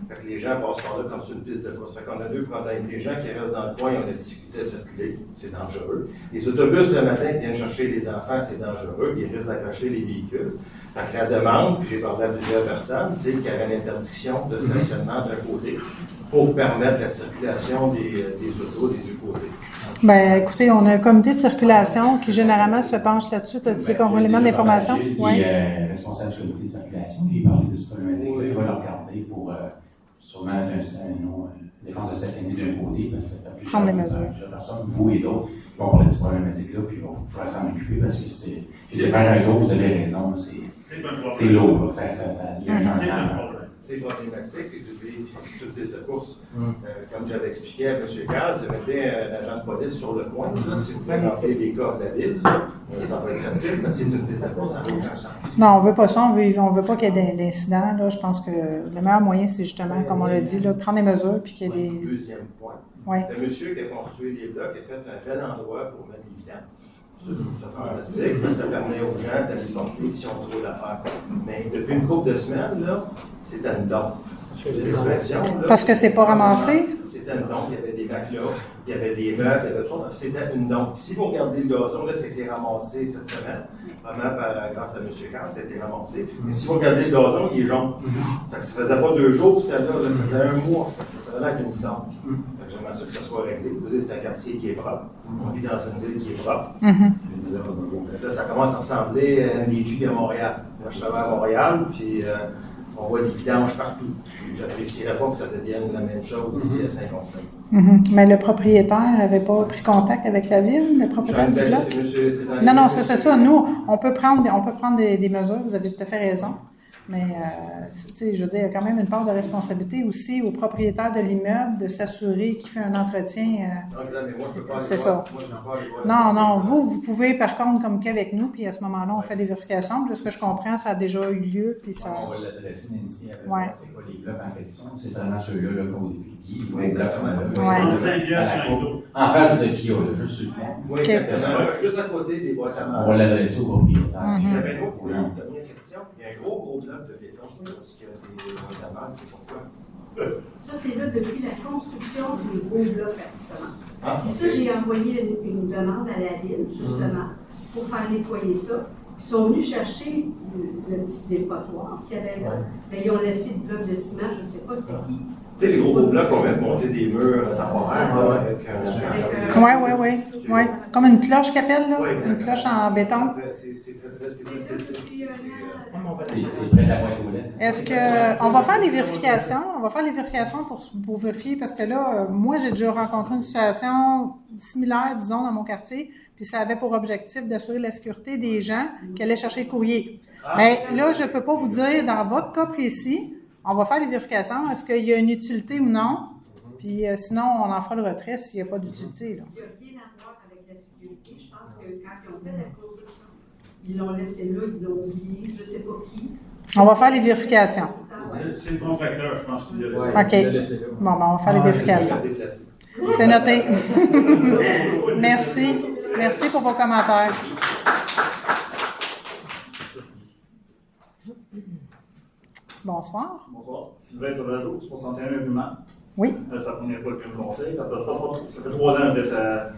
Fait que les gens passent par là comme sur une piste de course. Fait qu'on a deux problèmes. Les gens qui restent dans le coin, ils ont des difficultés à circuler, c'est dangereux. Les autobus le matin qui viennent chercher les enfants, c'est dangereux, ils risquent d'accrocher les véhicules. Fait que la demande, puis j'ai parlé à plusieurs personnes, c'est qu'il y avait une interdiction de stationnement d'un côté pour permettre la circulation des autos des deux côtés. Ben, écoutez, on a un comité de circulation qui généralement se penche là-dessus. Tu sais, complément d'information? Oui. Responsable du comité de circulation, j'ai parlé de ce problématique. Il va le regarder pour sûrement défense de stationner d'un côté, parce que ça fait plusieurs personnes, vous et d'autres, qui vont parler de cette problématique-là, puis il va falloir s'en occuper parce que c'est. Puis de faire un tour, vous avez raison, c'est lourd, ça devient un changement. C'est problématique, et je dis, c'est toutes des courses. Comme j'avais expliqué à M. Caz, il mettait un agent de police sur le coin. Là, si vous présentez les cas de la ville, ça va être facile, parce que c'est toutes des courses, ça n'a aucun sens. Non, on ne veut pas ça, on veut pas qu'il y ait d'incidents. Là. Je pense que le meilleur moyen, c'est justement, comme on l'a dit, là, de prendre des mesures, puis qu'il y ait des... Deuxième point. Le monsieur qui a construit les blocs a fait un bel endroit pour mettre les vidanges. Ça, je trouve ça fantastique, parce que ça permet aux gens d'aller porter si on trouve l'affaire. Mais depuis une couple de semaines, là, c'est un don. Excusez l'expression. Parce que c'est pas ramassé? C'était un don. Il y avait des matelas, il y avait des meubles, il y avait tout ça. C'était une don. Si vous regardez le gazon, là, c'était ramassé cette semaine. Vraiment, grâce à M. Caz, ça a été ramassé. Mais si vous regardez le gazon, il est jaune. Fait que ça faisait pas 2 jours, c'était là, ça faisait un mois. Ça avait l'air d'une don. J'aimerais ça que ça soit réglé. Vous dites, c'est un quartier qui est propre. On vit dans une ville qui est propre. Là, ça commence à ressembler à NDG à Montréal. Moi, je travaille à Montréal, puis on voit des vidanges partout. Je n'apprécierais pas que ça devienne la même chose ici à Saint-Constant. Mais le propriétaire n'avait pas pris contact avec la ville, le propriétaire du bloc? Non, c'est ça. Nous, on peut prendre des mesures, vous avez tout à fait raison. Mais, tu sais, je veux dire, il y a quand même une part de responsabilité aussi au propriétaire de l'immeuble de s'assurer qu'il fait un entretien. C'est ça. Non, vous pouvez par contre communiquer avec nous, puis à ce moment-là, on fait des vérifications. Puis de ce que je comprends, ça a déjà eu lieu, puis ça... On va l'adresser Nancy après ça. C'est quoi les blocs en question? C'est vraiment ceux-là, là, qu'on dit, les blocs en face de Kia, là, juste sur le pont. Oui, juste à côté des boîtes à on va l'adresser au propriétaire. J'avais une autre question. Il y a un gros bloc de béton, parce qu'il y a des boîtes à mal, c'est pourquoi? Ça, c'est là depuis la construction des gros blocs appartements. Puis ça, j'ai envoyé une demande à la ville, justement, pour faire nettoyer ça. Ils sont venus chercher le petit dépotoir qu'il y avait là. Mais ils ont laissé le bloc de ciment, je ne sais pas c'était qui. Tu sais, les gros blocs, on met monter des murs temporaires avec un... Oui. Comme une cloche qu'elle appelle, là? Une cloche en béton. C'est prêt à boîte aux lettres. Est-ce que... On va faire les vérifications. On va faire les vérifications pour vérifier, parce que là, moi, j'ai déjà rencontré une situation similaire, disons, dans mon quartier, puis ça avait pour objectif d'assurer la sécurité des gens qui allaient chercher le courrier. Mais là, je ne peux pas vous dire, dans votre cas précis, on va faire les vérifications. Est-ce qu'il y a une utilité ou non? Puis sinon, on en fera le retrait s'il n'y a pas d'utilité. Il n'y a rien à voir avec la sécurité. Je pense que quand ils ont fait la construction, ils l'ont laissé là, ils l'ont oublié, je ne sais pas qui. On va faire les vérifications. C'est le contracteur, je pense qu'il l'a laissé. OK. Bon, ben, on va faire les vérifications. C'est noté. Merci. Merci pour vos commentaires. Bonsoir. Bonsoir. Sylvain Sauvageau, 61 Humain. Oui. C'est la première fois que je viens me conseil. Ça fait 3 ans que ça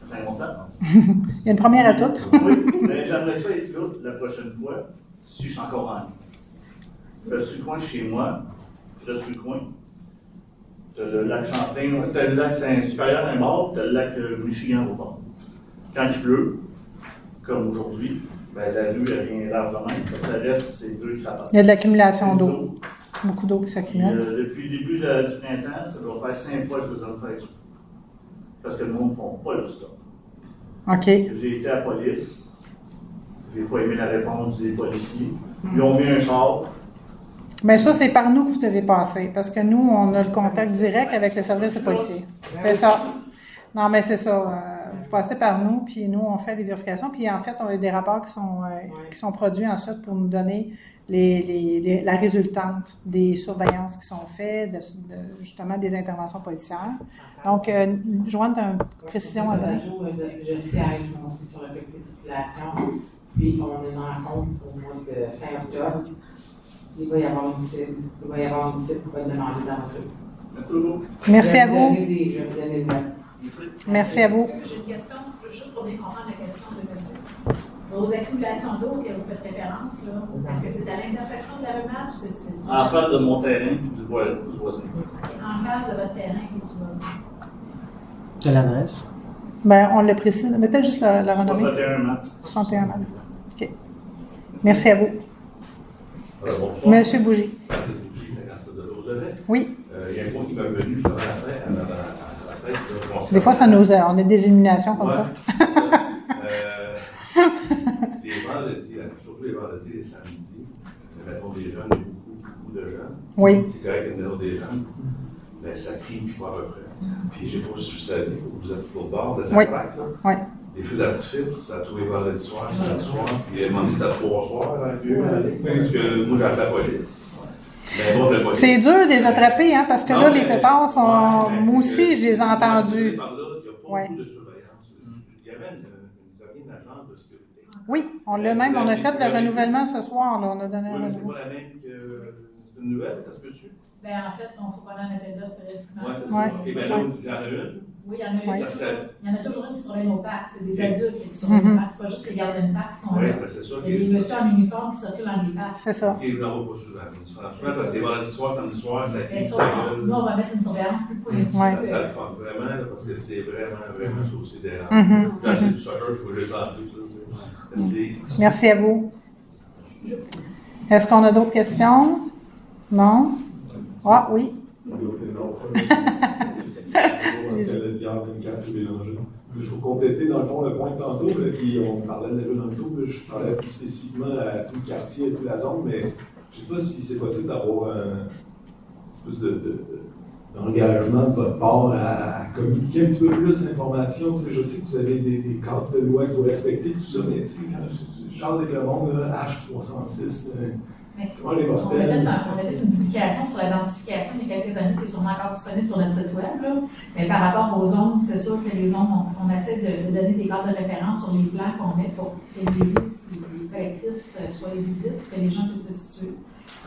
Saint-Constant. Il y a une première à toutes. Oui, mais j'aimerais ça être là la prochaine fois, si je suis encore en ligne. Je suis le coin de chez moi, je suis le coin. Tu as le lac Champlain, tu as le lac Saint-Supérieur d'un bord, tu as le lac Michigan au fond. Quand il pleut, comme aujourd'hui, ben, la rue elle vient largement, parce que le reste, c'est 2 cravates. Il y a de l'accumulation d'eau. Beaucoup d'eau qui s'accumule. Depuis le début du printemps, ça doit faire 5 fois que je vous en fais ça. Parce que le monde ne font pas leur stop. OK. J'ai été à la police. Je n'ai pas aimé la réponse des policiers. Ils ont mis un char. Bien, ça, c'est par nous que vous devez passer, parce que nous, on a le contact direct avec le service de policier. C'est ça. Non, mais c'est ça. Vous passez par nous, puis nous, on fait les vérifications. Puis en fait, on a des rapports qui sont produits ensuite pour nous donner la résultante des surveillances qui sont faites, justement des interventions policières. Donc, Joanne, tu as une précision à donner? Je siège moi aussi sur la comité de circulation, puis on est en compte au mois de fin octobre. Il va y avoir une cible. Il va y avoir une cible qui va demander dans la mesure. Merci beaucoup. Merci à vous. Je vais vous donner Merci à vous. J'ai une question, juste pour bien comprendre la question de monsieur. Vos accumulations d'eau auxquelles vous faites référence, là, est-ce que c'est à l'intersection de la rumade ou c'est En face de mon terrain et du voisin. en face de votre terrain et du voisin? C'est l'adresse? Bien, on le précise. Mettez juste la renommée. 61 mètres. 61 mètres. OK. Merci à vous. Bonsoir. Monsieur Bougie. Bougie, 57 de l'Audelet. Oui. Il y a un point qui m'est venu justement à la tête. Des fois, on a des illuminations comme ça. Les vendredis, surtout les vendredis et les samedis, mettons des jeunes, il y a beaucoup de jeunes. Oui. C'est correct qu'il y en a des jeunes, mais ça crie, puis pas à peu près. Puis je ne sais pas si vous savez, vous êtes au bord de la traque, là. Oui. Les feux d'artifice, ça a tous les vendredis soirs, samedi soir, puis il a demandé si c'était à 3 soirs, hein, parce que moi j'ai appelé la police. Mais bon, la police. C'est dur de les attraper, hein, parce que là, les pétards sont. Moi aussi, je les ai entendus. Oui. Il y avait une agence de sécurité. Oui, on l'a même. On a fait le renouvellement ce soir. Là, on a donné un Oui, mais c'est renouvellement. pas la même que une nouvelle, ça se peut-tu? Bien, en fait, il faut qu'on ait un appel d'offres périodiquement. Oui, c'est ça. OK, bien là, il y en a une. Oui, il y en a une. Ça serait... Il y en a toujours une qui surveille nos parcs. C'est des adultes qui surveillent nos parcs. C'est pas juste les gardiens de parcs qui sont Oui, là. mais c'est ça. Il y a des messieurs en uniforme qui circulent dans les parcs. C'est ça. OK, je n'en vois pas souvent. Souvent, parce que c'est vendredi soir, samedi soir, ça Mais crie. ça, nous, on va mettre une surveillance plus pointue. Ça le fait vraiment, là, parce que c'est vraiment ça aussi dérangeant. Mhm. Quand c'est du soccer, il faut que je les entende. Merci à vous. Est-ce qu'on a d'autres questions? Non? Ah, oui. Je vais compléter, dans le fond, le point de tantôt, on parlait de la rue dans le tout, je parlais plus spécifiquement à tout le quartier, à toute la zone, mais je ne sais pas si c'est possible d'avoir un espèce d'engagement de votre part à communiquer un petit peu plus d'informations. Je sais que vous avez des cadres de loi que vous respectez, tout ça, mais quand je parle avec le monde, H306, comment les On mortels? a fait une publication sur l'identification il y a quelques années qui est sûrement encore disponible sur notre site web. Là. Mais par rapport aux zones, c'est sûr que les zones, on essaie de donner des cadres de référence sur les plans qu'on met pour que les collectrices soient visibles, que les gens puissent se situer.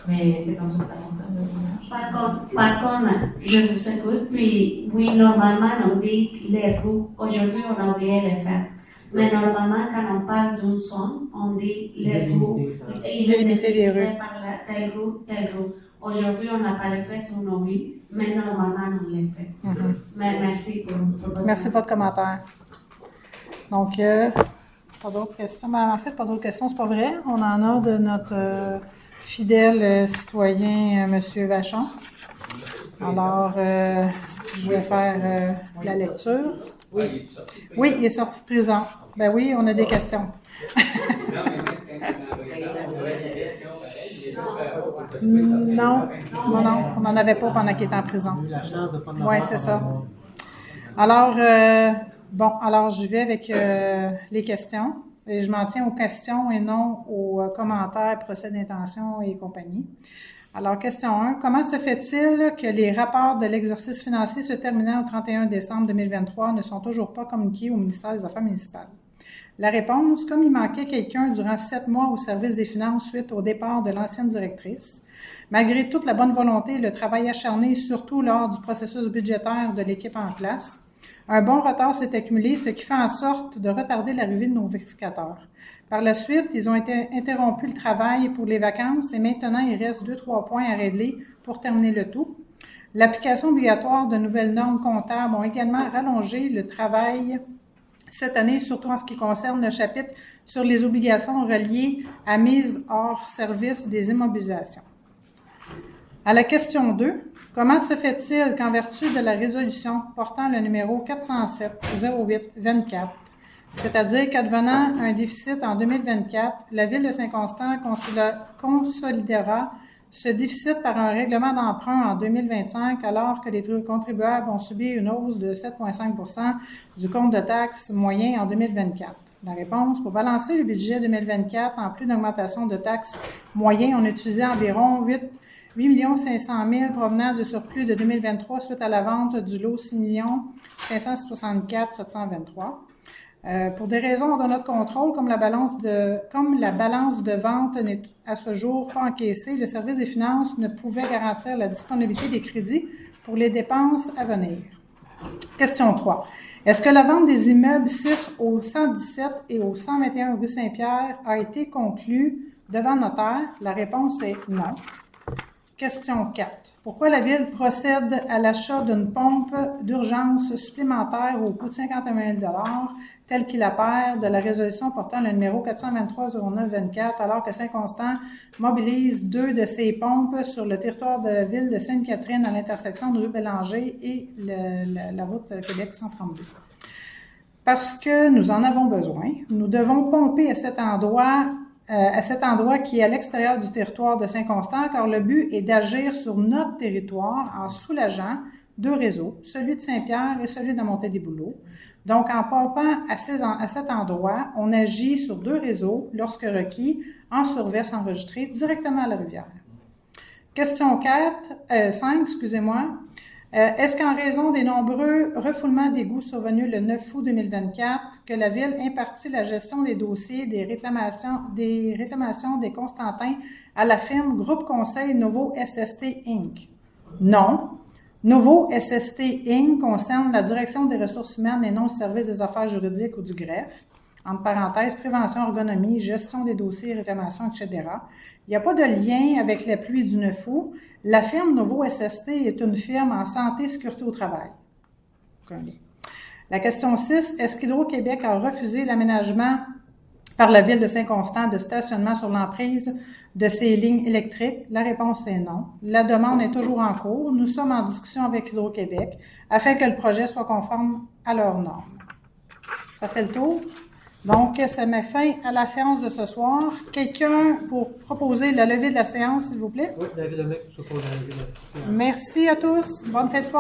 Mais c'est comme ça que ça fonctionne, le zonage. Par contre, je vous écoute, puis oui, normalement, on dit les rues. Aujourd'hui, on a oublié les faire. Mais normalement, quand on parle d'une zone, on dit les rues. Limiter les rues. Telle rue. Aujourd'hui, on n'a pas les fait sur nos vies, mais normalement, on les fait. Mais merci pour votre Merci pour votre commentaire. Donc, pas d'autres questions. Mais en fait, pas d'autres questions, c'est pas vrai. On en a de notre fidèle citoyen, M. Vachon. Alors, je vais faire la lecture. Oui, il est sorti de prison. Ben oui, on a des questions. Non, on n'en avait pas pendant qu'il était en prison. Oui, c'est ça. Alors, alors je vais avec les questions. Et je m'en tiens aux questions et non aux commentaires, procès d'intention et compagnie. Alors, question 1. Comment se fait-il que les rapports de l'exercice financier se terminant au 31 décembre 2023 ne sont toujours pas communiqués au ministère des Affaires municipales? La réponse, comme il manquait quelqu'un durant 7 mois au service des finances suite au départ de l'ancienne directrice, malgré toute la bonne volonté et le travail acharné, surtout lors du processus budgétaire de l'équipe en place, un bon retard s'est accumulé, ce qui fait en sorte de retarder l'arrivée de nos vérificateurs. Par la suite, ils ont interrompu le travail pour les vacances et maintenant, il reste 2-3 points à régler pour terminer le tout. L'application obligatoire de nouvelles normes comptables ont également rallongé le travail cette année, surtout en ce qui concerne le chapitre sur les obligations reliées à mise hors service des immobilisations. À la question 2, comment se fait-il qu'en vertu de la résolution portant le numéro 407-08-24, c'est-à-dire qu'advenant un déficit en 2024, la Ville de Saint-Constant consolidera ce déficit par un règlement d'emprunt en 2025, alors que les contribuables ont subi une hausse de 7,5 % du compte de taxes moyen en 2024. La réponse, pour balancer le budget 2024, en plus d'augmentation de taxes moyen, on a utilisé environ 8 500 000 provenant de surplus de 2023 suite à la vente du lot 6 564 723. Pour des raisons de notre contrôle, comme la balance de vente n'est à ce jour pas encaissée, le service des finances ne pouvait garantir la disponibilité des crédits pour les dépenses à venir. Question 3. Est-ce que la vente des immeubles 6 au 117 et au 121 rue Saint-Pierre a été conclue devant notaire? La réponse est non. Question 4. Pourquoi la Ville procède à l'achat d'une pompe d'urgence supplémentaire au coût de 51 000 $ tel qu'il apparaît de la résolution portant le numéro 423-09-24, alors que Saint-Constant mobilise 2 de ces pompes sur le territoire de la Ville de Sainte-Catherine à l'intersection de rue Bélanger et la route Québec 132? Parce que nous en avons besoin. Nous devons pomper à cet endroit qui est à l'extérieur du territoire de Saint-Constant, car le but est d'agir sur notre territoire en soulageant 2 réseaux, celui de Saint-Pierre et celui de la Montée-des-Bouleaux. Donc, en pompant à cet endroit, on agit sur 2 réseaux, lorsque requis, en surverse enregistrée directement à la rivière. Question 5, est-ce qu'en raison des nombreux refoulements d'égouts survenus le 9 août 2024, que la Ville impartit la gestion des dossiers des réclamations des Constantins à la firme Groupe Conseil Novo SST Inc.? Non. Novo SST Inc. concerne la direction des ressources humaines et non le service des affaires juridiques ou du greffe. Entre parenthèses, prévention, ergonomie, gestion des dossiers, réclamations, etc. Il n'y a pas de lien avec la pluie du 9 août. La firme Novo SST est une firme en santé et sécurité au travail. La question 6, est-ce qu'Hydro-Québec a refusé l'aménagement par la Ville de Saint-Constant de stationnement sur l'emprise de ces lignes électriques? La réponse est non. La demande est toujours en cours. Nous sommes en discussion avec Hydro-Québec afin que le projet soit conforme à leurs normes. Ça fait le tour. Donc, ça met fin à la séance de ce soir. Quelqu'un pour proposer la levée de la séance, s'il vous plaît? Oui, David Lemec, je propose la levée de la séance. Merci à tous. Bonne fin de soirée.